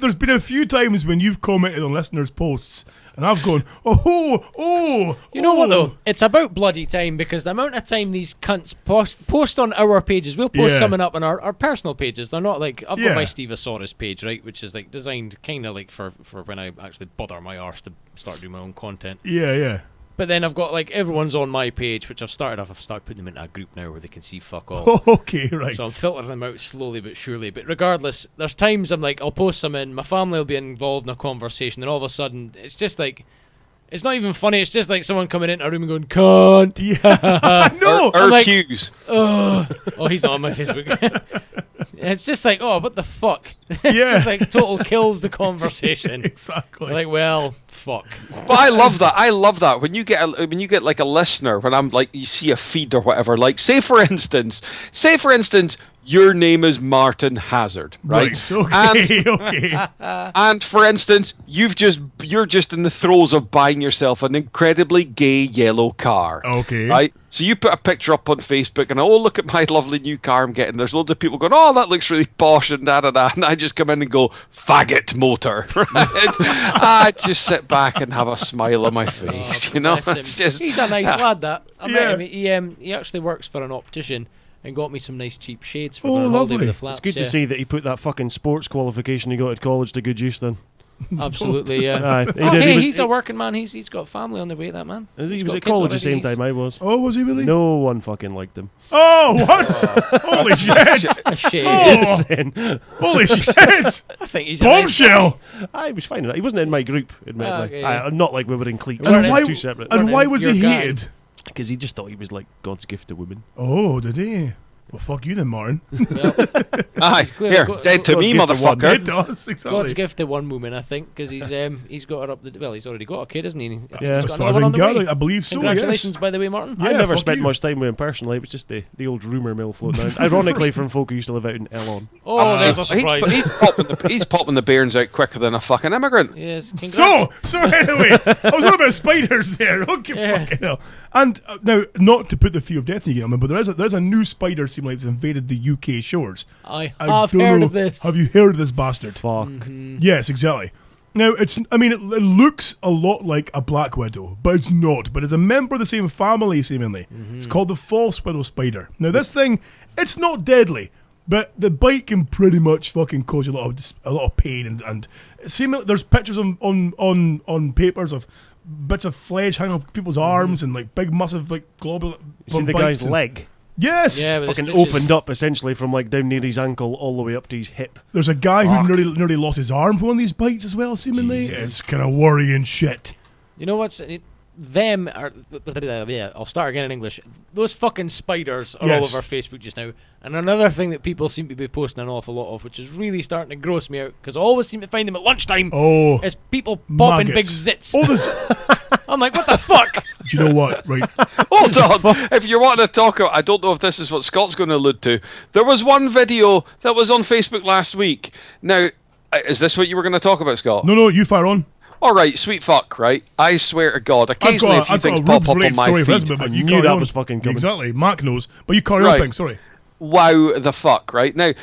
There's been a few times when you've commented on listeners' posts, and I've gone, oh. You know what though? It's about bloody time because the amount of time these cunts post on our pages, we'll post Yeah. something up on our personal pages. They're not like I've Yeah. got my Stevesaurus page, right, which is like designed kind of like for when I actually bother my arse to start doing my own content. Yeah. But then I've got like everyone's on my page, which I've started putting them into a group now where they can see fuck all. Okay, right. So I'm filtering them out slowly but surely. But regardless, there's times I'm like, I'll post some in, my family will be involved in a conversation, and all of a sudden, it's just like, it's not even funny, it's just like someone coming into a room and going, cunt. Yeah. No. I'm like, Hughes. oh, he's not on my Facebook. It's just like, oh, what the fuck? It's Yeah. just like total kills the conversation. Exactly. Like, well, fuck. But I love that. I love that when you get like a listener, when I'm like, you see a feed or whatever. Like, say for instance, your name is Martin Hazard, right? Okay. Okay. And for instance, you're just in the throes of buying yourself an incredibly gay yellow car. Okay. Right? So you put a picture up on Facebook and, oh, look at my lovely new car I'm getting. There's loads of people going, oh, that looks really posh and da da da. And I just come in and go, faggot motor. Right? I just sit back and have a smile on my face. You know, Bless him. it's just He's a nice lad, that. I Yeah. met him. He actually works for an optician and got me some nice cheap shades for Oh, going on holiday lovely. with the flaps. It's good to see that he put that fucking sports qualification he got at college to good use then. Absolutely, yeah. Aye, he Oh, did. hey, He was- he's a working man. He's got family on the way. That man. He He's was got at kids college the same already. time I was. Oh, was he really? No one fucking liked him. Oh, what? Holy shit! A shame. Oh, Saying, holy shit! I think he's a nice guy. Bombshell! I was fine. He wasn't in my group, admittedly. Okay. Not like we were in cliques. And we why, were two separate. and why was he Your guy. hated? Because he just thought he was like God's gift to women. Oh, did he? Well, fuck you then, Martin. Aye, clearly here, got- dead to God's me, gift to one. motherfucker. It does, exactly. God's gift to one woman, I think, because he's got her up the. Well, he's already got a kid, hasn't he? Yeah. He's As got far as another I one on can the way. gather, I believe so, Congratulations, yes. by the way, Martin. Yeah, I never fuck spent you. much time with him personally. It was just the old rumour mill floating around. Ironically, from folk who used to live out in Elon. Oh, there's a surprise. He's popping the bairns out quicker than a fucking immigrant. Yes. So anyway, I was on about spiders there. Okay, Yeah. fucking hell. And now, not to put the fear of death in you, gentlemen, but there's a new spider seem like it's invaded the UK shores. I've don't heard know- of this. Have you heard of this bastard? Fuck. Yes, exactly. Now, it looks a lot like a black widow, but it's not. But it's a member of the same family, seemingly. It's called the false widow spider. Now, this thing, it's not deadly, but the bite can pretty much fucking cause you a lot of pain. And seemingly, there's pictures on papers of bits of flesh hanging off people's arms and like big, massive, like globule. You see the guy's leg? Yes. Yeah, with the Fucking stitches. opened up essentially from like down near his ankle all the way up to his hip. There's a guy Fuck. who nearly lost his arm from one of these bites as well, seemingly. Jesus. It's kind of worrying shit. You know what's them are? Yeah, I'll start again in English. Those fucking spiders are all Yes. over Facebook just now. And another thing that people seem to be posting an awful lot of, which is really starting to gross me out, because I always seem to find them at lunchtime. Oh, is people popping big maggots. zits. Oh, there's. I'm like, what the fuck? Do you know what? Right. Hold on. If you're wanting to talk about, I don't know if this is what Scott's going to allude to. There was one video that was on Facebook last week. Now, is this what you were going to talk about, Scott? No, you fire on. All right, sweet fuck, right? I swear to God, occasionally a few I've got things a pop up Rubes-related on my story for this, feed. but I you knew carry that on. was fucking coming. Exactly. Mark knows, but you carry on, Right. Pink, sorry. Wow, the fuck, right? Now,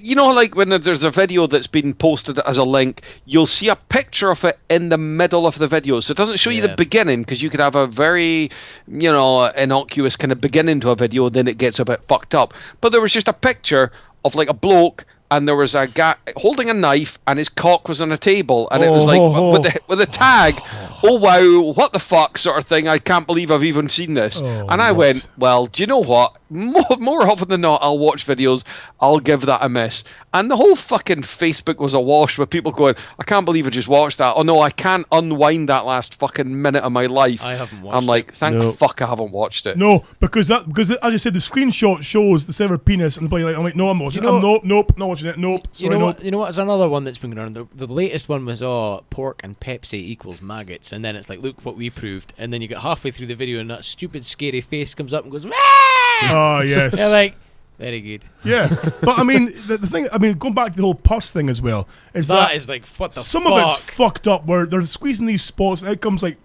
you know, like when there's a video that's been posted as a link, you'll see a picture of it in the middle of the video. So it doesn't show you the Yeah. beginning, because you could have a very, innocuous kind of beginning to a video, then it gets a bit fucked up. But there was just a picture of like a bloke, and there was a guy holding a knife, and his cock was on a table, and it was like with a tag, oh wow, what the fuck sort of thing. I can't believe I've even seen this. And I went, well, do you know what? More often than not, I'll watch videos, I'll give that a miss. And the whole fucking Facebook was awash with people going, I can't believe I just watched that. Oh no, I can't unwind that last fucking minute of my life. I haven't watched I'm like, it. thank fuck I haven't watched it. No, because as I said, the screenshot shows the severed penis, and I'm like, no, I'm watching it. Nope, not watching it. Nope. Sorry, You know nope. what? You know what? There's another one that's been going on. The latest one was pork and Pepsi equals maggots, and then it's like, look what we proved. And then you get halfway through the video, and that stupid scary face comes up and goes, Oh, yes. They're like, very good. Yeah, but I mean, the thing, going back to the whole pus thing as well, is That is like, what the some fuck? of it's fucked up where they're squeezing these spots and out comes like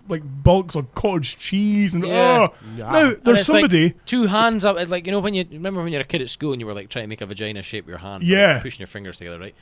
bulks of cottage cheese and Yeah. now And there's it's like somebody two hands up. It's like, you know, when you remember when you're a kid at school and you were like trying to make a vagina shape with your hand, Yeah. like, pushing your fingers together, right?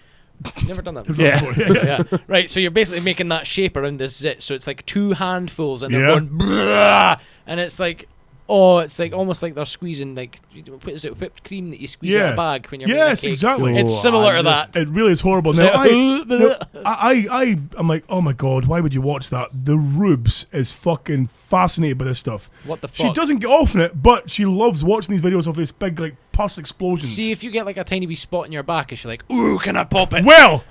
You've never done that before. Yeah. Yeah. Right, so you're basically making that shape around this zit, so it's like two handfuls and they're Yeah. going, "Brrrah," and it's like, oh, it's like almost like they're squeezing like, what is it, whipped cream that you squeeze out Yeah. a bag when you're Yes, making a cake. exactly. It's Oh, similar to that. It really is horrible. So Now, it's like, I'm like, oh my god, why would you watch that? The Rubes is fucking fascinated by this stuff. What the She fuck? doesn't get off on it, but she loves watching these videos of this big like pus explosions. See, if you get like a tiny wee spot in your back, is she like, ooh, can I pop it? Well,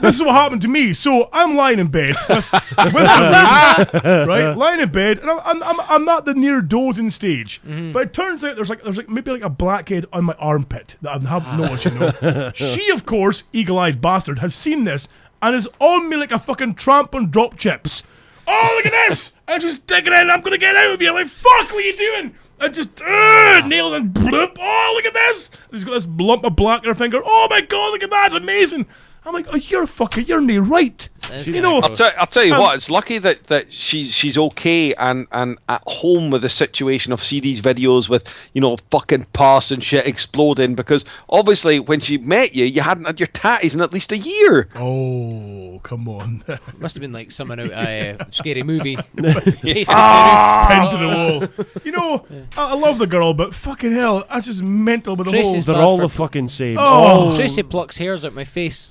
this is what happened to me. So I'm lying in bed with the Rubes, right? Lying in bed, and I'm not the near dozing stage, but it turns out there's like maybe like a blackhead on my armpit that I haven't noticed. You know, she of course, eagle-eyed bastard, has seen this and is on me like a fucking tramp on drop chips. Oh, look at this! I'm just digging in. I'm gonna get out of you. I'm like, fuck, what are you doing? I just nailed and bloop. Oh, look at this! She's got this lump of black in her finger. Oh my god, look at that! It's amazing. I'm like, oh, you're nae right. You know, I'll tell you what, it's lucky that she's okay and at home with the situation of see these videos with, you know, fucking pus and shit exploding, because obviously when she met you hadn't had your tatties in at least a year. Oh, come on. Must have been like someone out a scary movie. Pinned to the wall. You know, I love the girl, but fucking hell, that's just mental with the whole. Tracy's They're bad all for- the fucking same. Oh. Tracy plucks hairs out my face.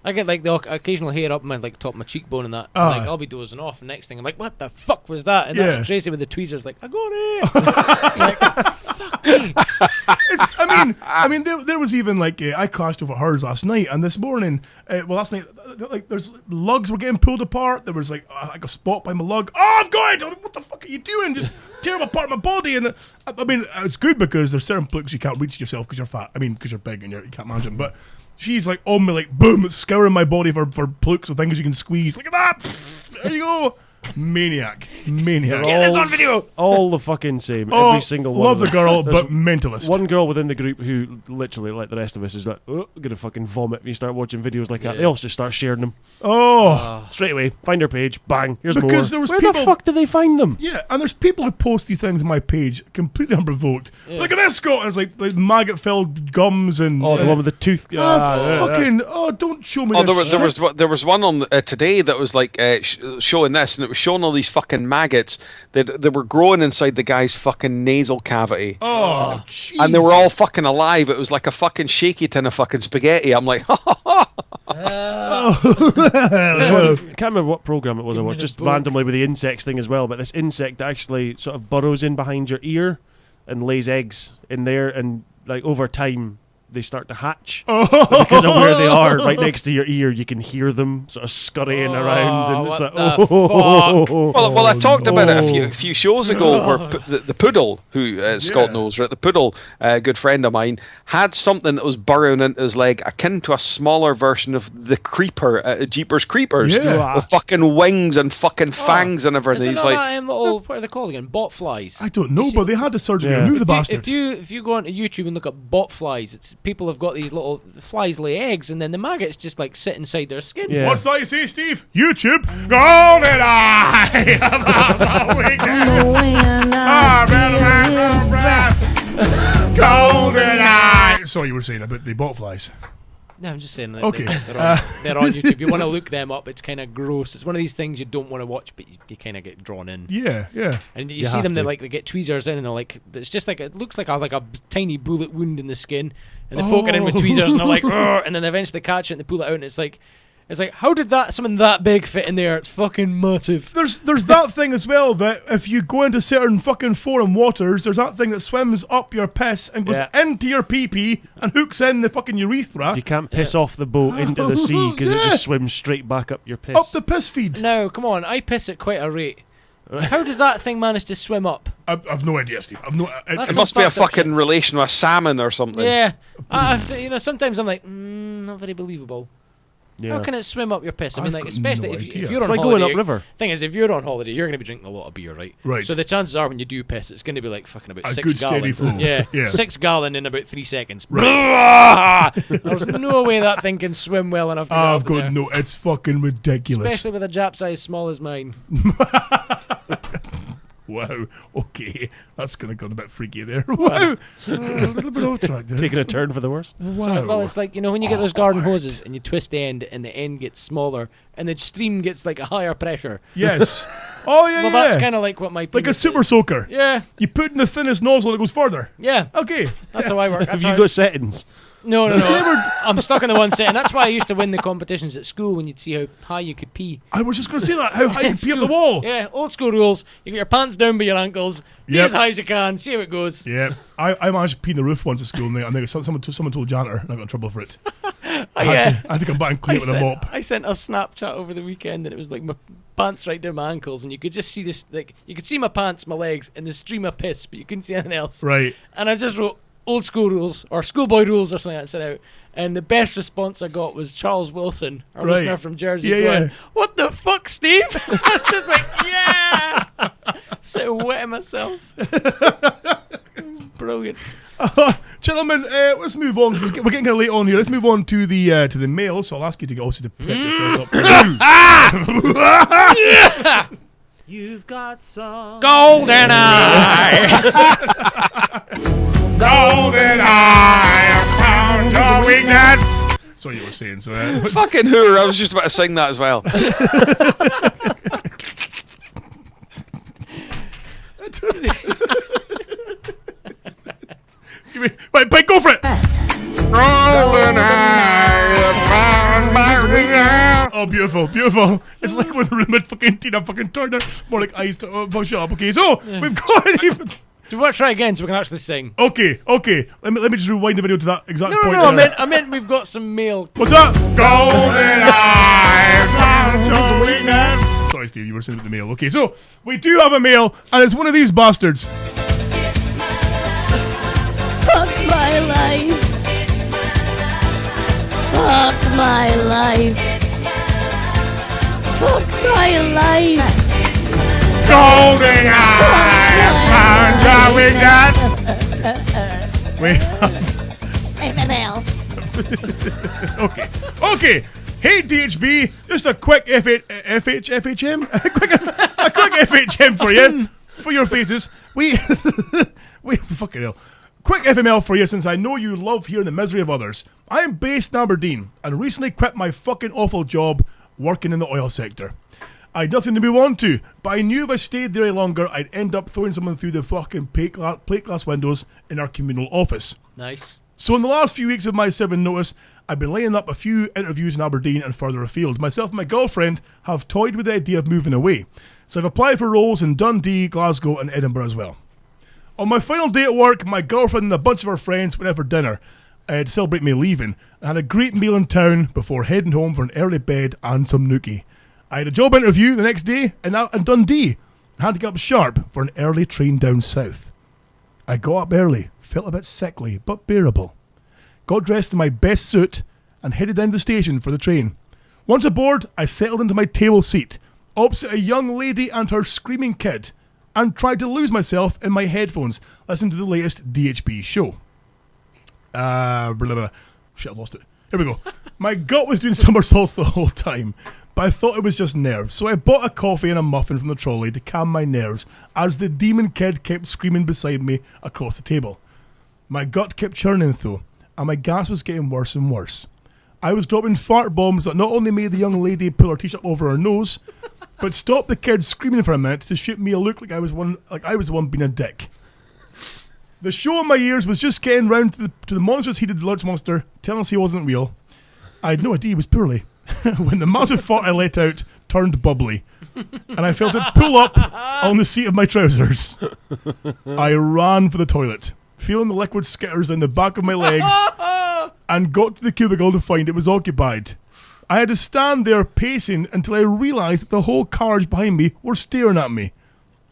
I get like the occasional hair up my like top of my cheekbone and that. Ah. Like I'll be dozing off. And next thing I'm like, what the fuck was that? And Yeah. that's Tracy with the tweezers. Like I got it. Like, fuck me. I mean, there was even like I crashed over hers last night, and this morning, last night, like there's lugs were getting pulled apart. There was like a spot by my lug. Oh, I've got it! What the fuck are you doing? Just tearing apart my body. And I mean, it's good because there's certain blokes you can't reach yourself because you're fat. I mean, because you're big and you can't manage them. But she's like on me, like boom, scouring my body for plukes of things you can squeeze. Look at that! There you go. Maniac. They're Get this on video. All the fucking same. Oh, Every single one. love of the them. girl, There's but mentalist. One girl within the group who literally, like the rest of us, is like, oh, I'm gonna fucking vomit when you start watching videos like that. Yeah. They all just start sharing them Oh. straight away. Find her page, bang. Here's Because more. there was Where people- the fuck do they find them? Yeah, and there's people who post these things on my page completely unprovoked. Yeah. Look at this, Scott! And it's like maggot-filled gums and Oh, the one with the tooth. fucking don't show me. Oh, this shit. there was one on today that was like showing this, and it was showing all these fucking maggots that they were growing inside the guy's fucking nasal cavity. Oh, And they were all Jesus. fucking alive. It was like a fucking shaky tin of fucking spaghetti. I'm like, ha ha ha. I can't remember what program it was. I watched the just book. randomly with the insects thing as well. But this insect actually sort of burrows in behind your ear and lays eggs in there, and like over time they start to hatch. But because of where they are, right next to your ear, you can hear them sort of scurrying around, and it's what like, the fuck? Well, I talked about it a few shows ago where the poodle, who Scott Yeah. knows, right? The poodle, a good friend of mine, had something that was burrowing into his leg, akin to a smaller version of the creeper, Jeepers Creepers, Yeah. with fucking wings and fucking fangs and Is everything. it He's not like, that, what are they called again? Bot flies. I don't know, You see- but they had the surgery to Yeah. remove the If bastard. if you go onto YouTube and look up bot flies, it's people have got these little flies lay eggs, and then the maggots just like sit inside their skin. Yeah. What's that you say, Steve? YouTube. Goldeneye. Goldeneye. Sorry, you were saying about the botflies. No, I'm just saying that Okay. they're on YouTube. You want to look them up. It's kind of gross. It's one of these things you don't want to watch, but you kind of get drawn in. Yeah, yeah. And you You see have them, to. they get tweezers in, and they're like, it's just like, it looks like a tiny bullet wound in the skin, and they poke it in with tweezers, and they're like, "Rrr," and then they eventually catch it and they pull it out, and it's like, how did something that big fit in there? It's fucking massive. There's that thing as well that if you go into certain fucking foreign waters, there's that thing that swims up your piss and goes Yeah. into your pee-pee and hooks in the fucking urethra You can't piss off the boat into the sea because it just swims straight back up your piss. up the piss feed. No, come on, I piss at quite a rate. How does that thing manage to swim up? I've no idea, Steve. I've no. That's it must be a fucked up fucking shit. relation with a salmon or something. Yeah, sometimes I'm like, not very believable. Yeah. How can it swim up your piss? I mean, I've like, got especially no if idea. you're It's on like holiday. going upriver. Thing is, if you're on holiday, you're going to be drinking a lot of beer, right? Right. So the chances are when you do piss, it's going to be like fucking about A 6 good gallon. steady flow. Yeah, Yeah. 6 gallon in about 3 seconds. Right. There's no way that thing can swim well enough to get I've up in got there. no. It's fucking ridiculous. Especially with a Jap size small as mine. Wow. Okay, that's gonna go a bit freaky there. Wow. A little bit off track. There. Taking a turn for the worse. Wow. Well, it's like, when you get those garden hoses and you twist the end and the end gets smaller and the stream gets like a higher pressure. Yes. Oh yeah. Well, yeah. that's kind of like what my like a penis super is. soaker. Yeah, You put in the thinnest nozzle and it goes further. yeah. Okay. That's how I work. Have That's you how got settings? No. Did you ever- I'm stuck in the one set, and that's why I used to win the competitions at school when you'd see how high you could pee. I was just gonna say that. How high you pee up the wall. Yeah, old school rules. You get your pants down by your ankles, pee Yep. as high as you can, see how it goes. Yeah. I managed to pee in the roof once at school, and then someone told janitor, and I got in trouble for it. I had to come back and clean it with a mop. I sent a Snapchat over the weekend, and it was like my pants right down my ankles, and you could just see this, like, you could see my pants, my legs, and the stream of piss, but you couldn't see anything else. Right. And I just wrote old school rules, or schoolboy rules, or something like that, sent out. And the best response I got was Charles Wilson, our Right. listener from Jersey, Yeah, going, yeah. "What the fuck, Steve?" I was just like, yeah! So wetting myself. Brilliant. Gentlemen, let's move on. 'Cause we're getting kind of late on here. Let's move on to the mail. So I'll ask you to also to pick yourselves up. You've got some Goldeneye! Goldeneye, I found your weakness. So you were saying, so Fucking hooer, I was just about to sing that as well. right, go for it. Goldeneye, I found my Oh, beautiful, beautiful. It's like when Rumid fucking Tina fucking Turner. More like eyes to shut up. Okay, so we've got even. Do we want to try again so we can actually sing? Okay. Let me just rewind the video to that exact No, point. no, there. I meant we've got some mail. What's that? Goldeneye found your weakness. Sorry, Steve, you were sending the mail. Okay, so we do have a mail, and it's one of these bastards. Fuck my life. Fuck my life. Fuck my life. Goldeneye found your weakness. We FML. Okay. Hey DHB, just a quick FHM, a quick FHM for you, for your faces. We fucking hell. Quick FML for you, since I know you love hearing the misery of others. I am based in Aberdeen and recently quit my fucking awful job working in the oil sector. I had nothing to move on to, but I knew if I stayed there any longer, I'd end up throwing someone through the fucking plate glass windows in our communal office. Nice. So in the last few weeks of my serving notice, I've been laying up a few interviews in Aberdeen and further afield. Myself and my girlfriend have toyed with the idea of moving away. So I've applied for roles in Dundee, Glasgow and Edinburgh as well. On my final day at work, my girlfriend and a bunch of her friends went out for dinner to celebrate me leaving, and had a great meal in town before heading home for an early bed and some nookie. I had a job interview the next day in Dundee and had to get up sharp for an early train down south. I got up early, felt a bit sickly, but bearable. Got dressed in my best suit and headed down to the station for the train. Once aboard, I settled into my table seat, opposite a young lady and her screaming kid, and tried to lose myself in my headphones, listening to the latest DHB show. Shit, I lost it. Here we go. My gut was doing somersaults the whole time, but I thought it was just nerves, so I bought a coffee and a muffin from the trolley to calm my nerves as the demon kid kept screaming beside me across the table. My gut kept churning though, and my gas was getting worse and worse. I was dropping fart bombs that not only made the young lady pull her t-shirt over her nose, but stopped the kid screaming for a minute to shoot me a look like I was the one being a dick. The show in my ears was just getting round to the monstrous heated lunch monster telling us he wasn't real. I had no idea he was poorly. When the massive fart I let out turned bubbly, and I felt it pull up on the seat of my trousers. I ran for the toilet, feeling the liquid skitters down the back of my legs, and got to the cubicle to find it was occupied. I had to stand there pacing until I realised that the whole carriage behind me were staring at me.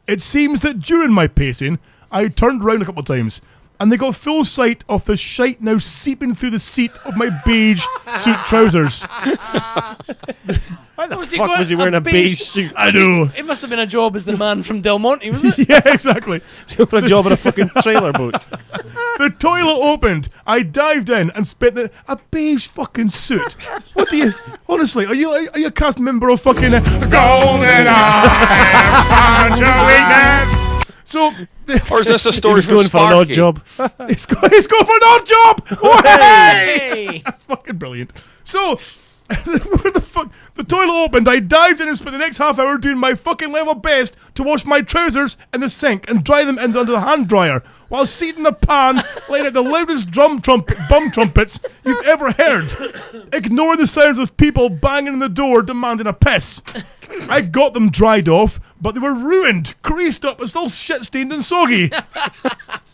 It seems that during my pacing, I turned round a couple of times, and they got full sight of the shite now seeping through the seat of my beige suit trousers. Why the fuck was he wearing a beige suit? I know. It must have been a job as the man from Del Monte, was it? Yeah, exactly. He's going for a job in a fucking trailer boat. The toilet opened. I dived in and spent a beige fucking suit. What do you... Honestly, are you a cast member of fucking... Goldeneye found your weakness. So... Or is this a story He's from going for an odd Sparky? job. He's going for an odd job! Hey! Fucking brilliant. So... where the fuck? The toilet opened. I dived in and spent the next half hour doing my fucking level best to wash my trousers in the sink and dry them under the hand dryer while seated in a pan, laying out the loudest bum trumpets you've ever heard. Ignore the sounds of people banging on the door demanding a piss. I got them dried off, but they were ruined, creased up, and still shit-stained and soggy.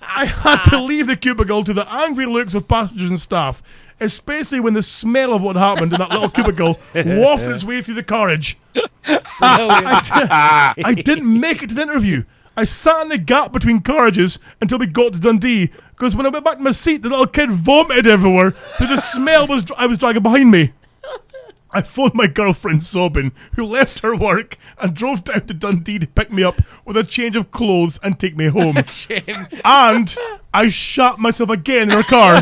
I had to leave the cubicle to the angry looks of passengers and staff, especially when the smell of what happened in that little cubicle wafted its way through the carriage. I didn't make it to the interview. I sat in the gap between carriages until we got to Dundee, because when I went back to my seat, the little kid vomited everywhere through the smell I was dragging behind me. I phoned my girlfriend sobbing, who left her work and drove down to Dundee to pick me up with a change of clothes and take me home. Shame. And I shot myself again in her car.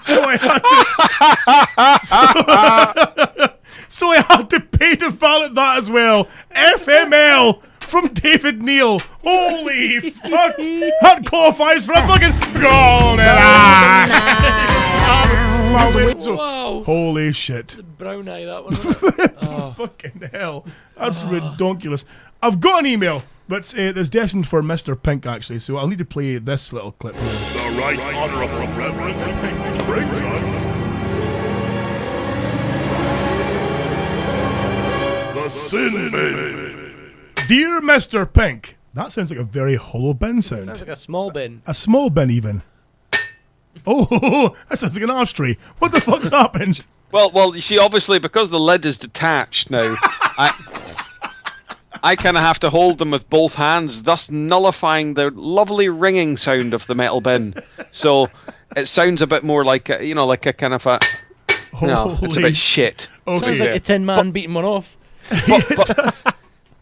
So I had to pay to validate that as well. FML from David Neal. Holy fuck. That qualifies for a fucking Goldeneye. Whoa. Holy shit. Brown eye, that one. Wasn't it? Oh. Fucking hell. That's redonkulous. I've got an email that's destined for Mr. Pink, actually, so I'll need to play this little clip. The Right Honourable Reverend Pink brings us Sin Bin. Dear Mr. Pink. That sounds like a very hollow bin sound. Sounds like a small bin. A small bin, even. Oh, that sounds like an ashtray. What the fuck's happened? Well, you see, obviously, because the lid is detached now, I kind of have to hold them with both hands, thus nullifying the lovely ringing sound of the metal bin. So it sounds a bit more like a, like a kind of a. No, it's a bit shit. Okay. Sounds like a Tin Man beating one off.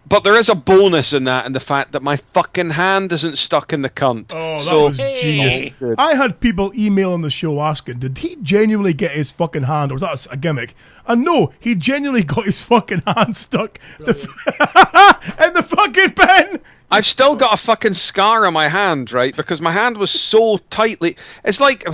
But there is a bonus in that, in the fact that my fucking hand isn't stuck in the cunt. Oh, that was genius. I had people emailing the show asking, did he genuinely get his fucking hand, or was that a gimmick? And no, he genuinely got his fucking hand stuck in the fucking pen. I've still got a fucking scar on my hand, right? Because my hand was so tightly. It's like,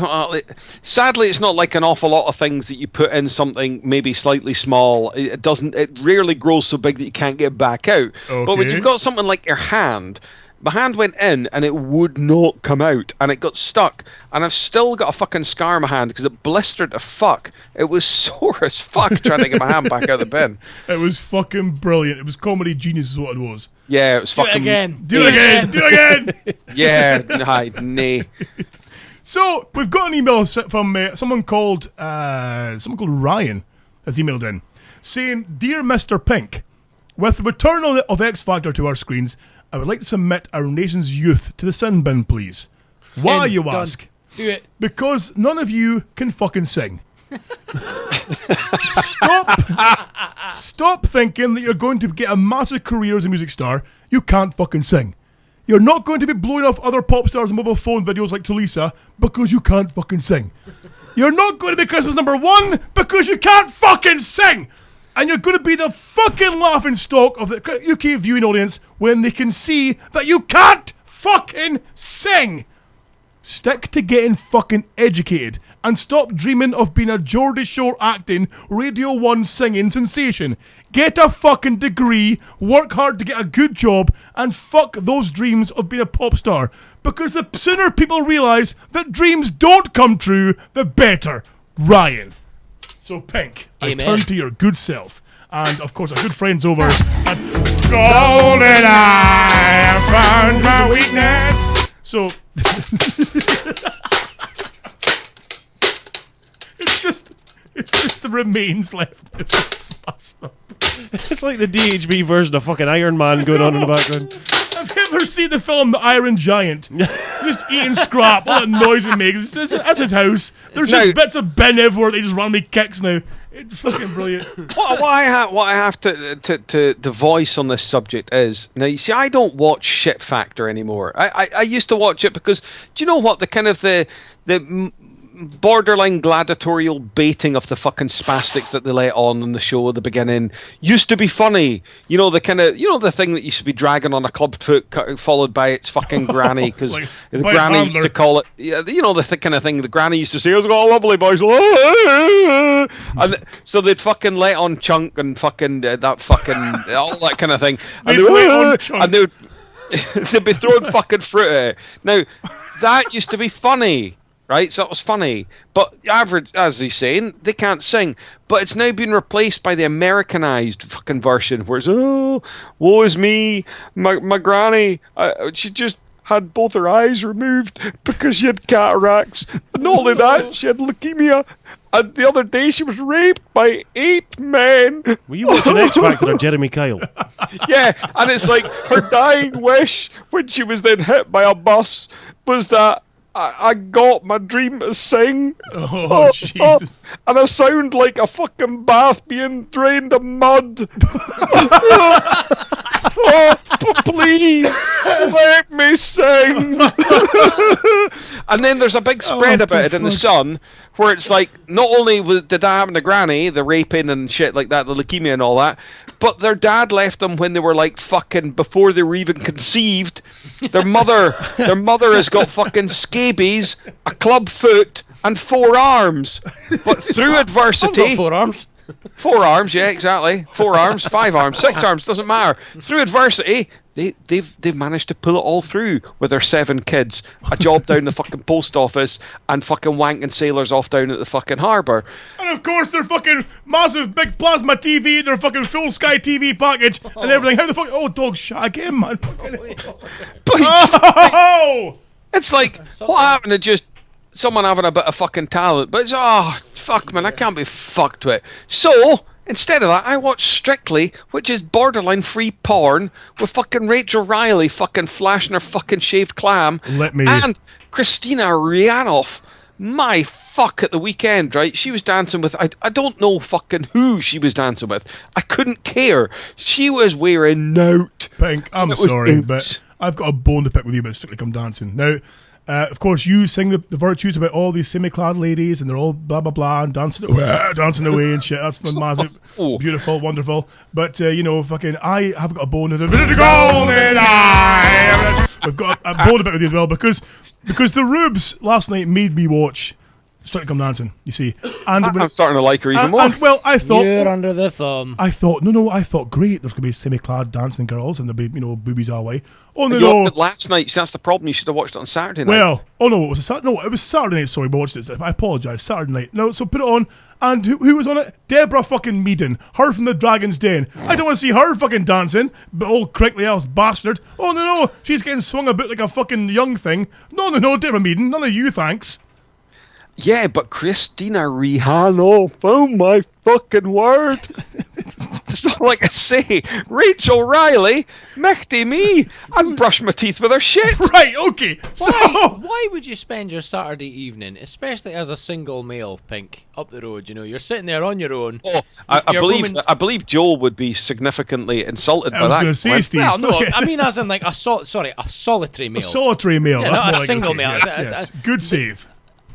sadly, it's not like an awful lot of things that you put in something maybe slightly small. It rarely grows so big that you can't get it back out. Okay. But when you've got something like your hand, my hand went in and it would not come out, and it got stuck. And I've still got a fucking scar on my hand because it blistered to fuck. It was sore as fuck trying to get my hand back out of the bin. It was fucking brilliant. It was comedy genius, is what it was. Yeah, it was fucking. Do it again. Do it again. Do it again. Yeah, nay. So we've got an email from someone called Ryan has emailed in saying, "Dear Mr. Pink, with the return of X Factor to our screens, I would like to submit our nation's youth to the sin bin, please. Why, you ask? Do it. Because none of you can fucking sing. Stop thinking that you're going to get a massive career as a music star. You can't fucking sing. You're not going to be blowing off other pop stars in mobile phone videos like Tulisa because you can't fucking sing. You're not going to be Christmas #1 because you can't fucking sing. And you're going to be the fucking laughing stock of the UK viewing audience when they can see that you can't fucking sing. Stick to getting fucking educated and stop dreaming of being a Geordie Shore acting, Radio 1 singing sensation. Get a fucking degree, work hard to get a good job, and fuck those dreams of being a pop star. Because the sooner people realise that dreams don't come true, the better. Ryan." So, Pink, Amen. I turn to your good self. And, of course, our good friends over at Goldeneye, I found my weakness. So, it's just the remains left. It's smashed up. It's like the DHB version of fucking Iron Man going on in the background. Have you ever seen the film The Iron Giant? Just eating scrap, all that noise it makes. That's his house. There's just bits of bin everywhere that he just randomly kicks now. It's fucking brilliant. What I have to voice on this subject is, now you see, I don't watch Shit Factor anymore. I used to watch it because, do you know what, the kind of the borderline gladiatorial baiting of the fucking spastics that they let on in the show at the beginning used to be funny. You know, the kind of, the thing that used to be dragging on a club foot followed by its fucking granny, because Like, the by its granny used handler. to call it, the kind of thing the granny used to say, "It's got a lovely boys." And so they'd fucking let on Chunk and fucking that fucking all that kind of thing, and They'd let on Chunk. and they'd be throwing fucking fruit at it. Now that used to be funny. Right, so that was funny. But average, as he's saying, they can't sing. But it's now been replaced by the Americanized fucking version, where it's, "Oh, woe is me, my granny, she just had both her eyes removed because she had cataracts. And not only that, she had leukemia. And the other day she was raped by 8 men." Were you watching X Factor or Jeremy Kyle? Yeah, and it's like her dying wish when she was then hit by a bus was that I got my dream to sing. Oh, Jesus. And I sound like a fucking bath being drained of mud. Please let me sing. And then there's a big spread about it in the Sun, where it's like, not only did that happen to Granny, the raping and shit like that, the leukemia and all that, but their dad left them when they were like fucking, before they were even conceived. Their mother has got fucking scabies, a club foot, and 4 arms. But through adversity, I've got 4 arms. 4 arms, yeah, exactly. 4 arms, 5 arms, 6 arms, doesn't matter. Through adversity, they've managed to pull it all through with their 7 kids, a job down the fucking post office, and fucking wanking sailors off down at the fucking harbour. And of course, their fucking massive big plasma TV, their fucking full Sky TV package, and everything. How the fuck? Oh, dog, shag him, man. Oh! It's like, what happened to just someone having a bit of fucking talent? But it's, fuck, man, I can't be fucked with. So, instead of that, I watched Strictly, which is borderline free porn, with fucking Rachel Riley fucking flashing her fucking shaved clam. And Christina Rianoff. My fuck, at the weekend, right? She was dancing with, I don't know fucking who she was dancing with. I couldn't care. She was wearing note. Pink, I'm sorry, but I've got a bone to pick with you about Strictly Come Dancing. Now, of course, you sing the virtues about all these semi-clad ladies, and they're all blah blah blah and dancing away and shit. That's massive, beautiful, wonderful. But fucking, I have got a bone to Goldeneye. We've got a bone to pick with you as well because the Rubes last night made me watch Strictly Come Dancing. You see, and I'm starting to like her even more. And well, I thought you're under the thumb. I thought great. There's gonna be semi-clad dancing girls and there'll be boobies all the way. Oh no! Last night, see, that's the problem. You should have watched it on Saturday night. Well, it was Saturday night. Sorry, we watched it. I apologise. Saturday night. No, so put it on. And who was on it? Deborah fucking Meaden, her from the Dragon's Den. I don't want to see her fucking dancing, but old crinkly ass bastard. Oh no, she's getting swung a bit like a fucking young thing. No, Deborah Meaden, none of you, thanks. Yeah, but Christina Rihanna, oh my fucking word. That's all I can say. Rachel Riley, mechty me, and brush my teeth with her shit. Right, okay. Why would you spend your Saturday evening, especially as a single male, Pink, up the road? You're sitting there on your own. Oh, I believe Joel would be significantly insulted by that. I was going to say, Steve. Well, no, I mean as in like a solitary male. A solitary male. Yeah, that's not a like, single okay, male. Yes. Good save.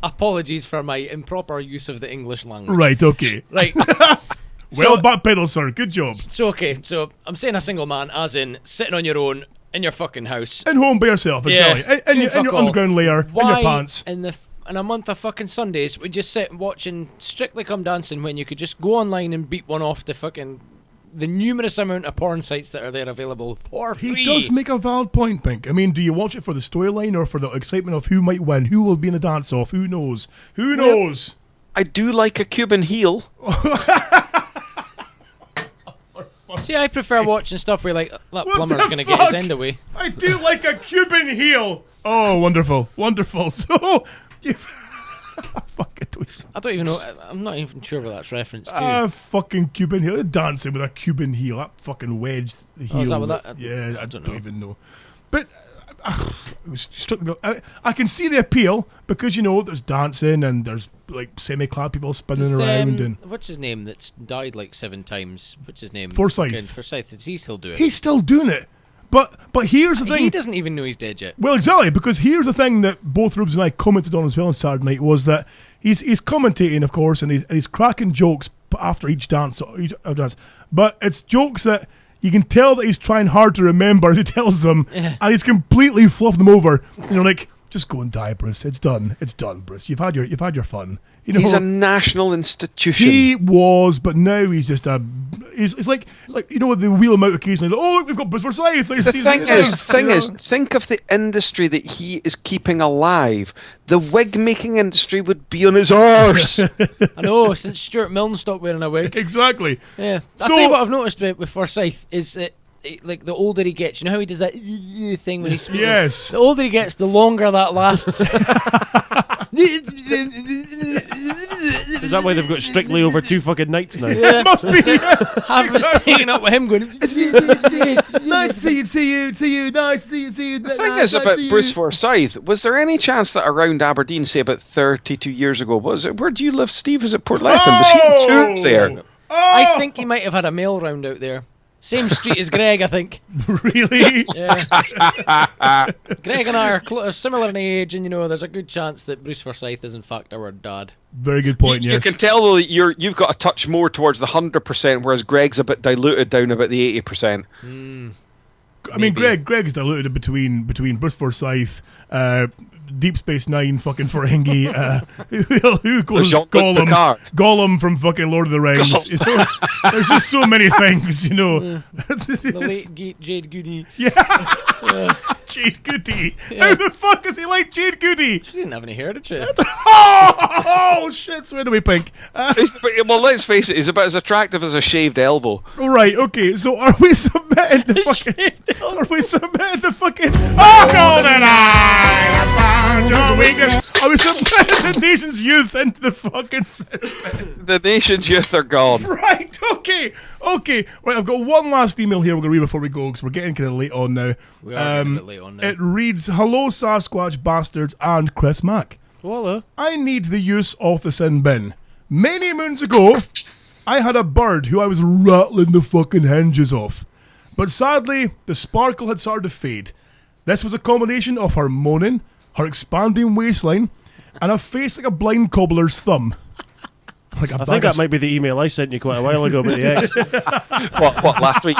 Apologies for my improper use of the English language. Right, okay. Right. Well, backpedal, sir. Good job. So I'm saying a single man, as in sitting on your own in your fucking house. In home by yourself, exactly. In your underground lair, in your pants. In a month of fucking Sundays, would you sit watching Strictly Come Dancing when you could just go online and beat one off the numerous amount of porn sites that are there available for free? He does make a valid point, Pink. I mean, do you watch it for the storyline or for the excitement of who might win? Who will be in the dance-off? Who knows? Who knows? I do like a Cuban heel. See, I prefer watching stuff where, like, that plumber's going to get his end away. I do like a Cuban heel. Oh, wonderful. Wonderful. So, I don't even know. I'm not even sure what that's reference to. Fucking Cuban heel. Dancing with a Cuban heel. That fucking wedged heel. Oh, is that what that? Yeah, I don't even know. But I can see the appeal because, there's dancing and there's, like, semi-clad people spinning around. And what's his name that's died, like, 7 times? What's his name? Forsyth. Forsyth. Is he still doing it? He's still doing it. But here's the thing. He doesn't even know he's dead yet. Well, exactly, because here's the thing that both Rubes and I commented on as well on Saturday night was that he's commentating, of course, and he's cracking jokes after each dance. But it's jokes that you can tell that he's trying hard to remember as he tells them, and he's completely fluffed them over. Like, just go and die, Bruce. It's done, Bruce. You've had your fun. He's a national institution. He was, but now he's just it's like they wheel him out occasionally. Oh, look, we've got Bruce Forsyth. The thing is, think of the industry that he is keeping alive. The wig making industry would be on his arse. I know, since Stuart Milne stopped wearing a wig. Exactly. Yeah. I'll tell you what I've noticed with Forsyth is that, like, the older he gets, you know how he does that thing when he's speaking? Yes. The older he gets, the longer that lasts. Is that why they've got Strictly over 2 fucking nights now? Yeah. Must be. Half of us taking up with him going, nice to see you, nice to see you. The thing is about Bruce Forsyth, was there any chance that around Aberdeen, say about 32 years ago, where do you live, Steve? Is it Portletton? Was he in tour there? I think he might have had a mail round out there. Same street as Greg, I think. Really? Yeah. Greg and I are similar in age, and there's a good chance that Bruce Forsyth is in fact our dad. Very good point. You can tell though that you've got a touch more towards the 100%, whereas Greg's a bit diluted down about the 80%. I mean, Greg's diluted between Bruce Forsyth, Deep Space Nine fucking Ferengi. Who goes Jean-Luc Picard. Gollum from fucking Lord of the Rings. You know? There's just so many things, you know. The late Jade Goody. Jade Goody. How the fuck is he like Jade Goody? She didn't have any hair, did she? Oh shit, so anyway, Pink. Well, let's face it, he's about as attractive as a shaved elbow. Right, okay, so are we submitting the fucking... Are we submitting the fucking... Oh, Goldeneye! Just weakness. Are we submitting the nation's youth into the fucking... The nation's youth are gone. Right, okay. Right, I've got one last email here we're going to read before we go, because we're getting kind of late on now. We are getting a bit late on now. It reads, Hello, Sasquatch Bastards and Chris Mack. Hello. I need the use of the sin bin. Many moons ago, I had a bird who I was rattling the fucking hinges off. But sadly, the sparkle had started to fade. This was a combination of her moaning, her expanding waistline, and a face like a blind cobbler's thumb. Like I think that might be the email I sent you quite a while ago about the X. What, last week?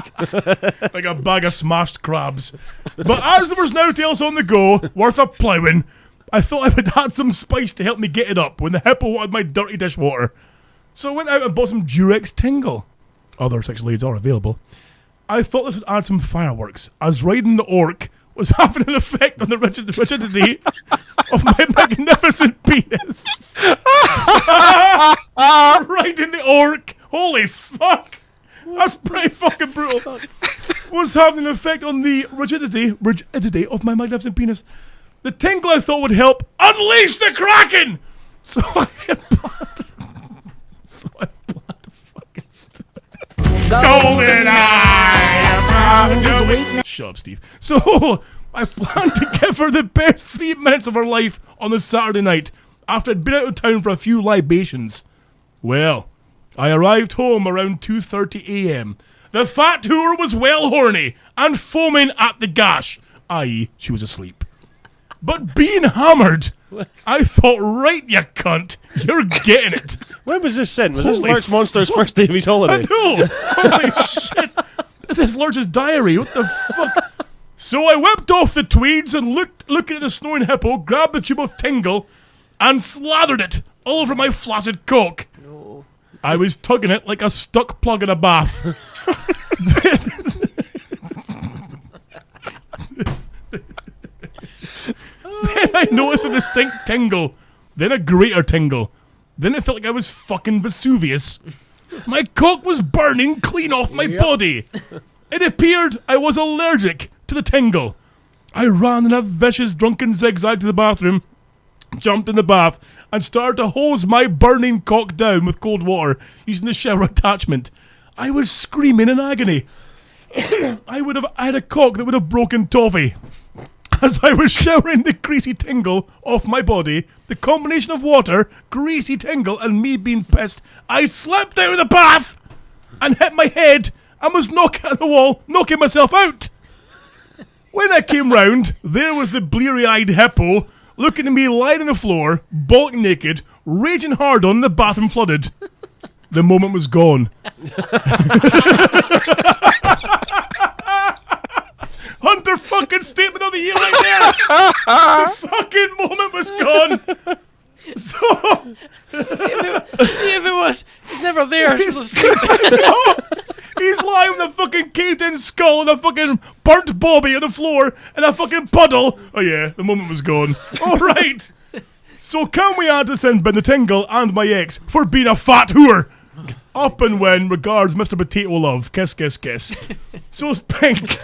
Like a bag of smashed crabs. But as there was now tails on the go, worth a ploughing, I thought I would add some spice to help me get it up when the hippo wanted my dirty dishwater. So I went out and bought some Durex Tingle. Other sexual aids are available. I thought this would add some fireworks, as riding the orc was having an effect on the rigidity of my magnificent penis. Riding the orc, holy fuck, that's pretty fucking brutal. Was having an effect on the rigidity of my magnificent penis. The tingle I thought would help unleash the Kraken. So I planned the fucking Goldeneye. Shut up, Steve. So I planned to give her the best 3 minutes of her life on the Saturday night after I'd been out of town for a few libations. Well, I arrived home around 2:30 a.m. The fat whore was well horny and foaming at the gash, i.e. she was asleep. But being hammered, I thought, right, you cunt, you're getting it. When was this sent? Was this Holy Lurch Monster's first day of his holiday? I know. Holy shit. This is Lurch's diary. What the fuck? So I whipped off the tweeds and looking at the snoring hippo, grabbed the tube of Tingle and slathered it all over my flaccid cock. No. I was tugging it like a stuck plug in a bath. Then I noticed a distinct tingle, then a greater tingle. Then it felt like I was fucking Vesuvius. My cock was burning clean off my body. It appeared I was allergic to the tingle. I ran in a vicious drunken zigzag to the bathroom, jumped in the bath, and started to hose my burning cock down with cold water using the shower attachment. I was screaming in agony. I had a cock that would have broken toffee. As I was showering the greasy tingle off my body, the combination of water, greasy tingle, and me being pissed, I slipped out of the bath and hit my head and was knocking at the wall, knocking myself out. When I came round, there was the bleary-eyed hippo looking at me lying on the floor, bollock naked, raging hard on, the bathroom flooded. The moment was gone. Hunter fucking statement of the year right there. The fucking moment was gone. So if it was, he's never there. She was asleep. He's lying with a fucking caved-in skull and a fucking burnt bobby on the floor and a fucking puddle. Oh yeah, the moment was gone. All right. So can we add this in, Ben the Tingle and my ex for being a fat whore? Up and when, regards, Mr. Potato Love. Kiss, kiss, kiss. So Pink,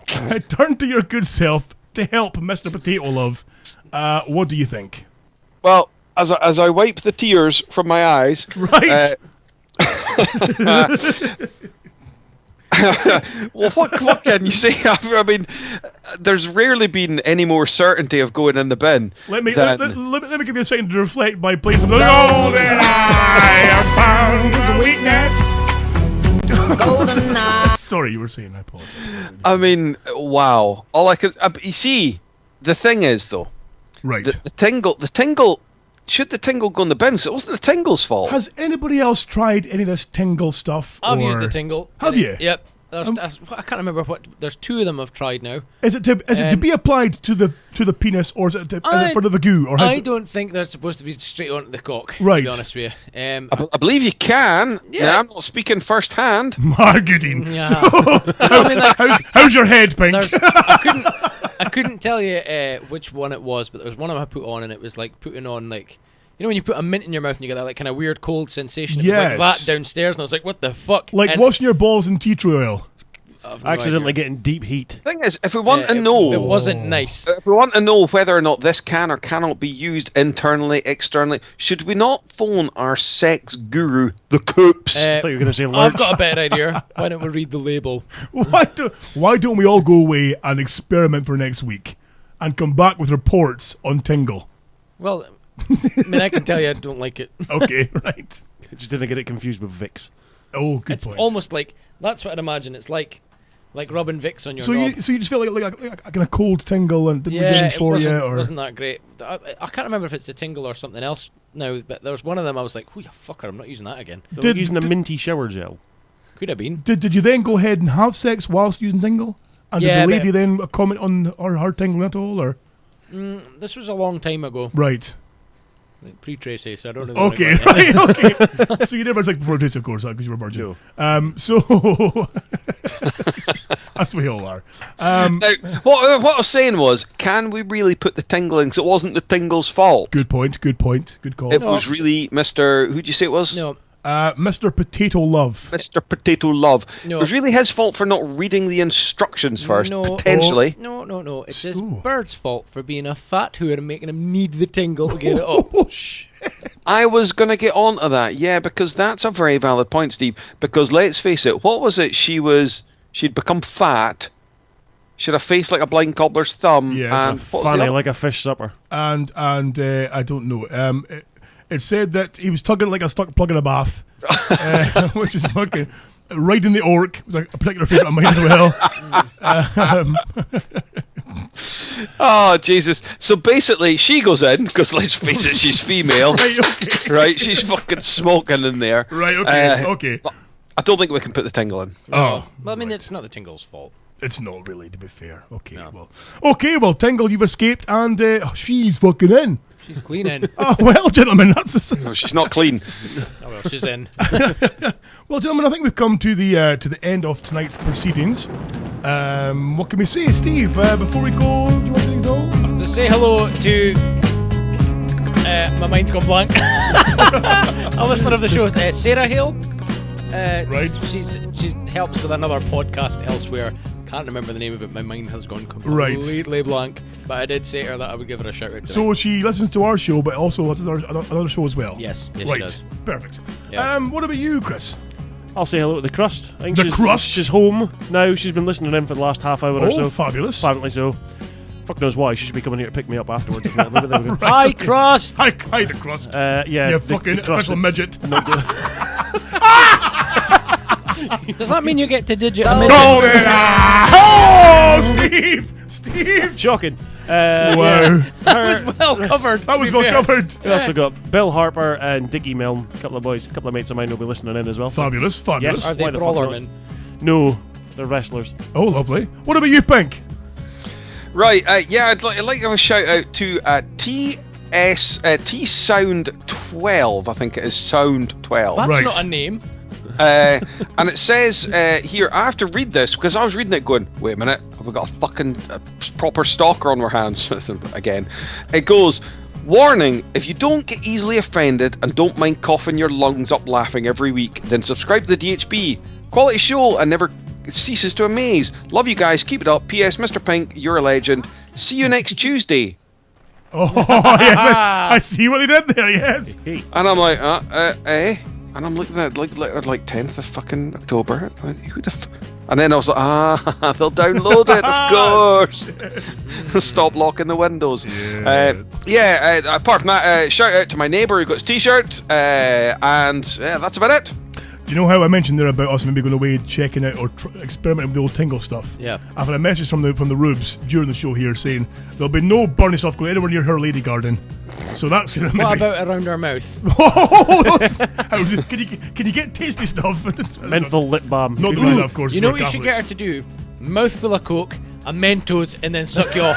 I turn to your good self to help Mr. Potato Love. What do you think? Well, as I wipe the tears from my eyes, right. Well, what can you say? I mean, there's rarely been any more certainty of going in the bin. Let me give you a second to reflect by playing some Goldeneye. I found his weakness. Goldeneye. Sorry, you were saying. I apologize. I mean, wow. All I could. You see, the thing is though, right? The tingle. Should the tingle go in the bin? So it wasn't the tingle's fault. Has anybody else tried any of this tingle stuff? I've used the tingle. Have you? Yep. I can't remember what. There's 2 of them I've tried now. Is it to be applied to the penis, or is it for the goo? Or I don't think they're supposed to be straight onto the cock. Right. To be honest with you. I believe you can. Yeah. I'm not speaking first hand. Marketing. Yeah. So, how's your head, Pink? I couldn't tell you which one it was, but there was one of them I put on, and it was like putting on like. You know when you put a mint in your mouth and you get that like kind of weird cold sensation? It was like that downstairs, and I was like, what the fuck? Like washing your balls in tea tree oil. Accidentally getting deep heat. Thing is, if we want to know... It wasn't nice. If we want to know whether or not this can or cannot be used internally, externally, should we not phone our sex guru, the Coops? I thought you were going to say I've got a better idea. Why don't we read the label? Why don't we all go away and experiment for next week and come back with reports on Tingle? Well... I mean, I can tell you I don't like it. Okay, right. Just didn't get it confused with Vicks. Oh, good it's point. It's almost like, that's what I'd imagine. It's like rubbing Vicks on your so knob. So you just feel like a kind of cold tingle and didn't do for you? Or? It wasn't that great. I can't remember if it's a tingle or something else now, but there was one of them I was like, oh, you fucker, I'm not using that again. So we're using a minty shower gel. Could have been. Did you then go ahead and have sex whilst using tingle? And did the lady then comment on her tingling at all? Or? This was a long time ago. Right. Like pre-Tracy, so I don't know. Okay, right, okay. So you never had sex before Tracy, of course, because you were a virgin. No. So that's what we all are. Now, what I was saying was, can we really put the tingling? So it wasn't the tingle's fault. Good point. Good call. It was really Mr. Who'd you say it was? No. Mr. Potato Love. Mr. Potato Love. No. It was really his fault for not reading the instructions first, potentially. No. It's his bird's fault for being a fat hooer and making him need the tingle to get it up. Oh, shit. I was going to get on to that, yeah, because that's a very valid point, Steve. Because let's face it, what was it? She'd become fat. She had a face like a blind cobbler's thumb. Yes. And funny, like a fish supper. And I don't know. It said that he was tugging like a stuck plug in a bath, which is fucking right in the orc. It was like a particular favourite of mine as well. Oh, Jesus. So basically, she goes in, because let's face it, she's female. Right, okay. Right? She's fucking smoking in there. Right, okay, okay. But I don't think we can put the tingle in. Oh. Well, I mean, it's not the tingle's fault. It's not really, to be fair. Okay, well, Tingle, you've escaped, and she's fucking in. She's clean in. Oh, well, gentlemen, that's... No, she's not clean. Oh, well, she's in. Well, gentlemen, I think we've come to the end of tonight's proceedings. What can we say? Steve, before we go, do you want to say anything at all? I have to say hello to... my mind's gone blank. A listener of the show, Sarah Hale. Right. She's helps with another podcast elsewhere. Can't remember the name of it. My mind has gone completely blank. But I did say to her that I would give her a shout out. So she listens to our show, but also listens to another show as well. Yes, right. She does. Perfect. Yeah. What about you, Chris? I'll say hello to the Crust. I think the Crust? She's home now. She's been listening in for the last half hour or so. Oh, fabulous. Apparently so. Fuck knows why. She should be coming here to pick me up afterwards. Hi, Crust. Hi, the Crust. Yeah. You fucking official midget. Does that mean you get to digit a midget? Steve! Shocking. Wow. That was well covered. That was well covered. Who else we got? Bill Harper and Dickie Milne. A couple of boys, a couple of mates of mine will be listening in as well. Fabulous. Yes. Are they brawlermen? No, they're wrestlers. Oh, lovely. What about you, Pink? Right, I'd like to have a shout out to T Sound 12. I think it is Sound 12. That's not a name. And it says here, I have to read this because I was reading it going, wait a minute, have we got a fucking proper stalker on our hands? Again. It goes, warning, if you don't get easily offended and don't mind coughing your lungs up laughing every week, then subscribe to the DHB. Quality show and never ceases to amaze. Love you guys, keep it up. P.S. Mr. Pink, you're a legend. See you next Tuesday. Oh, yes, I see what they did there, yes. And I'm like, And I'm looking at like 10th of fucking October. Who the and then I was like, they'll download it, of course. Stop locking the windows. Apart from that, shout out to my neighbour who got his t-shirt, and that's about it. Do you know how I mentioned there about us maybe going away checking out or experimenting with the old Tingle stuff? Yeah. I've had a message from the Rubes during the show here saying there'll be no burning stuff going anywhere near her lady garden. So that's going to What about around our mouth? How Can you get tasty stuff? Menthol lip balm. Not doing that, of course. You know we're what you should get her Catholics. to do? Mouthful of Coke, a Mentos, and then suck you off,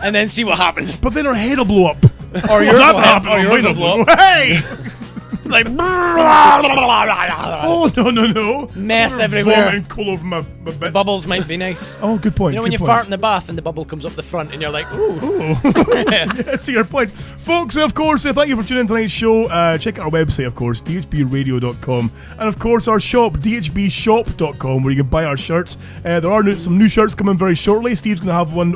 and then see what happens. But then her head will blow up. Or yours That will happen, or yours mine will blow up. Hey! Like Oh no! Mess Water everywhere. vomiting all over my bits. Bubbles might be nice. Oh, good point. You know when good you point. fart in the bath and the bubble comes up the front and you're like, ooh. Yeah, I see your point. Folks, of course, thank you for tuning in to tonight's show. Check out our website, of course, dhbradio.com. And, of course, our shop, dhbshop.com, where you can buy our shirts. There are some new shirts coming very shortly. Steve's going to have one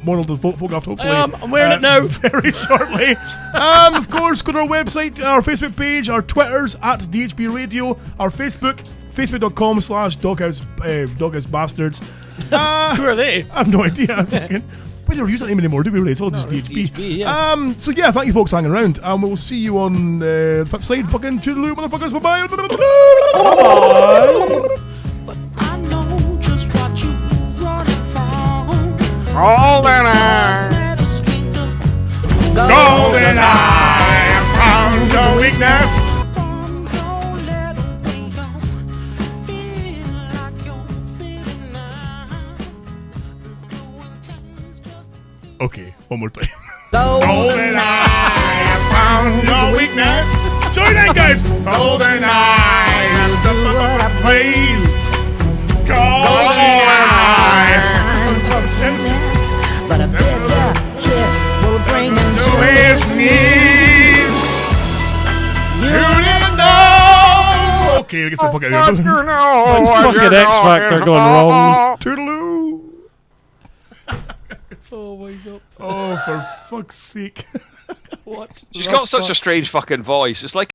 modelled to photographed, hopefully. I'm wearing it now. Very shortly. Of course, go to our website, our Facebook page, our Twitters, at DHB Radio, our Facebook, facebook.com/doghousebastards. Who are they? I have no idea. We don't use that name anymore, do we really? It's all just DHB. DHB, yeah. So yeah, thank you folks for hanging around. And we'll see you on the flip side. Fucking toodaloo, motherfuckers. Bye-bye. I know just what you running from. Goldeneye. Goldeneye, I found your weakness. Okay, one more time. Goldeneye, I found your weakness. Join in, guys. Goldeneye, you do what I please. Goldeneye, but a bitter kiss will bring him to his knees. You didn't know. Okay, I guess I'll fuck out of here. Fucking X Factor going wrong. Toodaloo. Oh, wise up. Oh, for fuck's sake. What? She's got such a strange fucking voice. It's like